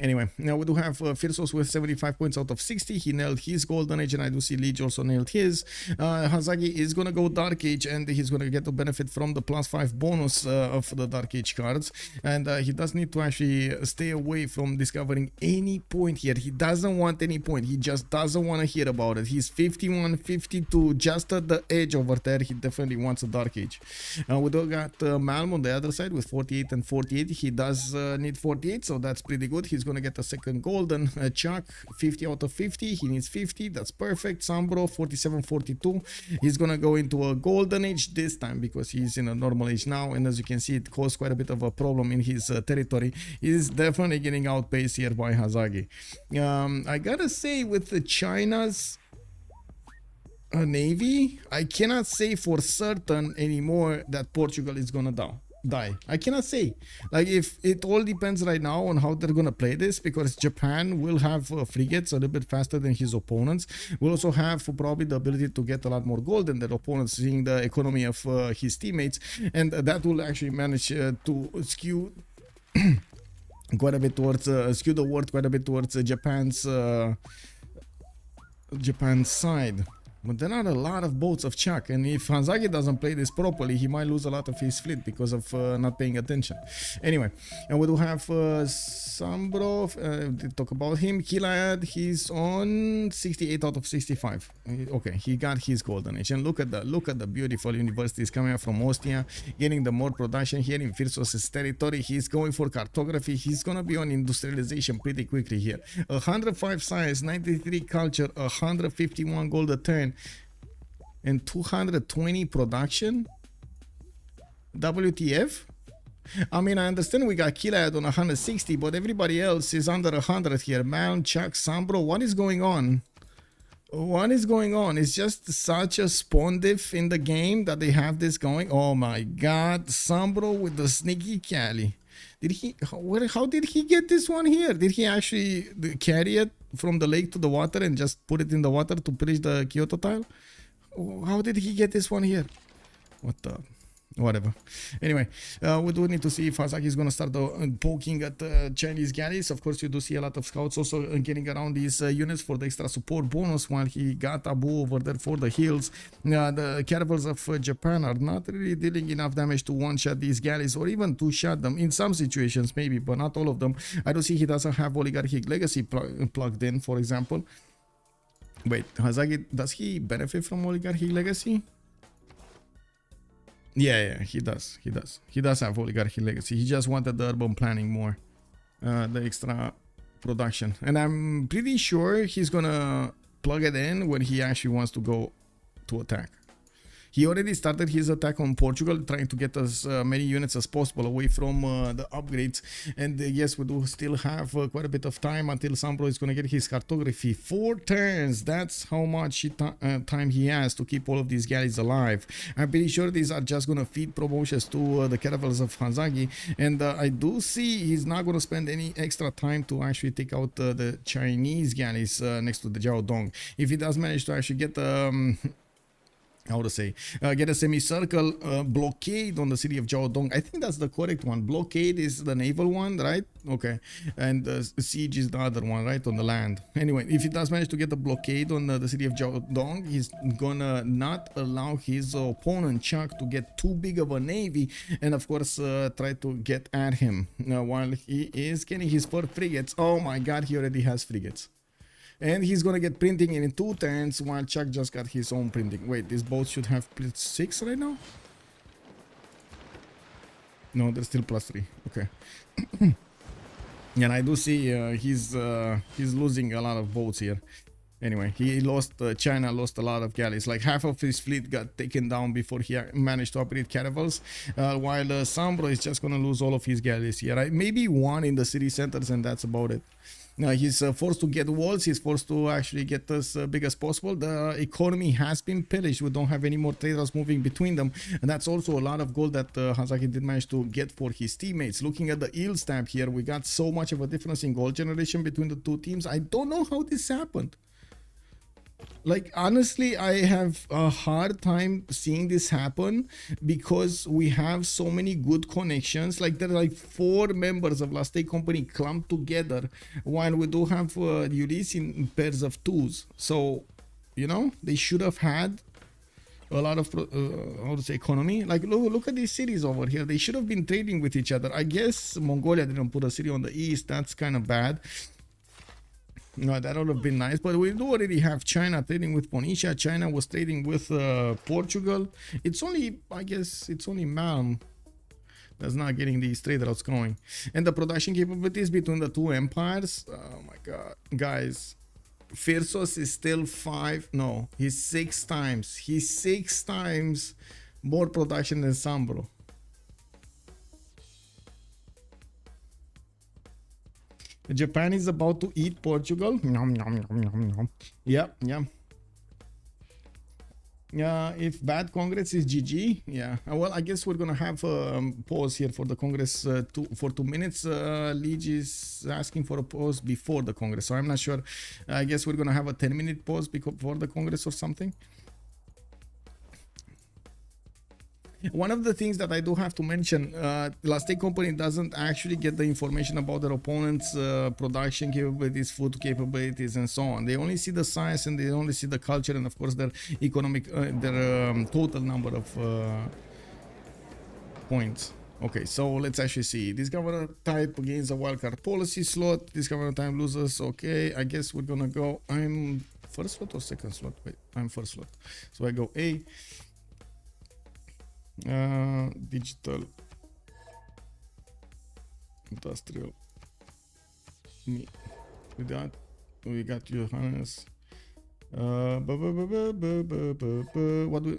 Anyway, now we do have Phyrsos with 75 points out of 60. He nailed his golden age, and I do see Lege also nailed his. Hazaggi is gonna go dark age, and he's gonna get the benefit from the +5 bonus of the dark age cards. And he does need to actually stay away from discovering any point here. He doesn't want any point. He just doesn't want to hear about it. He's 51, 52, just at the edge over there. He definitely wants a dark age. We do got Malm on the other side with 48 and 48. He does need 48, so that's pretty good. He's gonna get a second golden. Chuck 50 out of 50. He needs 50. That's perfect. SunBro 47, 42. He's gonna go into a golden age this time because he's in a normal age now, and as you can see, it caused quite a bit of a problem in his territory. He's definitely getting outpaced here by Hazaggi. I gotta say, with the China's navy, I cannot say for certain anymore that Portugal is gonna die. I cannot say. Like, if it all depends right now on how they're gonna play this, because Japan will have frigates a little bit faster than his opponents. Will also have probably the ability to get a lot more gold than their opponents, seeing the economy of his teammates, and that will actually manage to skew quite a bit towards skew the world quite a bit towards Japan's side. But there are a lot of boats of Chuck, and if Hazaggi doesn't play this properly, he might lose a lot of his fleet because of not paying attention. Anyway, and we do have SunBro, did talk about him. Killayad, he's on 68 out of 65. Okay, he got his golden age. And look at the beautiful universities coming up from Ostia, getting the more production here in Phyrsos' territory. He's going for cartography. He's gonna be on industrialization pretty quickly here. 105 science, 93 culture, 151 gold a turn, and 220 production. WTF? I mean, I understand we got Killayad on 160, but everybody else is under 100 here. Malm, Chuck, SunBro, what is going on? What is going on? It's just such a spawn diff in the game that they have this going. Oh my god, SunBro with the sneaky Cali. Did he, how did he get this one here? Did he actually carry it from the lake to the water and just put it in the water to polish the Kyoto tile? How did he get this one here? What the... whatever. Anyway, we do need to see if Hazaggi is going to start poking at Chinese galleys. Of course, you do see a lot of scouts also getting around these units for the extra support bonus, while he got Abu over there for the heals. The caravels of Japan are not really dealing enough damage to one-shot these galleys, or even two-shot them in some situations maybe, but not all of them. I do see he doesn't have oligarchic legacy plugged in, for example. Wait, Hazaggi, does he benefit from oligarchic legacy? Yeah, he does. He does have oligarchy legacy. He just wanted the urban planning more, the extra production. And I'm pretty sure he's gonna plug it in when he actually wants to go to attack. He already started his attack on Portugal, trying to get as many units as possible away from the upgrades. And yes, we do still have quite a bit of time until SunBro is going to get his cartography. 4 turns, that's how much time he has to keep all of these galleys alive. I'm pretty sure these are just going to feed promotions to the caravels of Hazaggi. And I do see he's not going to spend any extra time to actually take out the Chinese galleys next to the Jiaodong. If he does manage to actually get how to say, get a semicircle blockade on the city of Jiaodong. I think that's the correct one. Blockade is the naval one, right? Okay. And siege is the other one, right? On the land. Anyway, if he does manage to get the blockade on the city of Jiaodong, he's gonna not allow his opponent Chuck to get too big of a navy, and of course try to get at him while he is getting his 4 frigates. Oh my god, he already has frigates. And he's gonna get printing in 2 turns, while Chuck just got his own printing. Wait, this boat should have +6 right now? No, they're still +3. Okay. And I do see he's losing a lot of boats here. Anyway, he lost, China lost a lot of galleys. Like half of his fleet got taken down before he managed to operate caravels. While SunBro is just gonna lose all of his galleys here. Right? Maybe 1 in the city centers, and that's about it. Now he's forced to get walls. He's forced to actually get as big as possible. The economy has been pillaged. We don't have any more traders moving between them, and that's also a lot of gold that Hazaggi did manage to get for his teammates. Looking at the yield stamp here, we got so much of a difference in gold generation between the 2 teams. I don't know how this happened. Like, honestly, I have a hard time seeing this happen because we have so many good connections. Like, there are like 4 members of Last Day Company clumped together, while we do have Ulyss in pairs of 2s. So, you know, they should have had a lot of how to say, economy. Like, look at these cities over here. They should have been trading with each other. I guess Mongolia didn't put a city on the east. That's kind of bad. No, that would have been nice, but we do already have China trading with Phoenicia. China was trading with Portugal. It's only, I guess, it's only Malm that's not getting these trade routes going. And the production capabilities between the 2 empires, oh my god, guys, Phyrsos is still 5, no, he's 6 times more production than SunBro. Japan is about to eat Portugal. Nom, nom, nom, nom, nom. Yeah. Yeah, if bad Congress is GG, yeah. Well, I guess we're gonna have a pause here for the Congress for 2 minutes. Lege is asking for a pause before the Congress, so I'm not sure. I guess we're gonna have a 10-minute pause before the Congress or something. One of the things that I do have to mention, Last Take Company doesn't actually get the information about their opponents' production capabilities, food capabilities, and so on. They only see the size and they only see the culture and, of course, their economic, their total number of points. Okay, so let's actually see. This governor type gains a wildcard policy slot. This governor time loses. Okay, I guess we're gonna go. I'm first slot or second slot? Wait, I'm first slot. So I go A. Digital. Industrial. Me. With that, we got Johannes. What do we...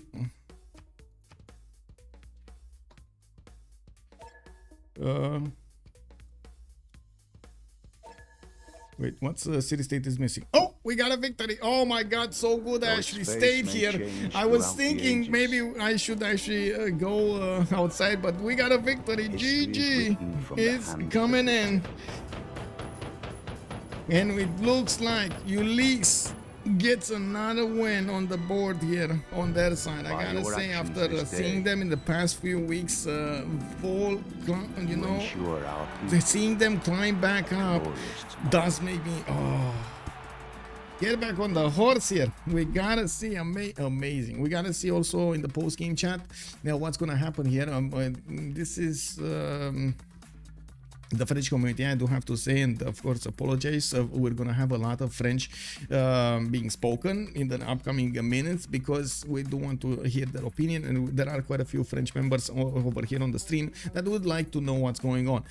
Wait, what's city state is missing? Oh, we got a victory. Oh my god, so good. I actually stayed here. I was thinking maybe I should actually go outside, but we got a victory. GG is coming in. And it looks like Ulyss gets another win on the board here on their side. I gotta say, after seeing them in the past few weeks, fall, you know, seeing them climb back up does make me get back on the horse here. We gotta see amazing. We gotta see also in the post-game chat now what's gonna happen here. This is the French community, I do have to say, and of course apologize. We're gonna have a lot of French being spoken in the upcoming minutes because we do want to hear their opinion, and there are quite a few French members over here on the stream that would like to know what's going on.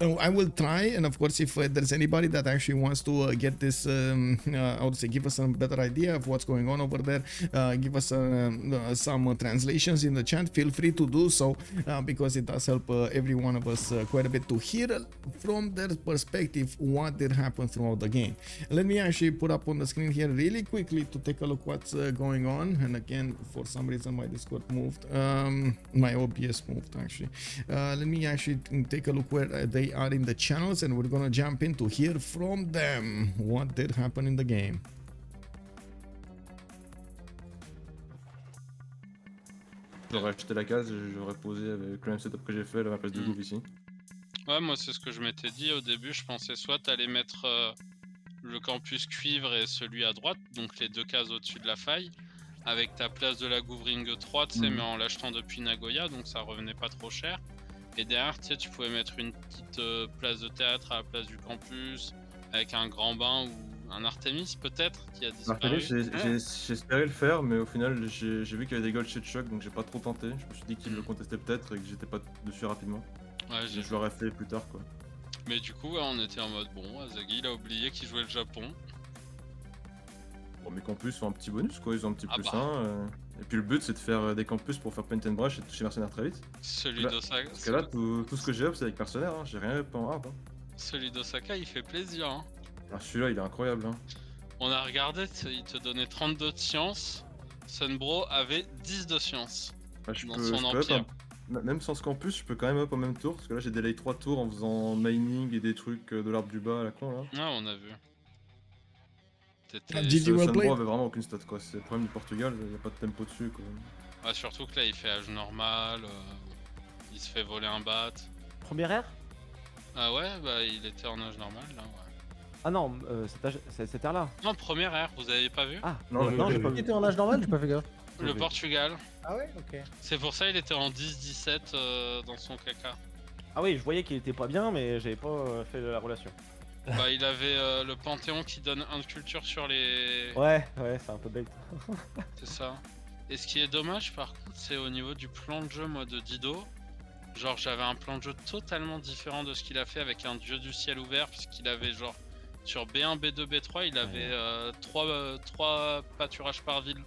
I will try, and of course, if there's anybody that actually wants to get this, I would say, give us a better idea of what's going on over there, give us some translations in the chat, feel free to do so, because it does help every one of us quite a bit to hear from their perspective what did happen throughout the game. Let me actually put up on the screen here really quickly to take a look what's going on. And again, for some reason my Discord moved, my OBS moved actually. Let me actually take a look where they are in the channels, and we're gonna jump in to hear from them what did happen in the game. J'aurais acheté la case et j'aurais posé avec le même setup que j'ai fait à la place de Louvre ici. Ouais, moi c'est ce que je m'étais dit au début. Je pensais soit t'allais mettre le campus cuivre et celui à droite, donc les deux cases au-dessus de la faille, avec ta place de la Gouvring 3, tu sais, mais en l'achetant depuis Nagoya, donc ça revenait pas trop cher. Et derrière, tu sais, tu pouvais mettre une petite place de théâtre à la place du campus, avec un grand bain ou un Artemis peut-être qui a disparu. J'ai espéré le faire, mais au final, j'ai vu qu'il y avait des gold shit shock, donc j'ai pas trop tenté. Je me suis dit qu'ils le contestaient peut-être et que j'étais pas dessus rapidement. Ouais, je l'aurais fait plus tard, quoi. Mais du coup, ouais, on était en mode bon, Hazaggi il a oublié qu'il jouait le Japon. Bon, mes campus ont un petit bonus, quoi, ils ont un petit plus 1. Et puis le but, c'est de faire des campus pour faire paint and brush et toucher mercenaire très vite. Celui d'Osaka. Parce que là, tout ce que j'ai up, c'est avec mercenaire, hein. J'ai rien up en hard. Hein. Celui d'Osaka, il fait plaisir. Hein. Ah, celui-là, il est incroyable. Hein. On a regardé, il te donnait 32 de science. SunBro avait 10 de science. Bah, dans son empire. Même sans ce campus, je peux quand même up au même tour. Parce que là, j'ai delay 3 tours en faisant mining et des trucs de l'arbre du bas à la con là. Ah, on a vu. SunBro avait vraiment aucune stat, quoi. C'est le problème du Portugal, il n'y a pas de tempo dessus, quoi. Ah, surtout que là, il fait âge normal. Il se fait voler un bat. Première ère? Ah ouais, bah il était en âge normal là, ouais. Ah non, cette ère là. Non, première ère, vous avez pas vu? Ah non, j'ai pas vu. Il était en âge normal, j'ai pas fait gaffe. Le Portugal. Ah ouais, ok. C'est pour ça il était en 10-17 dans son caca. Ah oui, je voyais qu'il était pas bien, mais j'avais pas fait la relation. Bah il avait le Panthéon qui donne 1 de culture sur les... Ouais, c'est un peu bait. C'est ça. Et ce qui est dommage par contre, c'est au niveau du plan de jeu moi de Dido. Genre j'avais un plan de jeu totalement différent de ce qu'il a fait avec un dieu du ciel ouvert, puisqu'il avait genre sur B1, B2, B3 il avait 3 pâturages par ville.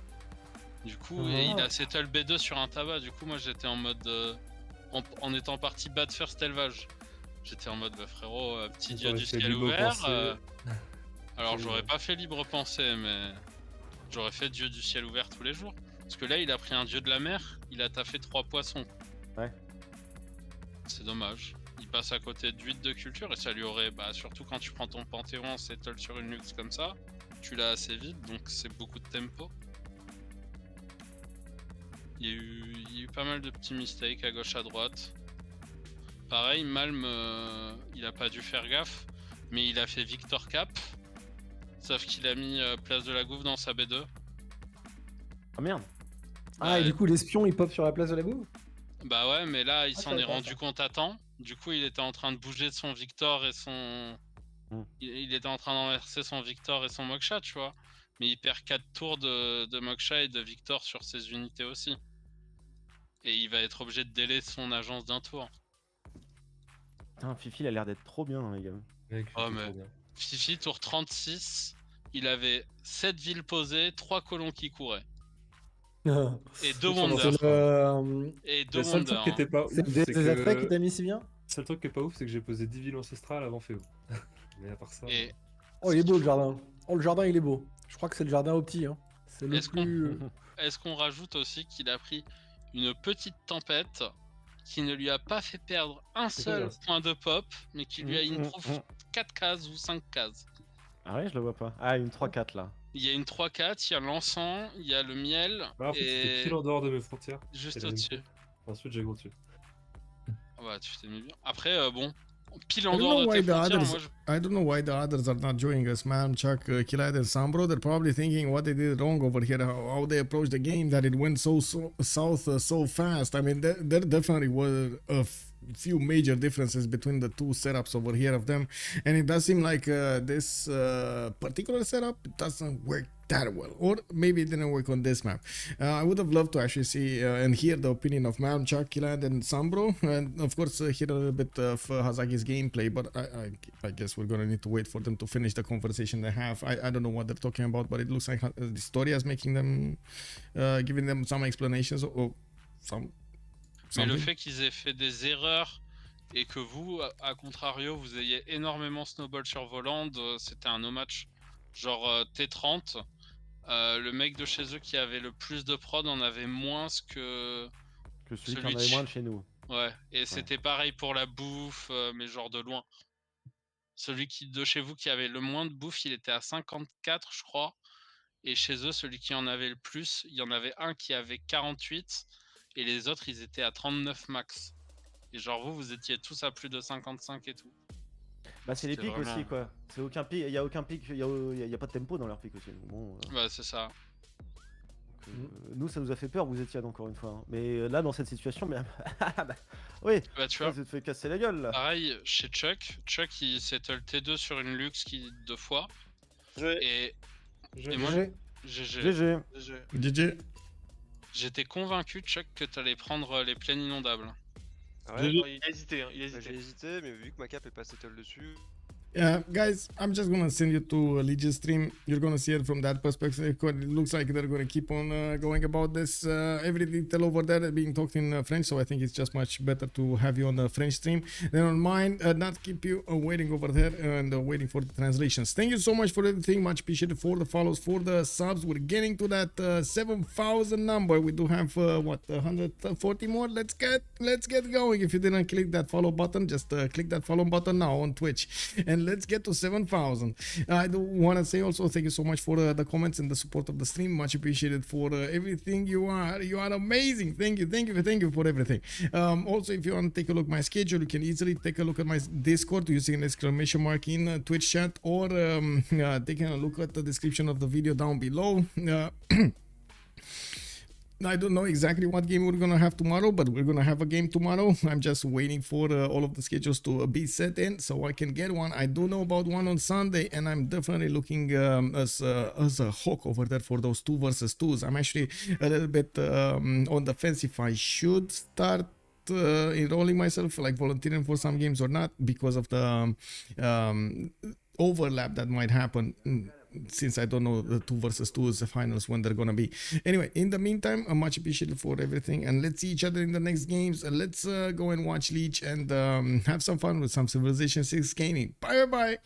Du coup et il a settle B2 sur un tabac, du coup moi j'étais en mode en étant parti bad first élevage. J'étais en mode bah frérot, petit dieu du ciel ouvert. Alors j'aurais pas fait libre pensée, mais j'aurais fait dieu du ciel ouvert tous les jours. Parce que là il a pris un dieu de la mer, il a taffé 3 poissons. Ouais. C'est dommage. Il passe à côté de 8 de culture et ça lui aurait, bah surtout quand tu prends ton Panthéon en settle sur une luxe comme ça, tu l'as assez vite donc c'est beaucoup de tempo. Il y a eu pas mal de petits mistakes à gauche à droite. Pareil, Malm, il a pas dû faire gaffe, mais il a fait Victor Cap. Sauf qu'il a mis place de la Gouve dans sa B2. Ah merde. Ah, et du coup, l'espion, il pop sur la place de la Gouve? Bah ouais, mais là, il Ah, je s'en savais est pas rendu ça. compte à temps. Du coup, il était en train de bouger de son Victor et son... Hmm. Il était en train d'enverser son Victor et son Moksha, tu vois. Mais il perd 4 tours de Moksha et de Victor sur ses unités aussi. Et il va être obligé de délai son agence d'un tour. Putain, Fifi, il a l'air d'être trop bien, les gars. Mec, Oh, j'étais mais- trop bien. Fifi, tour 36, il avait 7 villes posées, 3 colons qui couraient. Et 2 Wonders. Et 2 Le seul truc Wonders. qui était pas ouf, C'est c'est des attraits qui que... t'a mis si bien? Le seul truc qui est pas ouf, c'est que j'ai posé 10 villes ancestrales avant Féo. Mais à part ça... Et Oh, il est beau le jardin. Oh, le jardin, il est beau. Je crois que c'est le jardin au petit. Hein. C'est le Est-ce qu'on- plus. est-ce qu'on rajoute aussi qu'il a pris une petite tempête qui ne lui a pas fait perdre un C'est seul pas grave. point de pop, mais qui lui a une 4 cases ou 5 cases. Ah ouais, je le vois pas. Ah, une 3-4 là. Il y a une 3-4, il y a l'encens, il y a le miel, Bah, en fait, c'était et pile en dehors de mes frontières. juste C'est la même au-dessus. chose. Ensuite, j'ai gros dessus. Ah bah, tu t'es mis bien. Après, bon, pile I en don't dehors know de why tes the frontières, others. moi je... I don't know why the others are not joining us, Malm, Chuck, Killayad, and SunBro. They're probably thinking what they did wrong over here, how they approached the game, that it went so south so fast. I mean, there definitely were a few major differences between the two setups over here of them, and it does seem like this particular setup doesn't work that well, or maybe it didn't work on this map. I would have loved to actually see and hear the opinion of Malm, Chuck, Killayad, and SunBro, and of course hear a little bit of Hazaggi's gameplay, but I guess we're gonna need to wait for them to finish the conversation they have. I don't know what they're talking about, but it looks like the story is making them, giving them some explanations or some. Mais le something. fait qu'ils aient fait des erreurs et que vous, à contrario, vous ayez énormément snowball sur vos landes, c'était un no match. Genre T30, le mec de chez eux qui avait le plus de prod en avait moins que... Que celui qui Celui en avait de moins de chez nous. Ouais, et c'était pareil pour la bouffe, mais genre de loin. Celui de chez vous qui avait le moins de bouffe, il était à 54, je crois. Et chez eux, celui qui en avait le plus, il y en avait un qui avait 48, et les autres, ils étaient à 39 max. Et genre vous étiez tous à plus de 55 et tout. Bah, c'est les C'était pics vraiment- aussi, quoi. C'est aucun pic, il y a aucun pic, il y a pas de tempo dans leur pic aussi. Bon, Bah c'est ça. nous, ça nous a fait peur, vous étiez encore une fois. Hein. Mais là, dans cette situation, mais. Bah, oui, Bah tu ça vois, te fait casser la gueule là. pareil chez Chuck, il settle T2 sur une Lux qui 2 fois. Et moi, GG. GG. GG. J'étais convaincu, Chuck, que t'allais prendre les plaines inondables. Ah ouais, non, il a hésité, hein, il a hésité. J'ai hésité, mais vu que ma cap est pas settle dessus. Guys, I'm just gonna send you to Lege's stream. You're gonna see it from that perspective. It looks like they're gonna keep on going about this. Every detail over there being talked in French, so I think it's just much better to have you on the French stream than on mine. Not keep you waiting over there and waiting for the translations. Thank you so much for everything. Much appreciated for the follows, for the subs. We're getting to that 7,000 number. We do have what 140 more. Let's get going. If you didn't click that follow button, just click that follow button now on Twitch. And let's get to 7,000. I do want to say also thank you so much for the comments and the support of the stream. Much appreciated for everything. You are amazing. Thank you for everything. Also, if you want to take a look at my schedule, you can easily take a look at my Discord using an exclamation mark in Twitch chat, or taking a look at the description of the video down below. I don't know exactly what game we're gonna have tomorrow, but we're gonna have a game tomorrow. I'm just waiting for all of the schedules to be set in so I can get one. I do know about one on Sunday, and I'm definitely looking as a hawk over there for those 2 versus 2s. I'm actually a little bit on the fence if I should start enrolling myself, like volunteering for some games or not, because of the overlap that might happen. Since I don't know the 2 versus 2s finals when they're gonna be. Anyway, in the meantime, I'm much appreciated for everything, and let's see each other in the next games. Let's go and watch Lege and have some fun with some Civilization 6 gaming. Bye bye.